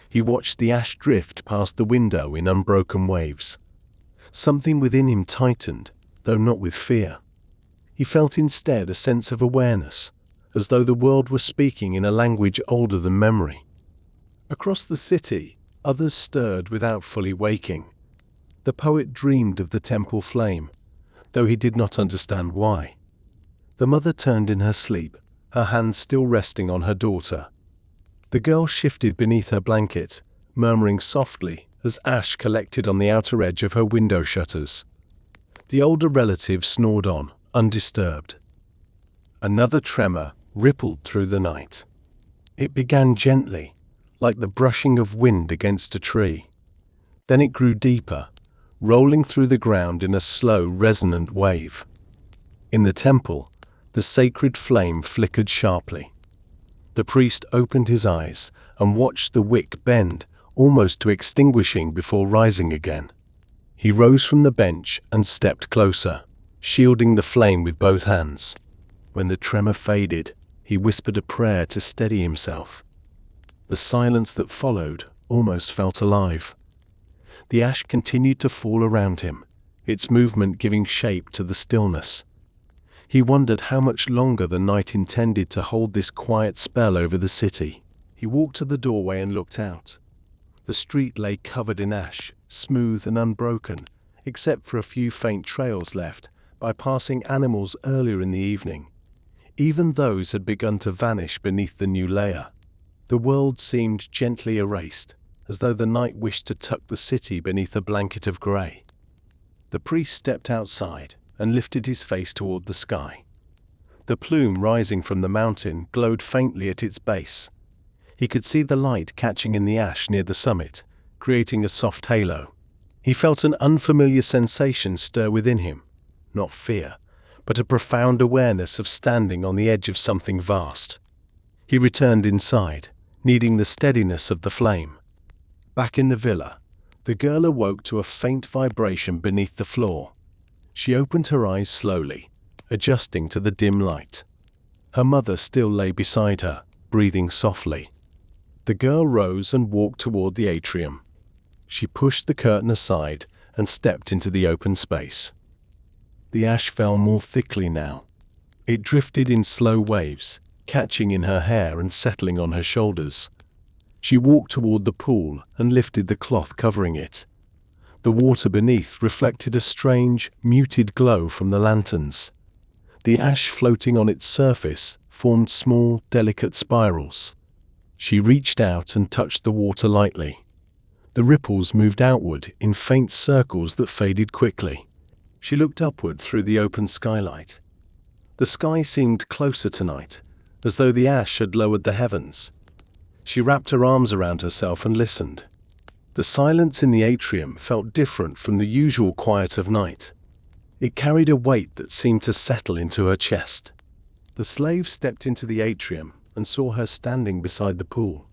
Speaker 1: He watched the ash drift past the window in unbroken waves. Something within him tightened, though not with fear. He felt instead a sense of awareness, as though the world were speaking in a language older than memory. Across the city, others stirred without fully waking. The poet dreamed of the temple flame, though he did not understand why. The mother turned in her sleep, her hand still resting on her daughter. The girl shifted beneath her blanket, murmuring softly as ash collected on the outer edge of her window shutters. The older relative snored on, undisturbed. Another tremor rippled through the night. It began gently, like the brushing of wind against a tree. Then it grew deeper, rolling through the ground in a slow, resonant wave. In the temple, the sacred flame flickered sharply. The priest opened his eyes and watched the wick bend, almost to extinguishing before rising again. He rose from the bench and stepped closer, shielding the flame with both hands. When the tremor faded, he whispered a prayer to steady himself. The silence that followed almost felt alive. The ash continued to fall around him, its movement giving shape to the stillness. He wondered how much longer the night intended to hold this quiet spell over the city. He walked to the doorway and looked out. The street lay covered in ash, smooth and unbroken, except for a few faint trails left by passing animals earlier in the evening. Even those had begun to vanish beneath the new layer. The world seemed gently erased, as though the night wished to tuck the city beneath a blanket of grey. The priest stepped outside and lifted his face toward the sky. The plume rising from the mountain glowed faintly at its base. He could see the light catching in the ash near the summit, creating a soft halo. He felt an unfamiliar sensation stir within him, not fear, but a profound awareness of standing on the edge of something vast. He returned inside, needing the steadiness of the flame. Back in the villa, the girl awoke to a faint vibration beneath the floor. She opened her eyes slowly, adjusting to the dim light. Her mother still lay beside her, breathing softly. The girl rose and walked toward the atrium. She pushed the curtain aside and stepped into the open space. The ash fell more thickly now. It drifted in slow waves, catching in her hair and settling on her shoulders. She walked toward the pool and lifted the cloth covering it. The water beneath reflected a strange, muted glow from the lanterns. The ash floating on its surface formed small, delicate spirals. She reached out and touched the water lightly. The ripples moved outward in faint circles that faded quickly. She looked upward through the open skylight. The sky seemed closer tonight, as though the ash had lowered the heavens. She wrapped her arms around herself and listened. The silence in the atrium felt different from the usual quiet of night. It carried a weight that seemed to settle into her chest. The slave stepped into the atrium and saw her standing beside the pool.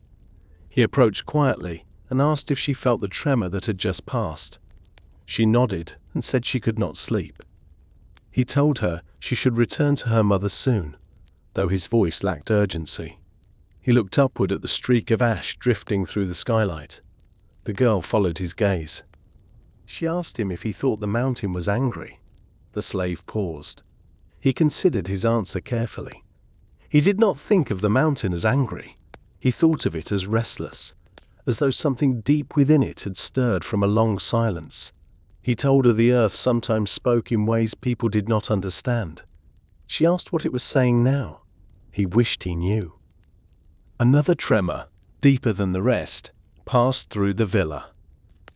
Speaker 1: He approached quietly and asked if she felt the tremor that had just passed. She nodded and said she could not sleep. He told her she should return to her mother soon, though his voice lacked urgency. He looked upward at the streak of ash drifting through the skylight. The girl followed his gaze. She asked him if he thought the mountain was angry. The slave paused. He considered his answer carefully. He did not think of the mountain as angry. He thought of it as restless, as though something deep within it had stirred from a long silence. He told her the earth sometimes spoke in ways people did not understand. She asked what it was saying now. He wished he knew. Another tremor, deeper than the rest, passed through the villa.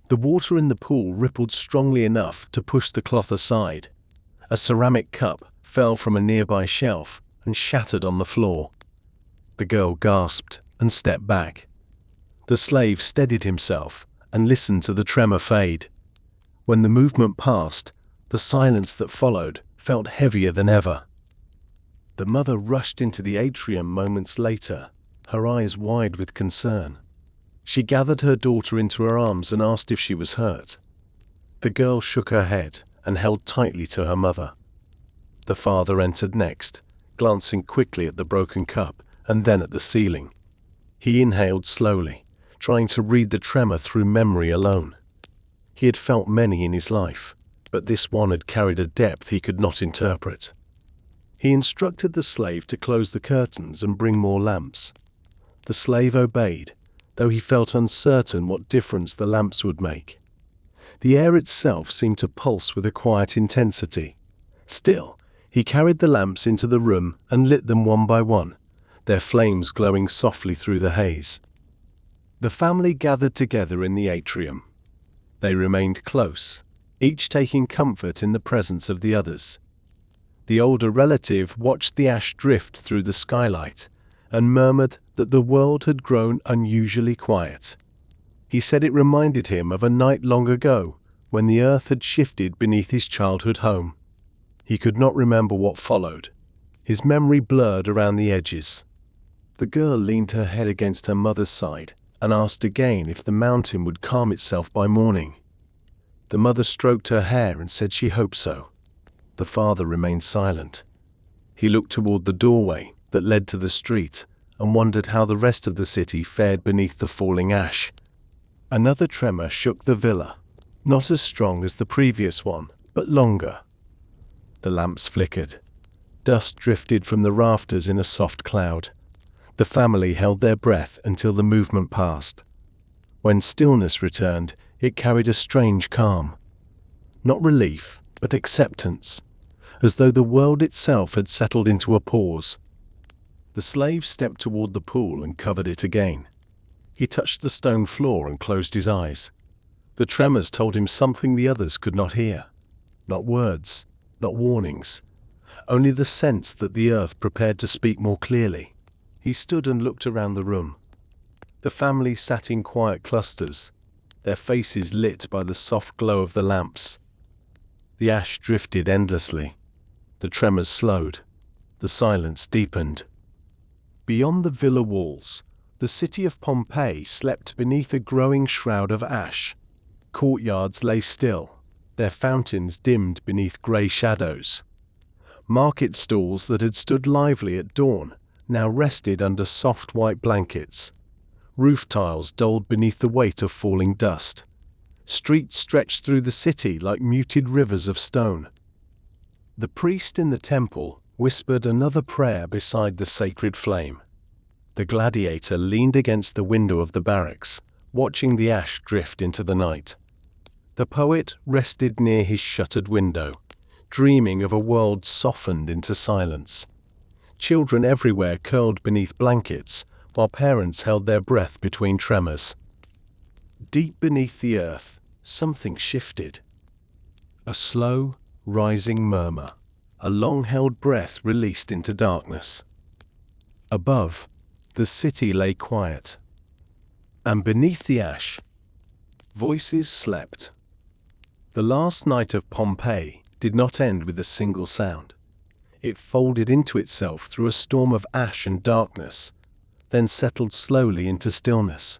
Speaker 1: The water in the pool rippled strongly enough to push the cloth aside. A ceramic cup fell from a nearby shelf and shattered on the floor. The girl gasped and stepped back. The slave steadied himself and listened to the tremor fade. When the movement passed, the silence that followed felt heavier than ever. The mother rushed into the atrium moments later, her eyes wide with concern. She gathered her daughter into her arms and asked if she was hurt. The girl shook her head and held tightly to her mother. The father entered next, glancing quickly at the broken cup and then at the ceiling. He inhaled slowly, trying to read the tremor through memory alone. He had felt many in his life, but this one had carried a depth he could not interpret. He instructed the slave to close the curtains and bring more lamps. The slave obeyed, though he felt uncertain what difference the lamps would make. The air itself seemed to pulse with a quiet intensity. Still, he carried the lamps into the room and lit them one by one, their flames glowing softly through the haze. The family gathered together in the atrium. They remained close, each taking comfort in the presence of the others. The older relative watched the ash drift through the skylight and murmured that the world had grown unusually quiet. He said it reminded him of a night long ago when the earth had shifted beneath his childhood home. He could not remember what followed. His memory blurred around the edges. The girl leaned her head against her mother's side and asked again if the mountain would calm itself by morning. The mother stroked her hair and said she hoped so. The father remained silent. He looked toward the doorway that led to the street and wondered how the rest of the city fared beneath the falling ash. Another tremor shook the villa, not as strong as the previous one, but longer. The lamps flickered. Dust drifted from the rafters in a soft cloud. The family held their breath until the movement passed. When stillness returned, it carried a strange calm. Not relief, but acceptance, as though the world itself had settled into a pause. The slave stepped toward the pool and covered it again. He touched the stone floor and closed his eyes. The tremors told him something the others could not hear. Not words, not warnings, only the sense that the earth prepared to speak more clearly. He stood and looked around the room. The family sat in quiet clusters, their faces lit by the soft glow of the lamps. The ash drifted endlessly. The tremors slowed. The silence deepened. Beyond the villa walls, the city of Pompeii slept beneath a growing shroud of ash. Courtyards lay still, their fountains dimmed beneath grey shadows. Market stalls that had stood lively at dawn now rested under soft white blankets. Roof tiles dulled beneath the weight of falling dust. Streets stretched through the city like muted rivers of stone. The priest in the temple, whispered another prayer beside the sacred flame. The gladiator leaned against the window of the barracks, watching the ash drift into the night. The poet rested near his shuttered window, dreaming of a world softened into silence. Children everywhere curled beneath blankets, while parents held their breath between tremors. Deep beneath the earth, something shifted. A slow, rising murmur, a long-held breath released into darkness. Above, the city lay quiet. And beneath the ash, voices slept. The last night of Pompeii did not end with a single sound. It folded into itself through a storm of ash and darkness, then settled slowly into stillness.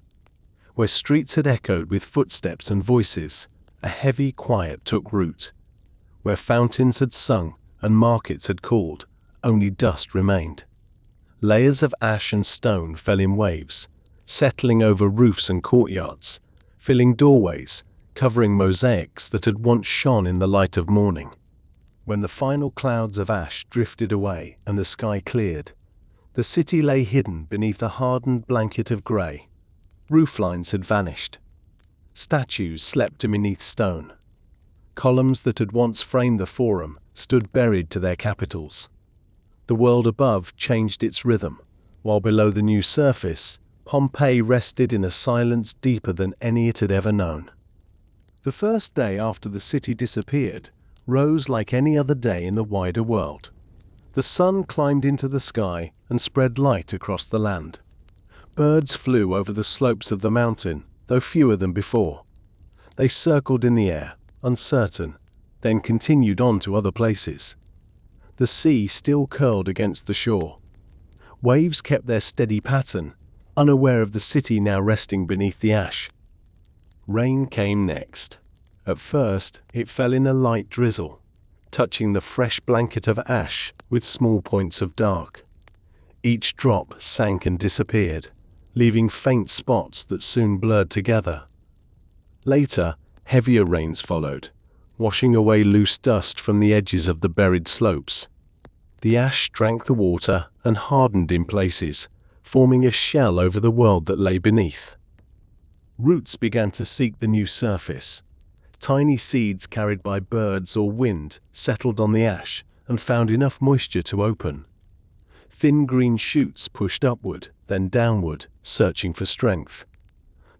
Speaker 1: Where streets had echoed with footsteps and voices, a heavy quiet took root. Where fountains had sung and markets had called, only dust remained. Layers of ash and stone fell in waves, settling over roofs and courtyards, filling doorways, covering mosaics that had once shone in the light of morning. When the final clouds of ash drifted away and the sky cleared, the city lay hidden beneath a hardened blanket of grey. Rooflines had vanished. Statues slept beneath stone. Columns that had once framed the Forum stood buried to their capitals. The world above changed its rhythm, while below the new surface, Pompeii rested in a silence deeper than any it had ever known. The first day after the city disappeared rose like any other day in the wider world. The sun climbed into the sky and spread light across the land. Birds flew over the slopes of the mountain, though fewer than before. They circled in the air, uncertain, then continued on to other places. The sea still curled against the shore. Waves kept their steady pattern, unaware of the city now resting beneath the ash. Rain came next. At first, it fell in a light drizzle, touching the fresh blanket of ash with small points of dark. Each drop sank and disappeared, leaving faint spots that soon blurred together. Later, heavier rains followed, washing away loose dust from the edges of the buried slopes. The ash drank the water and hardened in places, forming a shell over the world that lay beneath. Roots began to seek the new surface. Tiny seeds carried by birds or wind settled on the ash and found enough moisture to open. Thin green shoots pushed upward, then downward, searching for strength.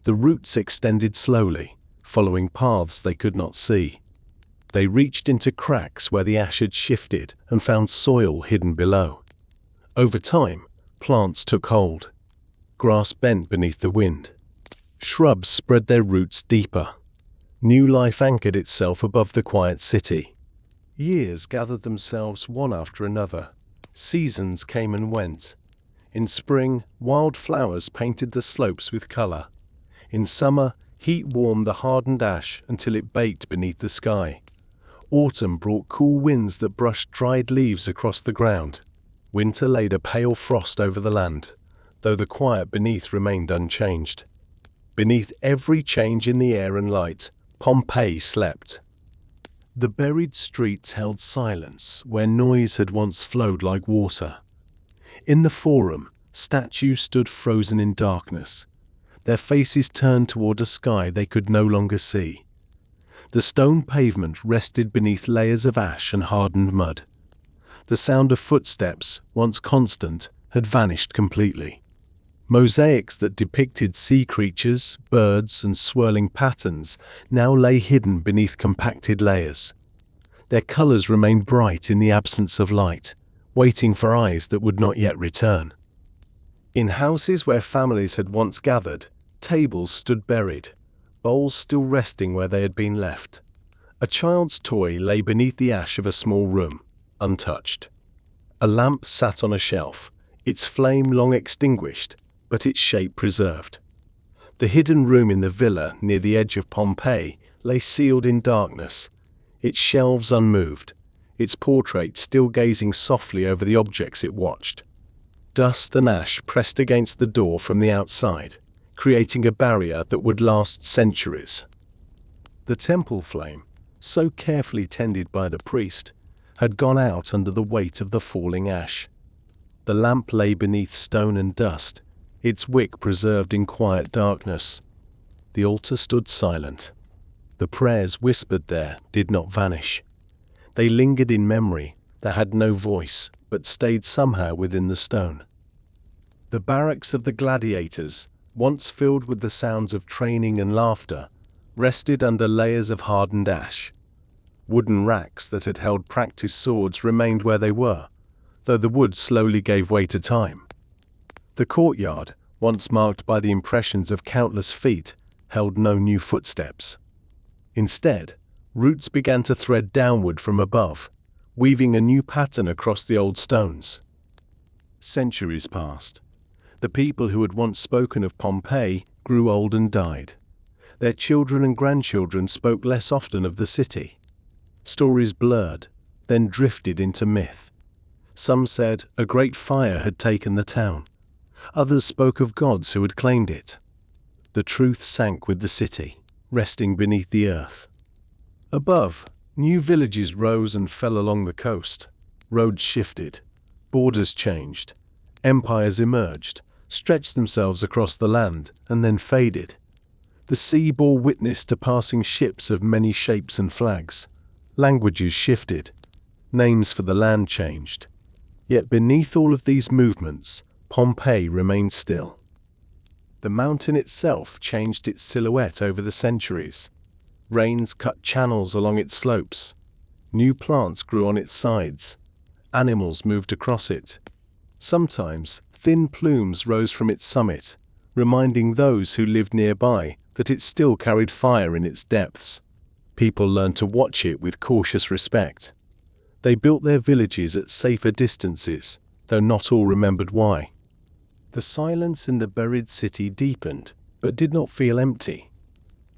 Speaker 1: The roots extended slowly, following paths they could not see. They reached into cracks where the ash had shifted and found soil hidden below. Over time, plants took hold. Grass bent beneath the wind. Shrubs spread their roots deeper. New life anchored itself above the quiet city. Years gathered themselves one after another. Seasons came and went. In spring, wild flowers painted the slopes with color. In summer, heat warmed the hardened ash until it baked beneath the sky. Autumn brought cool winds that brushed dried leaves across the ground. Winter laid a pale frost over the land, though the quiet beneath remained unchanged. Beneath every change in the air and light, Pompeii slept. The buried streets held silence where noise had once flowed like water. In the Forum, statues stood frozen in darkness, their faces turned toward a sky they could no longer see. The stone pavement rested beneath layers of ash and hardened mud. The sound of footsteps, once constant, had vanished completely. Mosaics that depicted sea creatures, birds, and swirling patterns now lay hidden beneath compacted layers. Their colors remained bright in the absence of light, waiting for eyes that would not yet return. In houses where families had once gathered, tables stood buried, bowls still resting where they had been left. A child's toy lay beneath the ash of a small room, untouched. A lamp sat on a shelf, its flame long extinguished, but its shape preserved. The hidden room in the villa near the edge of Pompeii lay sealed in darkness, its shelves unmoved, its portrait still gazing softly over the objects it watched. Dust and ash pressed against the door from the outside, creating a barrier that would last centuries. The temple flame, so carefully tended by the priest, had gone out under the weight of the falling ash. The lamp lay beneath stone and dust, its wick preserved in quiet darkness. The altar stood silent. The prayers whispered there did not vanish. They lingered in memory that had no voice, but stayed somehow within the stone. The barracks of the gladiators, once filled with the sounds of training and laughter, rested under layers of hardened ash. Wooden racks that had held practice swords remained where they were, though the wood slowly gave way to time. The courtyard, once marked by the impressions of countless feet, held no new footsteps. Instead, roots began to thread downward from above, weaving a new pattern across the old stones. Centuries passed. The people who had once spoken of Pompeii grew old and died. Their children and grandchildren spoke less often of the city. Stories blurred, then drifted into myth. Some said a great fire had taken the town. Others spoke of gods who had claimed it. The truth sank with the city, resting beneath the earth. Above, new villages rose and fell along the coast. Roads shifted, borders changed, empires emerged, stretched themselves across the land, and then faded. The sea bore witness to passing ships of many shapes and flags. Languages shifted, names for the land changed. Yet beneath all of these movements, Pompeii remained still. The mountain itself changed its silhouette over the centuries. Rains cut channels along its slopes. New plants grew on its sides. Animals moved across it. Sometimes thin plumes rose from its summit, reminding those who lived nearby that it still carried fire in its depths. People learned to watch it with cautious respect. They built their villages at safer distances, though not all remembered why. The silence in the buried city deepened, but did not feel empty.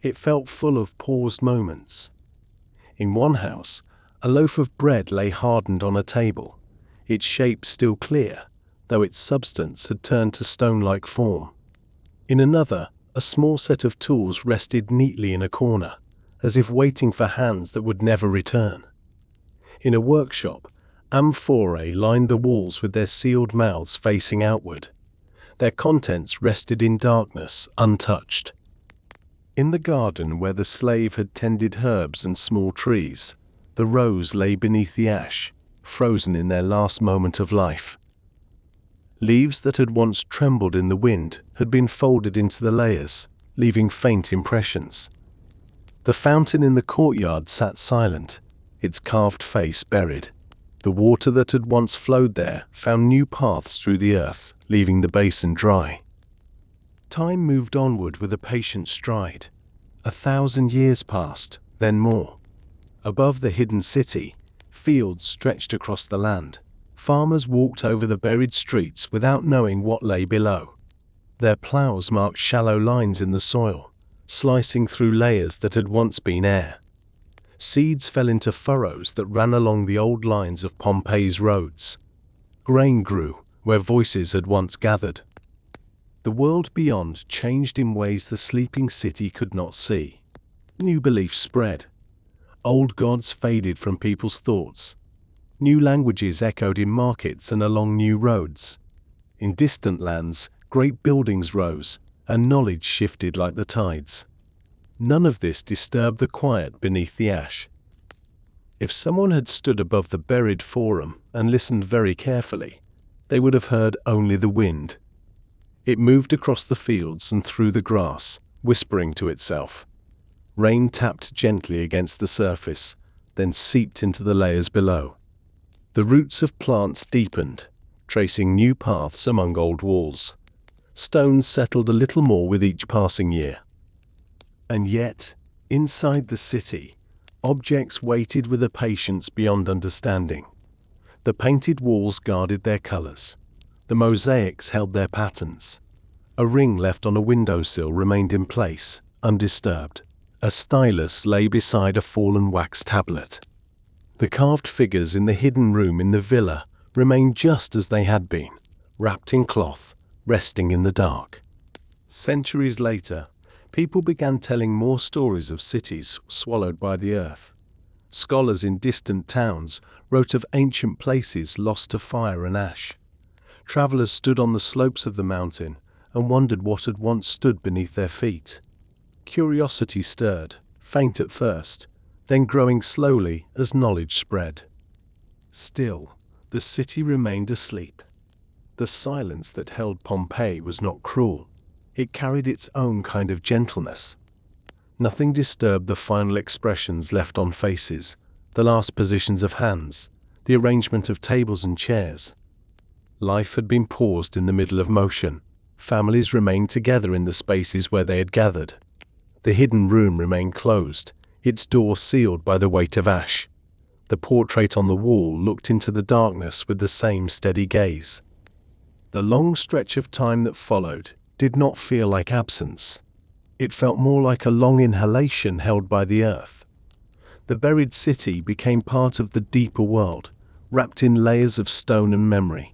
Speaker 1: It felt full of paused moments. In one house, a loaf of bread lay hardened on a table, its shape still clear, though its substance had turned to stone-like form. In another, a small set of tools rested neatly in a corner, as if waiting for hands that would never return. In a workshop, amphorae lined the walls with their sealed mouths facing outward. Their contents rested in darkness, untouched. In the garden where the slave had tended herbs and small trees, the rows lay beneath the ash, frozen in their last moment of life. Leaves that had once trembled in the wind had been folded into the layers, leaving faint impressions. The fountain in the courtyard sat silent, its carved face buried. The water that had once flowed there found new paths through the earth, leaving the basin dry. Time moved onward with a patient stride. 1,000 years passed, then more. Above the hidden city, fields stretched across the land. Farmers walked over the buried streets without knowing what lay below. Their plows marked shallow lines in the soil, slicing through layers that had once been air. Seeds fell into furrows that ran along the old lines of Pompeii's roads. Grain grew where voices had once gathered. The world beyond changed in ways the sleeping city could not see. New beliefs spread. Old gods faded from people's thoughts. New languages echoed in markets and along new roads. In distant lands, great buildings rose, and knowledge shifted like the tides. None of this disturbed the quiet beneath the ash. If someone had stood above the buried forum and listened very carefully, they would have heard only the wind. It moved across the fields and through the grass, whispering to itself. Rain tapped gently against the surface, then seeped into the layers below. The roots of plants deepened, tracing new paths among old walls. Stones settled a little more with each passing year. And yet, inside the city, objects waited with a patience beyond understanding. The painted walls guarded their colors. The mosaics held their patterns. A ring left on a windowsill remained in place, undisturbed. A stylus lay beside a fallen wax tablet. The carved figures in the hidden room in the villa remained just as they had been, wrapped in cloth, resting in the dark. Centuries later, people began telling more stories of cities swallowed by the earth. Scholars in distant towns wrote of ancient places lost to fire and ash. Travelers stood on the slopes of the mountain and wondered what had once stood beneath their feet. Curiosity stirred, faint at first, then growing slowly as knowledge spread. Still, the city remained asleep. The silence that held Pompeii was not cruel. It carried its own kind of gentleness. Nothing disturbed the final expressions left on faces, the last positions of hands, the arrangement of tables and chairs. Life had been paused in the middle of motion. Families remained together in the spaces where they had gathered. The hidden room remained closed, its door sealed by the weight of ash. The portrait on the wall looked into the darkness with the same steady gaze. The long stretch of time that followed did not feel like absence. It felt more like a long inhalation held by the earth. The buried city became part of the deeper world, wrapped in layers of stone and memory.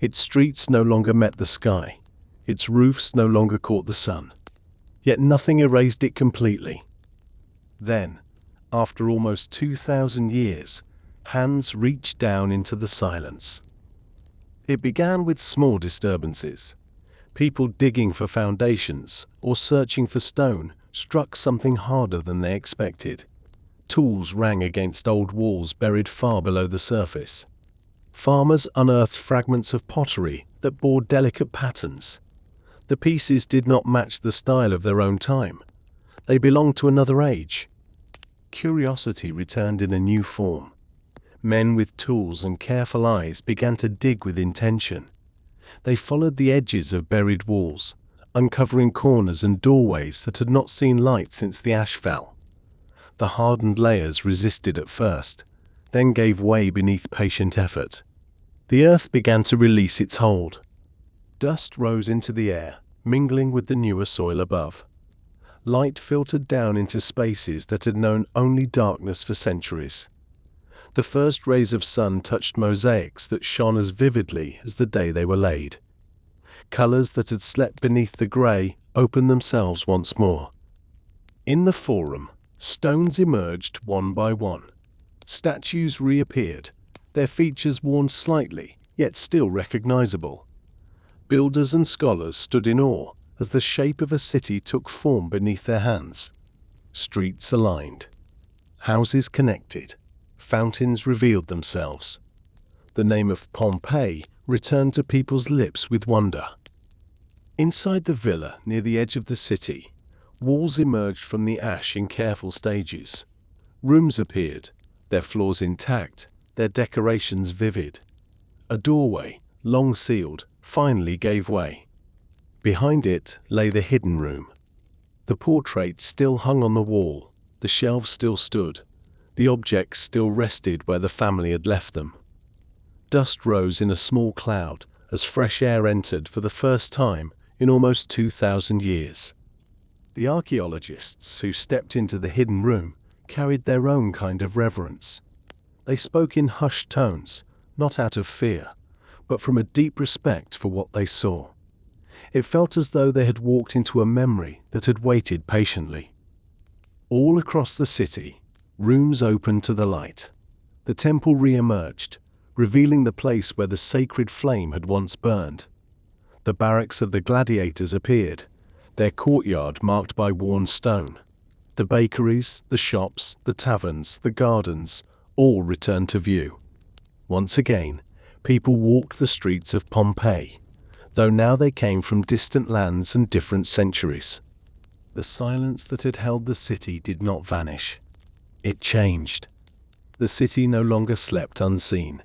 Speaker 1: Its streets no longer met the sky. Its roofs no longer caught the sun. Yet nothing erased it completely. Then, after almost 2,000 years, hands reached down into the silence. It began with small disturbances. People digging for foundations or searching for stone struck something harder than they expected. Tools rang against old walls buried far below the surface. Farmers unearthed fragments of pottery that bore delicate patterns. The pieces did not match the style of their own time. They belonged to another age. Curiosity returned in a new form. Men with tools and careful eyes began to dig with intention. They followed the edges of buried walls, uncovering corners and doorways that had not seen light since the ash fell. The hardened layers resisted at first, then gave way beneath patient effort. The earth began to release its hold. Dust rose into the air, mingling with the newer soil above. Light filtered down into spaces that had known only darkness for centuries. The first rays of sun touched mosaics that shone as vividly as the day they were laid. Colors that had slept beneath the gray opened themselves once more. In the forum, stones emerged one by one. Statues reappeared, their features worn slightly, yet still recognizable. Builders and scholars stood in awe as the shape of a city took form beneath their hands. Streets aligned. Houses connected. Fountains revealed themselves. The name of Pompeii returned to people's lips with wonder. Inside the villa near the edge of the city, walls emerged from the ash in careful stages. Rooms appeared, their floors intact, their decorations vivid. A doorway, long sealed, finally gave way. Behind it lay the hidden room. The portraits still hung on the wall, the shelves still stood, the objects still rested where the family had left them. Dust rose in a small cloud as fresh air entered for the first time in almost 2,000 years. The archaeologists who stepped into the hidden room carried their own kind of reverence. They spoke in hushed tones, not out of fear, but from a deep respect for what they saw. It felt as though they had walked into a memory that had waited patiently. All across the city, rooms opened to the light. The temple re-emerged, revealing the place where the sacred flame had once burned. The barracks of the gladiators appeared, their courtyard marked by worn stone. The bakeries, the shops, the taverns, the gardens, all returned to view. Once again, people walked the streets of Pompeii, though now they came from distant lands and different centuries. The silence that had held the city did not vanish. It changed. The city no longer slept unseen.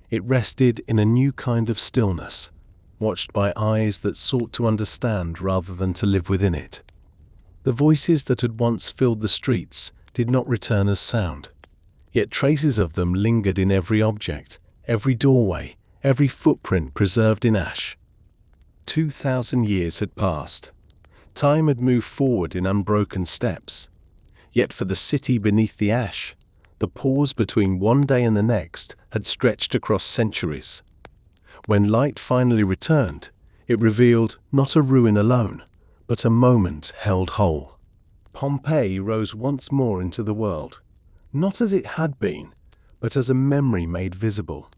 Speaker 1: It rested in a new kind of stillness, watched by eyes that sought to understand rather than to live within it. The voices that had once filled the streets did not return as sound, yet traces of them lingered in every object, every doorway, every footprint preserved in ash. 2,000 years had passed. Time had moved forward in unbroken steps. Yet for the city beneath the ash, the pause between one day and the next had stretched across centuries. When light finally returned, it revealed not a ruin alone, but a moment held whole. Pompeii rose once more into the world, not as it had been, but as a memory made visible.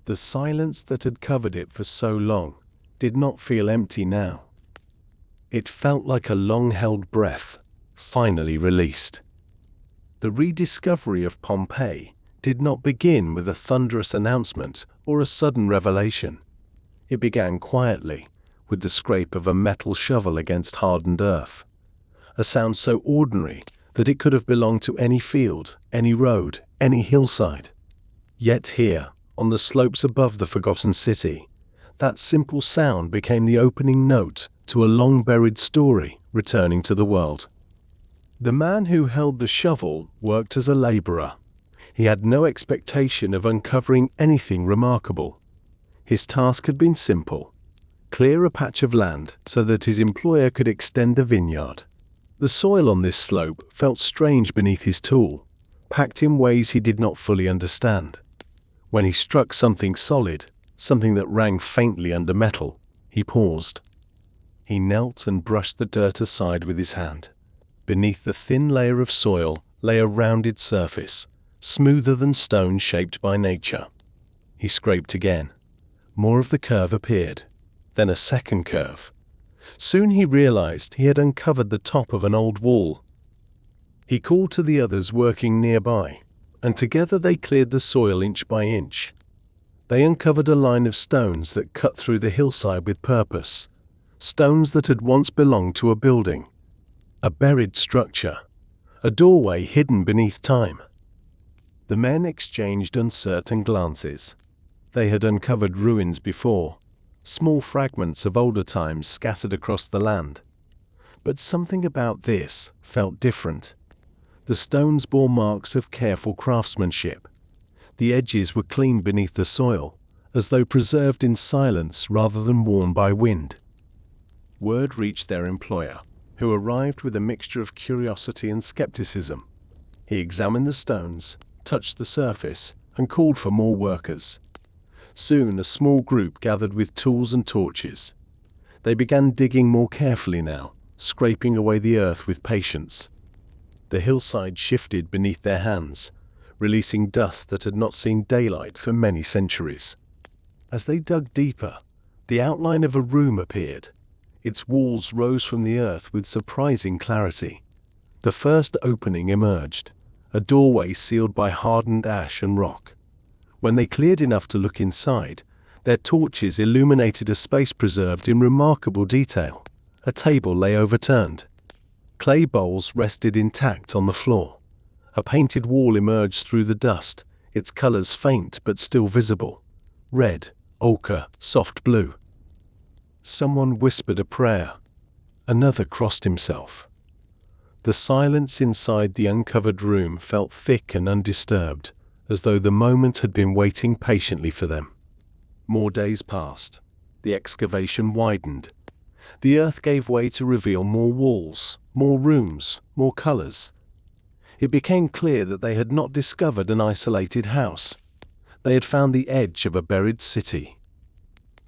Speaker 1: The silence that had covered it for so long did not feel empty now. It felt like a long-held breath, finally released. The rediscovery of Pompeii did not begin with a thunderous announcement or a sudden revelation. It began quietly, with the scrape of a metal shovel against hardened earth, a sound so ordinary that it could have belonged to any field, any road, any hillside. Yet here, on the slopes above the forgotten city, that simple sound became the opening note to a long-buried story returning to the world. The man who held the shovel worked as a laborer. He had no expectation of uncovering anything remarkable. His task had been simple: clear a patch of land so that his employer could extend a vineyard. The soil on this slope felt strange beneath his tool, packed in ways he did not fully understand. When he struck something solid, something that rang faintly under metal, he paused. He knelt and brushed the dirt aside with his hand. Beneath the thin layer of soil lay a rounded surface, smoother than stone shaped by nature. He scraped again. More of the curve appeared, then a second curve. Soon he realized he had uncovered the top of an old wall. He called to the others working nearby, and together they cleared the soil inch by inch. They uncovered a line of stones that cut through the hillside with purpose, stones that had once belonged to a building, a buried structure, a doorway hidden beneath time. The men exchanged uncertain glances. They had uncovered ruins before, small fragments of older times scattered across the land. But something about this felt different. The stones bore marks of careful craftsmanship. The edges were clean beneath the soil, as though preserved in silence rather than worn by wind. Word reached their employer, who arrived with a mixture of curiosity and skepticism. He examined the stones, touched the surface, and called for more workers. Soon a small group gathered with tools and torches. They began digging more carefully now, scraping away the earth with patience. The hillside shifted beneath their hands, releasing dust that had not seen daylight for many centuries. As they dug deeper, the outline of a room appeared. Its walls rose from the earth with surprising clarity. The first opening emerged, a doorway sealed by hardened ash and rock. When they cleared enough to look inside, their torches illuminated a space preserved in remarkable detail. A table lay overturned. Clay bowls rested intact on the floor. A painted wall emerged through the dust, its colors faint but still visible: red, ochre, soft blue. Someone whispered a prayer. Another crossed himself. The silence inside the uncovered room felt thick and undisturbed, as though the moment had been waiting patiently for them. More days passed. The excavation widened. The earth gave way to reveal more walls, more rooms, more colors. It became clear that they had not discovered an isolated house. They had found the edge of a buried city.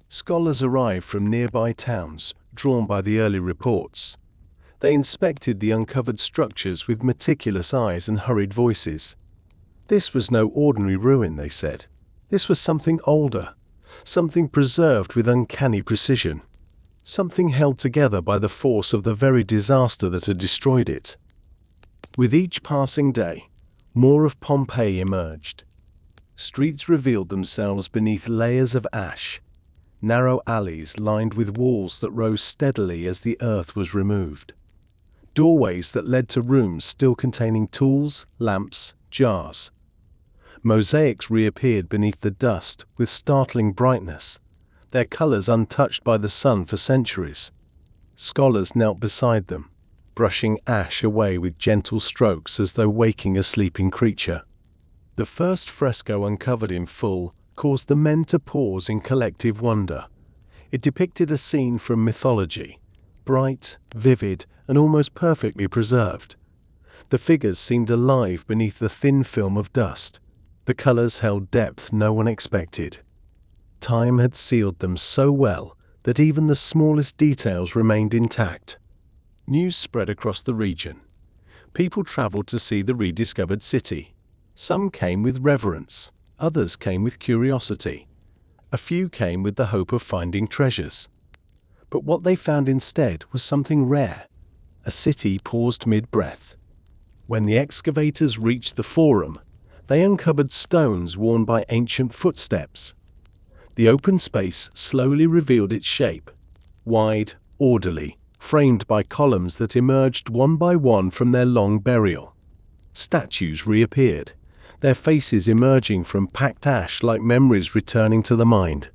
Speaker 1: Scholars arrived from nearby towns, drawn by the early reports. They inspected the uncovered structures with meticulous eyes and hurried voices. This was no ordinary ruin, they said. This was something older, something preserved with uncanny precision, something held together by the force of the very disaster that had destroyed it. With each passing day, more of Pompeii emerged. Streets revealed themselves beneath layers of ash, narrow alleys lined with walls that rose steadily as the earth was removed, doorways that led to rooms still containing tools, lamps, jars. Mosaics reappeared beneath the dust with startling brightness, their colors untouched by the sun for centuries. Scholars knelt beside them, brushing ash away with gentle strokes as though waking a sleeping creature. The first fresco uncovered in full caused the men to pause in collective wonder. It depicted a scene from mythology, bright, vivid, and almost perfectly preserved. The figures seemed alive beneath the thin film of dust. The colors held depth no one expected. Time had sealed them so well that even the smallest details remained intact. News spread across the region. People traveled to see the rediscovered city. Some came with reverence, others came with curiosity. A few came with the hope of finding treasures. But what they found instead was something rare. A city paused mid-breath. When the excavators reached the forum, they uncovered stones worn by ancient footsteps. The open space slowly revealed its shape, wide, orderly, framed by columns that emerged one by one from their long burial. Statues reappeared, their faces emerging from packed ash like memories returning to the mind.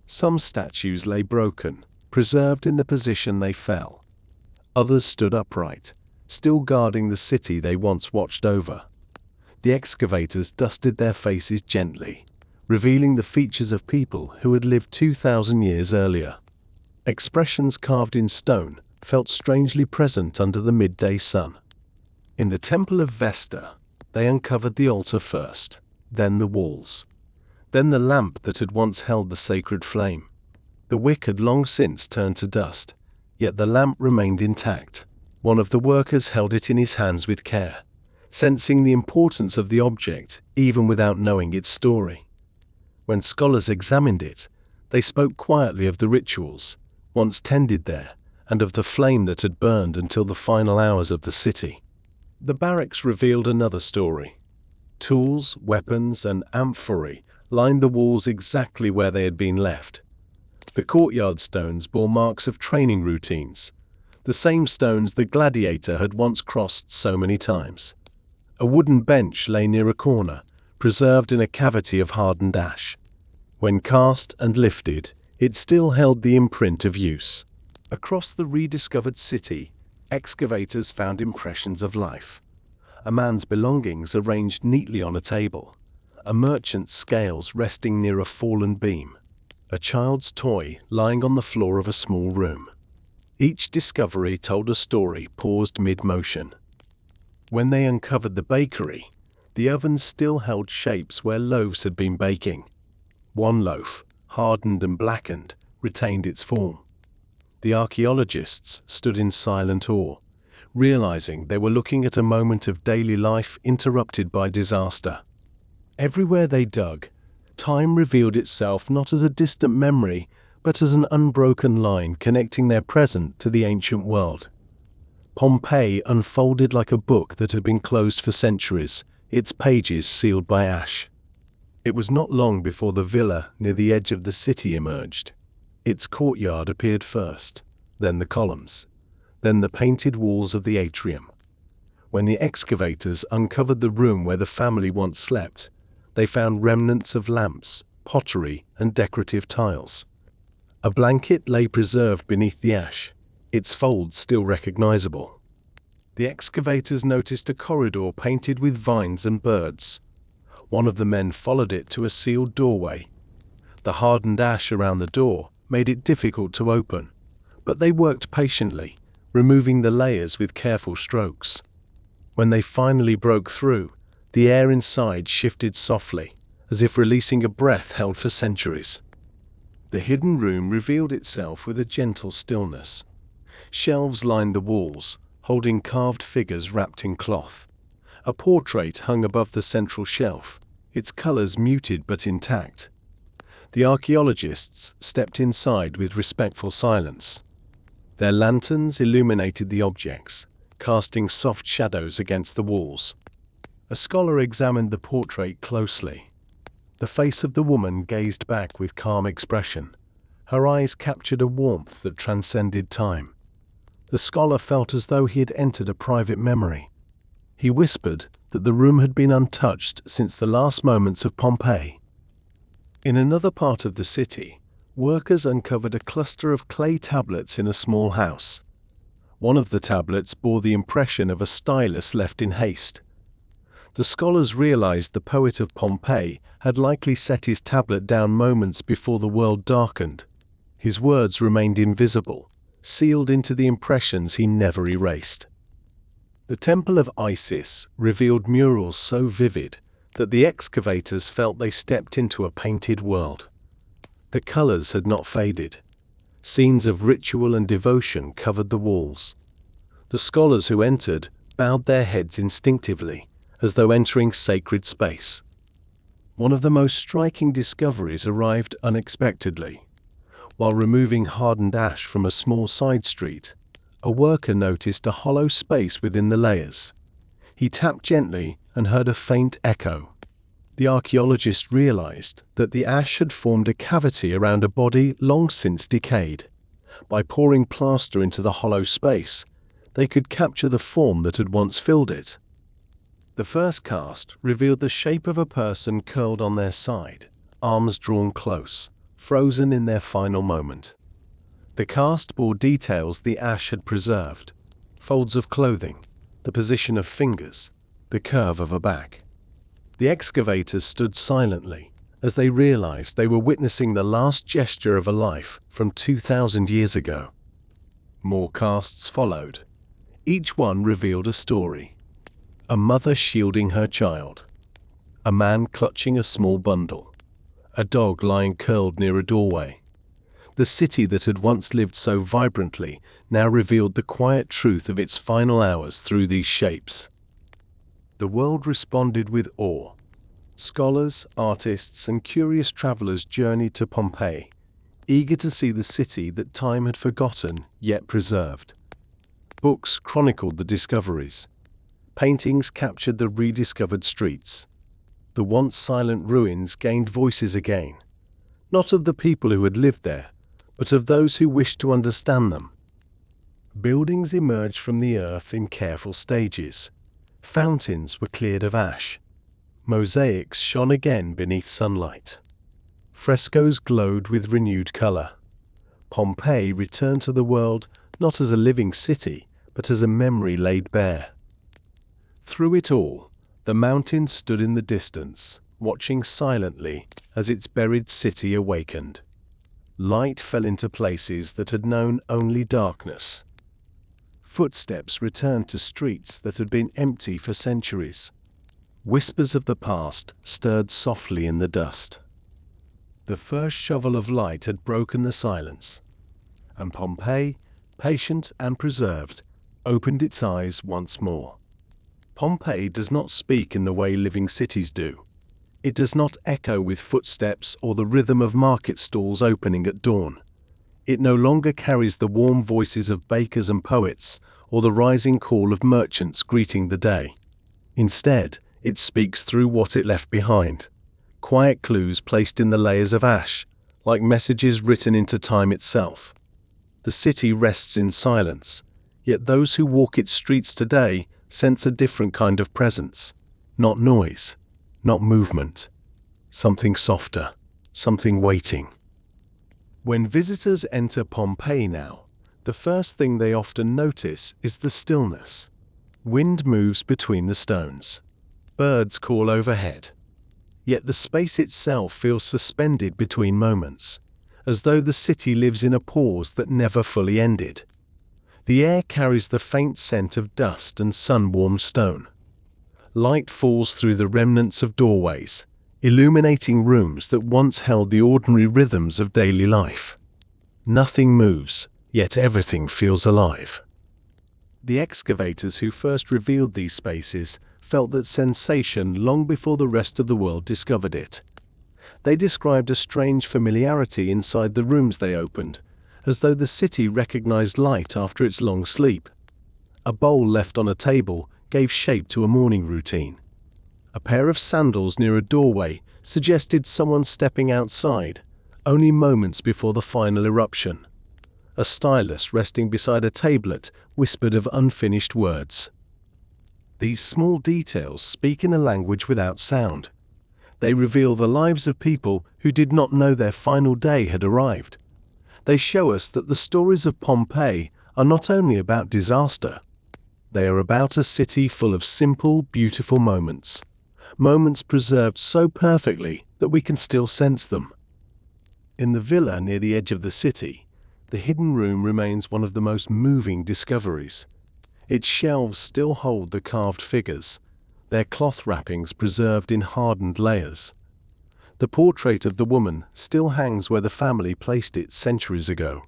Speaker 1: Some statues lay broken, preserved in the position they fell. Others stood upright, still guarding the city they once watched over. The excavators dusted their faces gently, revealing the features of people who had lived 2,000 years earlier. Expressions carved in stone felt strangely present under the midday sun. In the Temple of Vesta, they uncovered the altar first, then the walls, then the lamp that had once held the sacred flame. The wick had long since turned to dust, yet the lamp remained intact. One of the workers held it in his hands with care, sensing the importance of the object even without knowing its story. When scholars examined it, they spoke quietly of the rituals once tended there and of the flame that had burned until the final hours of the city. The barracks revealed another story. Tools, weapons, and amphorae lined the walls exactly where they had been left. The courtyard stones bore marks of training routines, the same stones the gladiator had once crossed so many times. A wooden bench lay near a corner, preserved in a cavity of hardened ash. When cast and lifted, it still held the imprint of use. Across the rediscovered city, excavators found impressions of life. A man's belongings arranged neatly on a table, a merchant's scales resting near a fallen beam, a child's toy lying on the floor of a small room. Each discovery told a story paused mid-motion. When they uncovered the bakery, the ovens still held shapes where loaves had been baking. One loaf, hardened and blackened, retained its form. The archaeologists stood in silent awe, realizing they were looking at a moment of daily life interrupted by disaster. Everywhere they dug, time revealed itself not as a distant memory, but as an unbroken line connecting their present to the ancient world. Pompeii unfolded like a book that had been closed for centuries, its pages sealed by ash. It was not long before the villa near the edge of the city emerged. Its courtyard appeared first, then the columns, then the painted walls of the atrium. When the excavators uncovered the room where the family once slept, they found remnants of lamps, pottery, and decorative tiles. A blanket lay preserved beneath the ash, its folds still recognizable. The excavators noticed a corridor painted with vines and birds. One of the men followed it to a sealed doorway. The hardened ash around the door made it difficult to open, but they worked patiently, removing the layers with careful strokes. When they finally broke through, the air inside shifted softly, as if releasing a breath held for centuries. The hidden room revealed itself with a gentle stillness. Shelves lined the walls, holding carved figures wrapped in cloth. A portrait hung above the central shelf, its colors muted but intact. The archaeologists stepped inside with respectful silence. Their lanterns illuminated the objects, casting soft shadows against the walls. A scholar examined the portrait closely. The face of the woman gazed back with calm expression. Her eyes captured a warmth that transcended time. The scholar felt as though he had entered a private memory. He whispered that the room had been untouched since the last moments of Pompeii. In another part of the city, workers uncovered a cluster of clay tablets in a small house. One of the tablets bore the impression of a stylus left in haste. The scholars realized the poet of Pompeii had likely set his tablet down moments before the world darkened. His words remained invisible, sealed into the impressions he never erased. The Temple of Isis revealed murals so vivid that the excavators felt they stepped into a painted world. The colors had not faded. Scenes of ritual and devotion covered the walls. The scholars who entered bowed their heads instinctively, as though entering sacred space. One of the most striking discoveries arrived unexpectedly. While removing hardened ash from a small side street, a worker noticed a hollow space within the layers. He tapped gently and heard a faint echo. The archaeologist realized that the ash had formed a cavity around a body long since decayed. By pouring plaster into the hollow space, they could capture the form that had once filled it. The first cast revealed the shape of a person curled on their side, arms drawn close, frozen in their final moment. The cast bore details the ash had preserved: folds of clothing, the position of fingers, the curve of a back. The excavators stood silently as they realized they were witnessing the last gesture of a life from 2,000 years ago. More casts followed. Each one revealed a story. A mother shielding her child. A man clutching a small bundle. A dog lying curled near a doorway. The city that had once lived so vibrantly now revealed the quiet truth of its final hours through these shapes. The world responded with awe. Scholars, artists, and curious travelers journeyed to Pompeii, eager to see the city that time had forgotten yet preserved. Books chronicled the discoveries. Paintings captured the rediscovered streets. The once silent ruins gained voices again, not of the people who had lived there, but of those who wished to understand them. Buildings emerged from the earth in careful stages. Fountains were cleared of ash. Mosaics shone again beneath sunlight. Frescoes glowed with renewed color. Pompeii returned to the world not as a living city, but as a memory laid bare. Through it all, the mountains stood in the distance, watching silently as its buried city awakened. Light fell into places that had known only darkness. Footsteps returned to streets that had been empty for centuries. Whispers of the past stirred softly in the dust. The first shovel of light had broken the silence, and Pompeii, patient and preserved, opened its eyes once more. Pompeii does not speak in the way living cities do. It does not echo with footsteps or the rhythm of market stalls opening at dawn. It no longer carries the warm voices of bakers and poets or the rising call of merchants greeting the day. Instead, it speaks through what it left behind. Quiet clues placed in the layers of ash, like messages written into time itself. The city rests in silence, yet those who walk its streets today sense a different kind of presence. Not noise, not movement. Something softer, something waiting. When visitors enter Pompeii now, the first thing they often notice is the stillness. Wind moves between the stones. Birds call overhead. Yet the space itself feels suspended between moments, as though the city lives in a pause that never fully ended. The air carries the faint scent of dust and sun-warmed stone. Light falls through the remnants of doorways, illuminating rooms that once held the ordinary rhythms of daily life. Nothing moves, yet everything feels alive. The excavators who first revealed these spaces felt that sensation long before the rest of the world discovered it. They described a strange familiarity inside the rooms they opened, as though the city recognized light after its long sleep. A bowl left on a table gave shape to a morning routine. A pair of sandals near a doorway suggested someone stepping outside, only moments before the final eruption. A stylus resting beside a tablet whispered of unfinished words. These small details speak in a language without sound. They reveal the lives of people who did not know their final day had arrived. They show us that the stories of Pompeii are not only about disaster. They are about a city full of simple, beautiful moments. Moments preserved so perfectly that we can still sense them. In the villa near the edge of the city, the hidden room remains one of the most moving discoveries. Its shelves still hold the carved figures, their cloth wrappings preserved in hardened layers. The portrait of the woman still hangs where the family placed it centuries ago.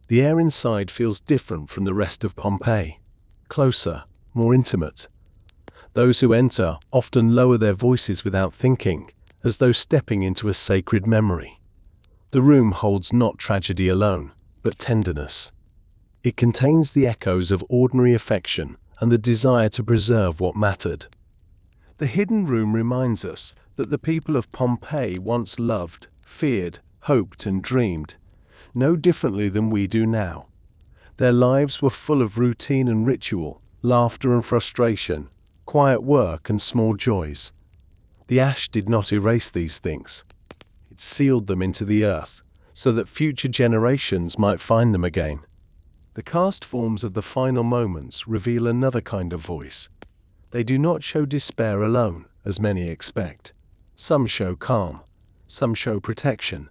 Speaker 1: The air inside feels different from the rest of Pompeii. Closer, more intimate. Those who enter often lower their voices without thinking, as though stepping into a sacred memory. The room holds not tragedy alone, but tenderness. It contains the echoes of ordinary affection and the desire to preserve what mattered. The hidden room reminds us that the people of Pompeii once loved, feared, hoped, and dreamed, no differently than we do now. Their lives were full of routine and ritual, laughter and frustration, quiet work and small joys. The ash did not erase these things. It sealed them into the earth, so that future generations might find them again. The cast forms of the final moments reveal another kind of voice. They do not show despair alone, as many expect. Some show calm, some show protection.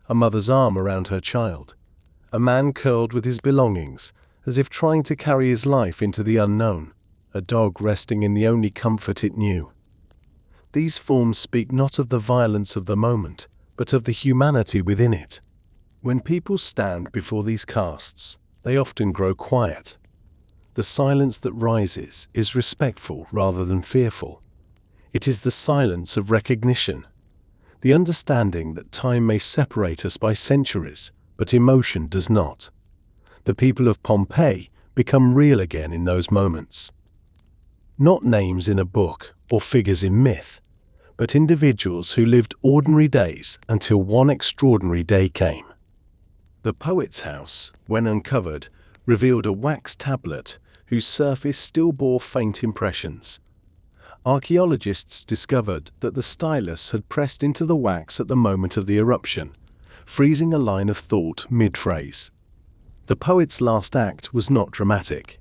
Speaker 1: A mother's arm around her child. A man curled with his belongings, as if trying to carry his life into the unknown. A dog resting in the only comfort it knew. These forms speak not of the violence of the moment, but of the humanity within it. When people stand before these casts, they often grow quiet. The silence that rises is respectful rather than fearful. It is the silence of recognition, the understanding that time may separate us by centuries, but emotion does not. The people of Pompeii become real again in those moments. Not names in a book or figures in myth, but individuals who lived ordinary days until one extraordinary day came. The poet's house, when uncovered, revealed a wax tablet whose surface still bore faint impressions. Archaeologists discovered that the stylus had pressed into the wax at the moment of the eruption, freezing a line of thought mid-phrase. The poet's last act was not dramatic.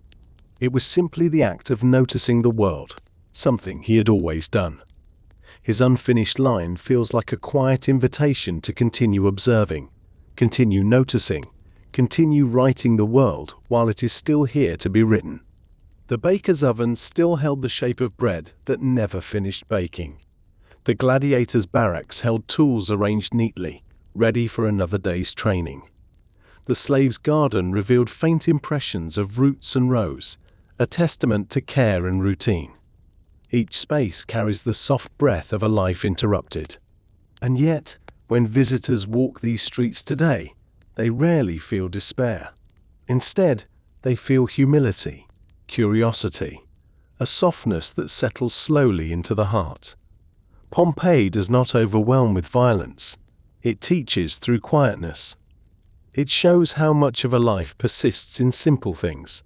Speaker 1: It was simply the act of noticing the world, something he had always done. His unfinished line feels like a quiet invitation to continue observing, continue noticing, continue writing the world while it is still here to be written. The baker's oven still held the shape of bread that never finished baking. The gladiator's barracks held tools arranged neatly, ready for another day's training. The slave's garden revealed faint impressions of roots and rows, a testament to care and routine. Each space carries the soft breath of a life interrupted. And yet, when visitors walk these streets today, they rarely feel despair. Instead, they feel humility, curiosity, a softness that settles slowly into the heart. Pompeii does not overwhelm with violence. It teaches through quietness. It shows how much of a life persists in simple things.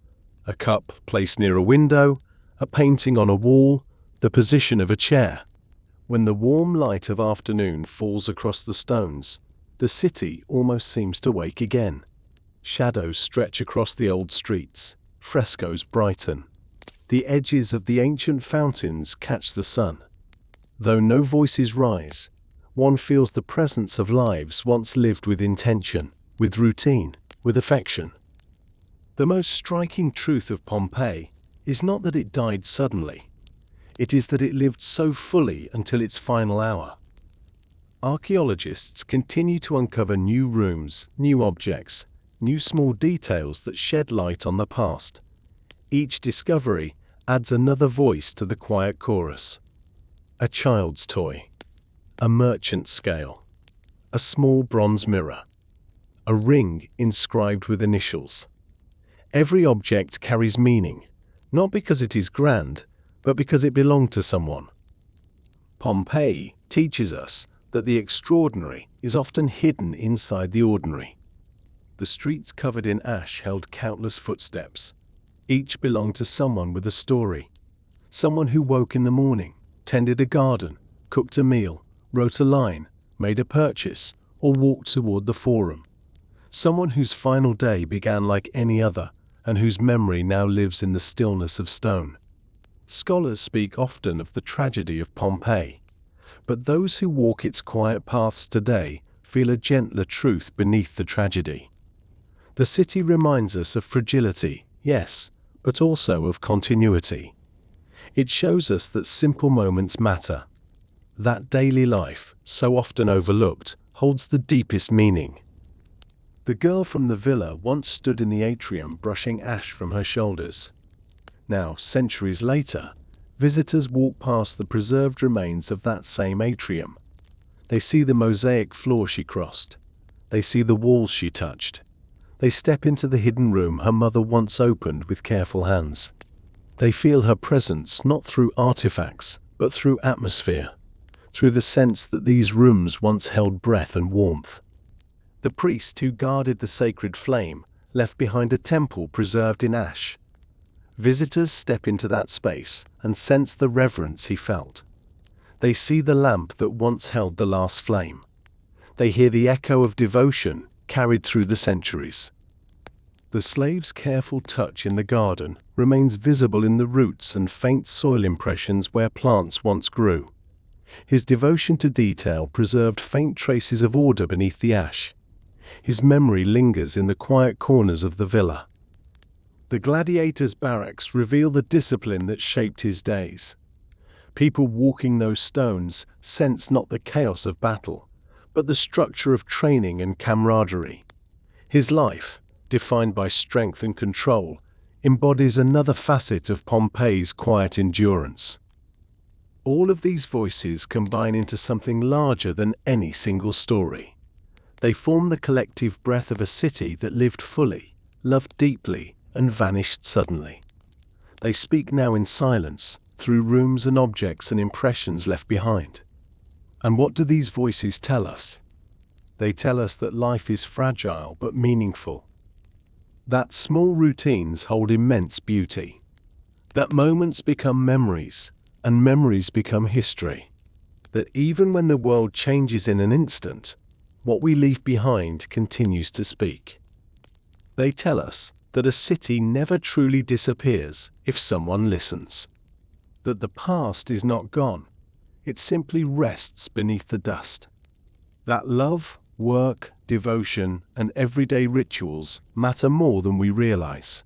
Speaker 1: A cup placed near a window, a painting on a wall, the position of a chair. When the warm light of afternoon falls across the stones, the city almost seems to wake again. Shadows stretch across the old streets. Frescoes brighten. The edges of the ancient fountains catch the sun. Though no voices rise, one feels the presence of lives once lived with intention, with routine, with affection. The most striking truth of Pompeii is not that it died suddenly. It is that it lived so fully until its final hour. Archaeologists continue to uncover new rooms, new objects, new small details that shed light on the past. Each discovery adds another voice to the quiet chorus. A child's toy, a merchant's scale, a small bronze mirror, a ring inscribed with initials. Every object carries meaning, not because it is grand, but because it belonged to someone. Pompeii teaches us that the extraordinary is often hidden inside the ordinary. The streets covered in ash held countless footsteps. Each belonged to someone with a story. Someone who woke in the morning, tended a garden, cooked a meal, wrote a line, made a purchase, or walked toward the forum. Someone whose final day began like any other, and whose memory now lives in the stillness of stone. Scholars speak often of the tragedy of Pompeii, but those who walk its quiet paths today feel a gentler truth beneath the tragedy. The city reminds us of fragility, yes, but also of continuity. It shows us that simple moments matter. That daily life, so often overlooked, holds the deepest meaning. The girl from the villa once stood in the atrium brushing ash from her shoulders. Now, centuries later, visitors walk past the preserved remains of that same atrium. They see the mosaic floor she crossed. They see the walls she touched. They step into the hidden room her mother once opened with careful hands. They feel her presence not through artifacts, but through atmosphere, through the sense that these rooms once held breath and warmth. The priest who guarded the sacred flame left behind a temple preserved in ash. Visitors step into that space and sense the reverence he felt. They see the lamp that once held the last flame. They hear the echo of devotion carried through the centuries. The slave's careful touch in the garden remains visible in the roots and faint soil impressions where plants once grew. His devotion to detail preserved faint traces of order beneath the ash. His memory lingers in the quiet corners of the villa. The gladiators' barracks reveal the discipline that shaped his days. People walking those stones sense not the chaos of battle, but the structure of training and camaraderie. His life, defined by strength and control, embodies another facet of Pompeii's quiet endurance. All of these voices combine into something larger than any single story. They form the collective breath of a city that lived fully, loved deeply, and vanished suddenly. They speak now in silence, through rooms and objects and impressions left behind. And what do these voices tell us? They tell us that life is fragile but meaningful. That small routines hold immense beauty. That moments become memories, and memories become history. That even when the world changes in an instant, what we leave behind continues to speak. They tell us that a city never truly disappears if someone listens. That the past is not gone, it simply rests beneath the dust. That love, work, devotion, and everyday rituals matter more than we realize.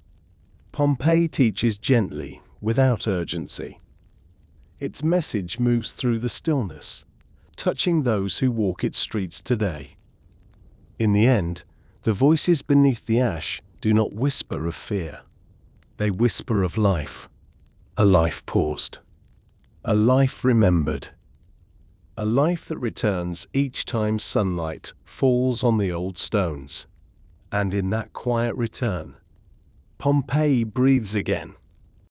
Speaker 1: Pompeii teaches gently, without urgency. Its message moves through the stillness, touching those who walk its streets today. In the end, the voices beneath the ash do not whisper of fear. They whisper of life. A life paused. A life remembered. A life that returns each time sunlight falls on the old stones. And in that quiet return, Pompeii breathes again.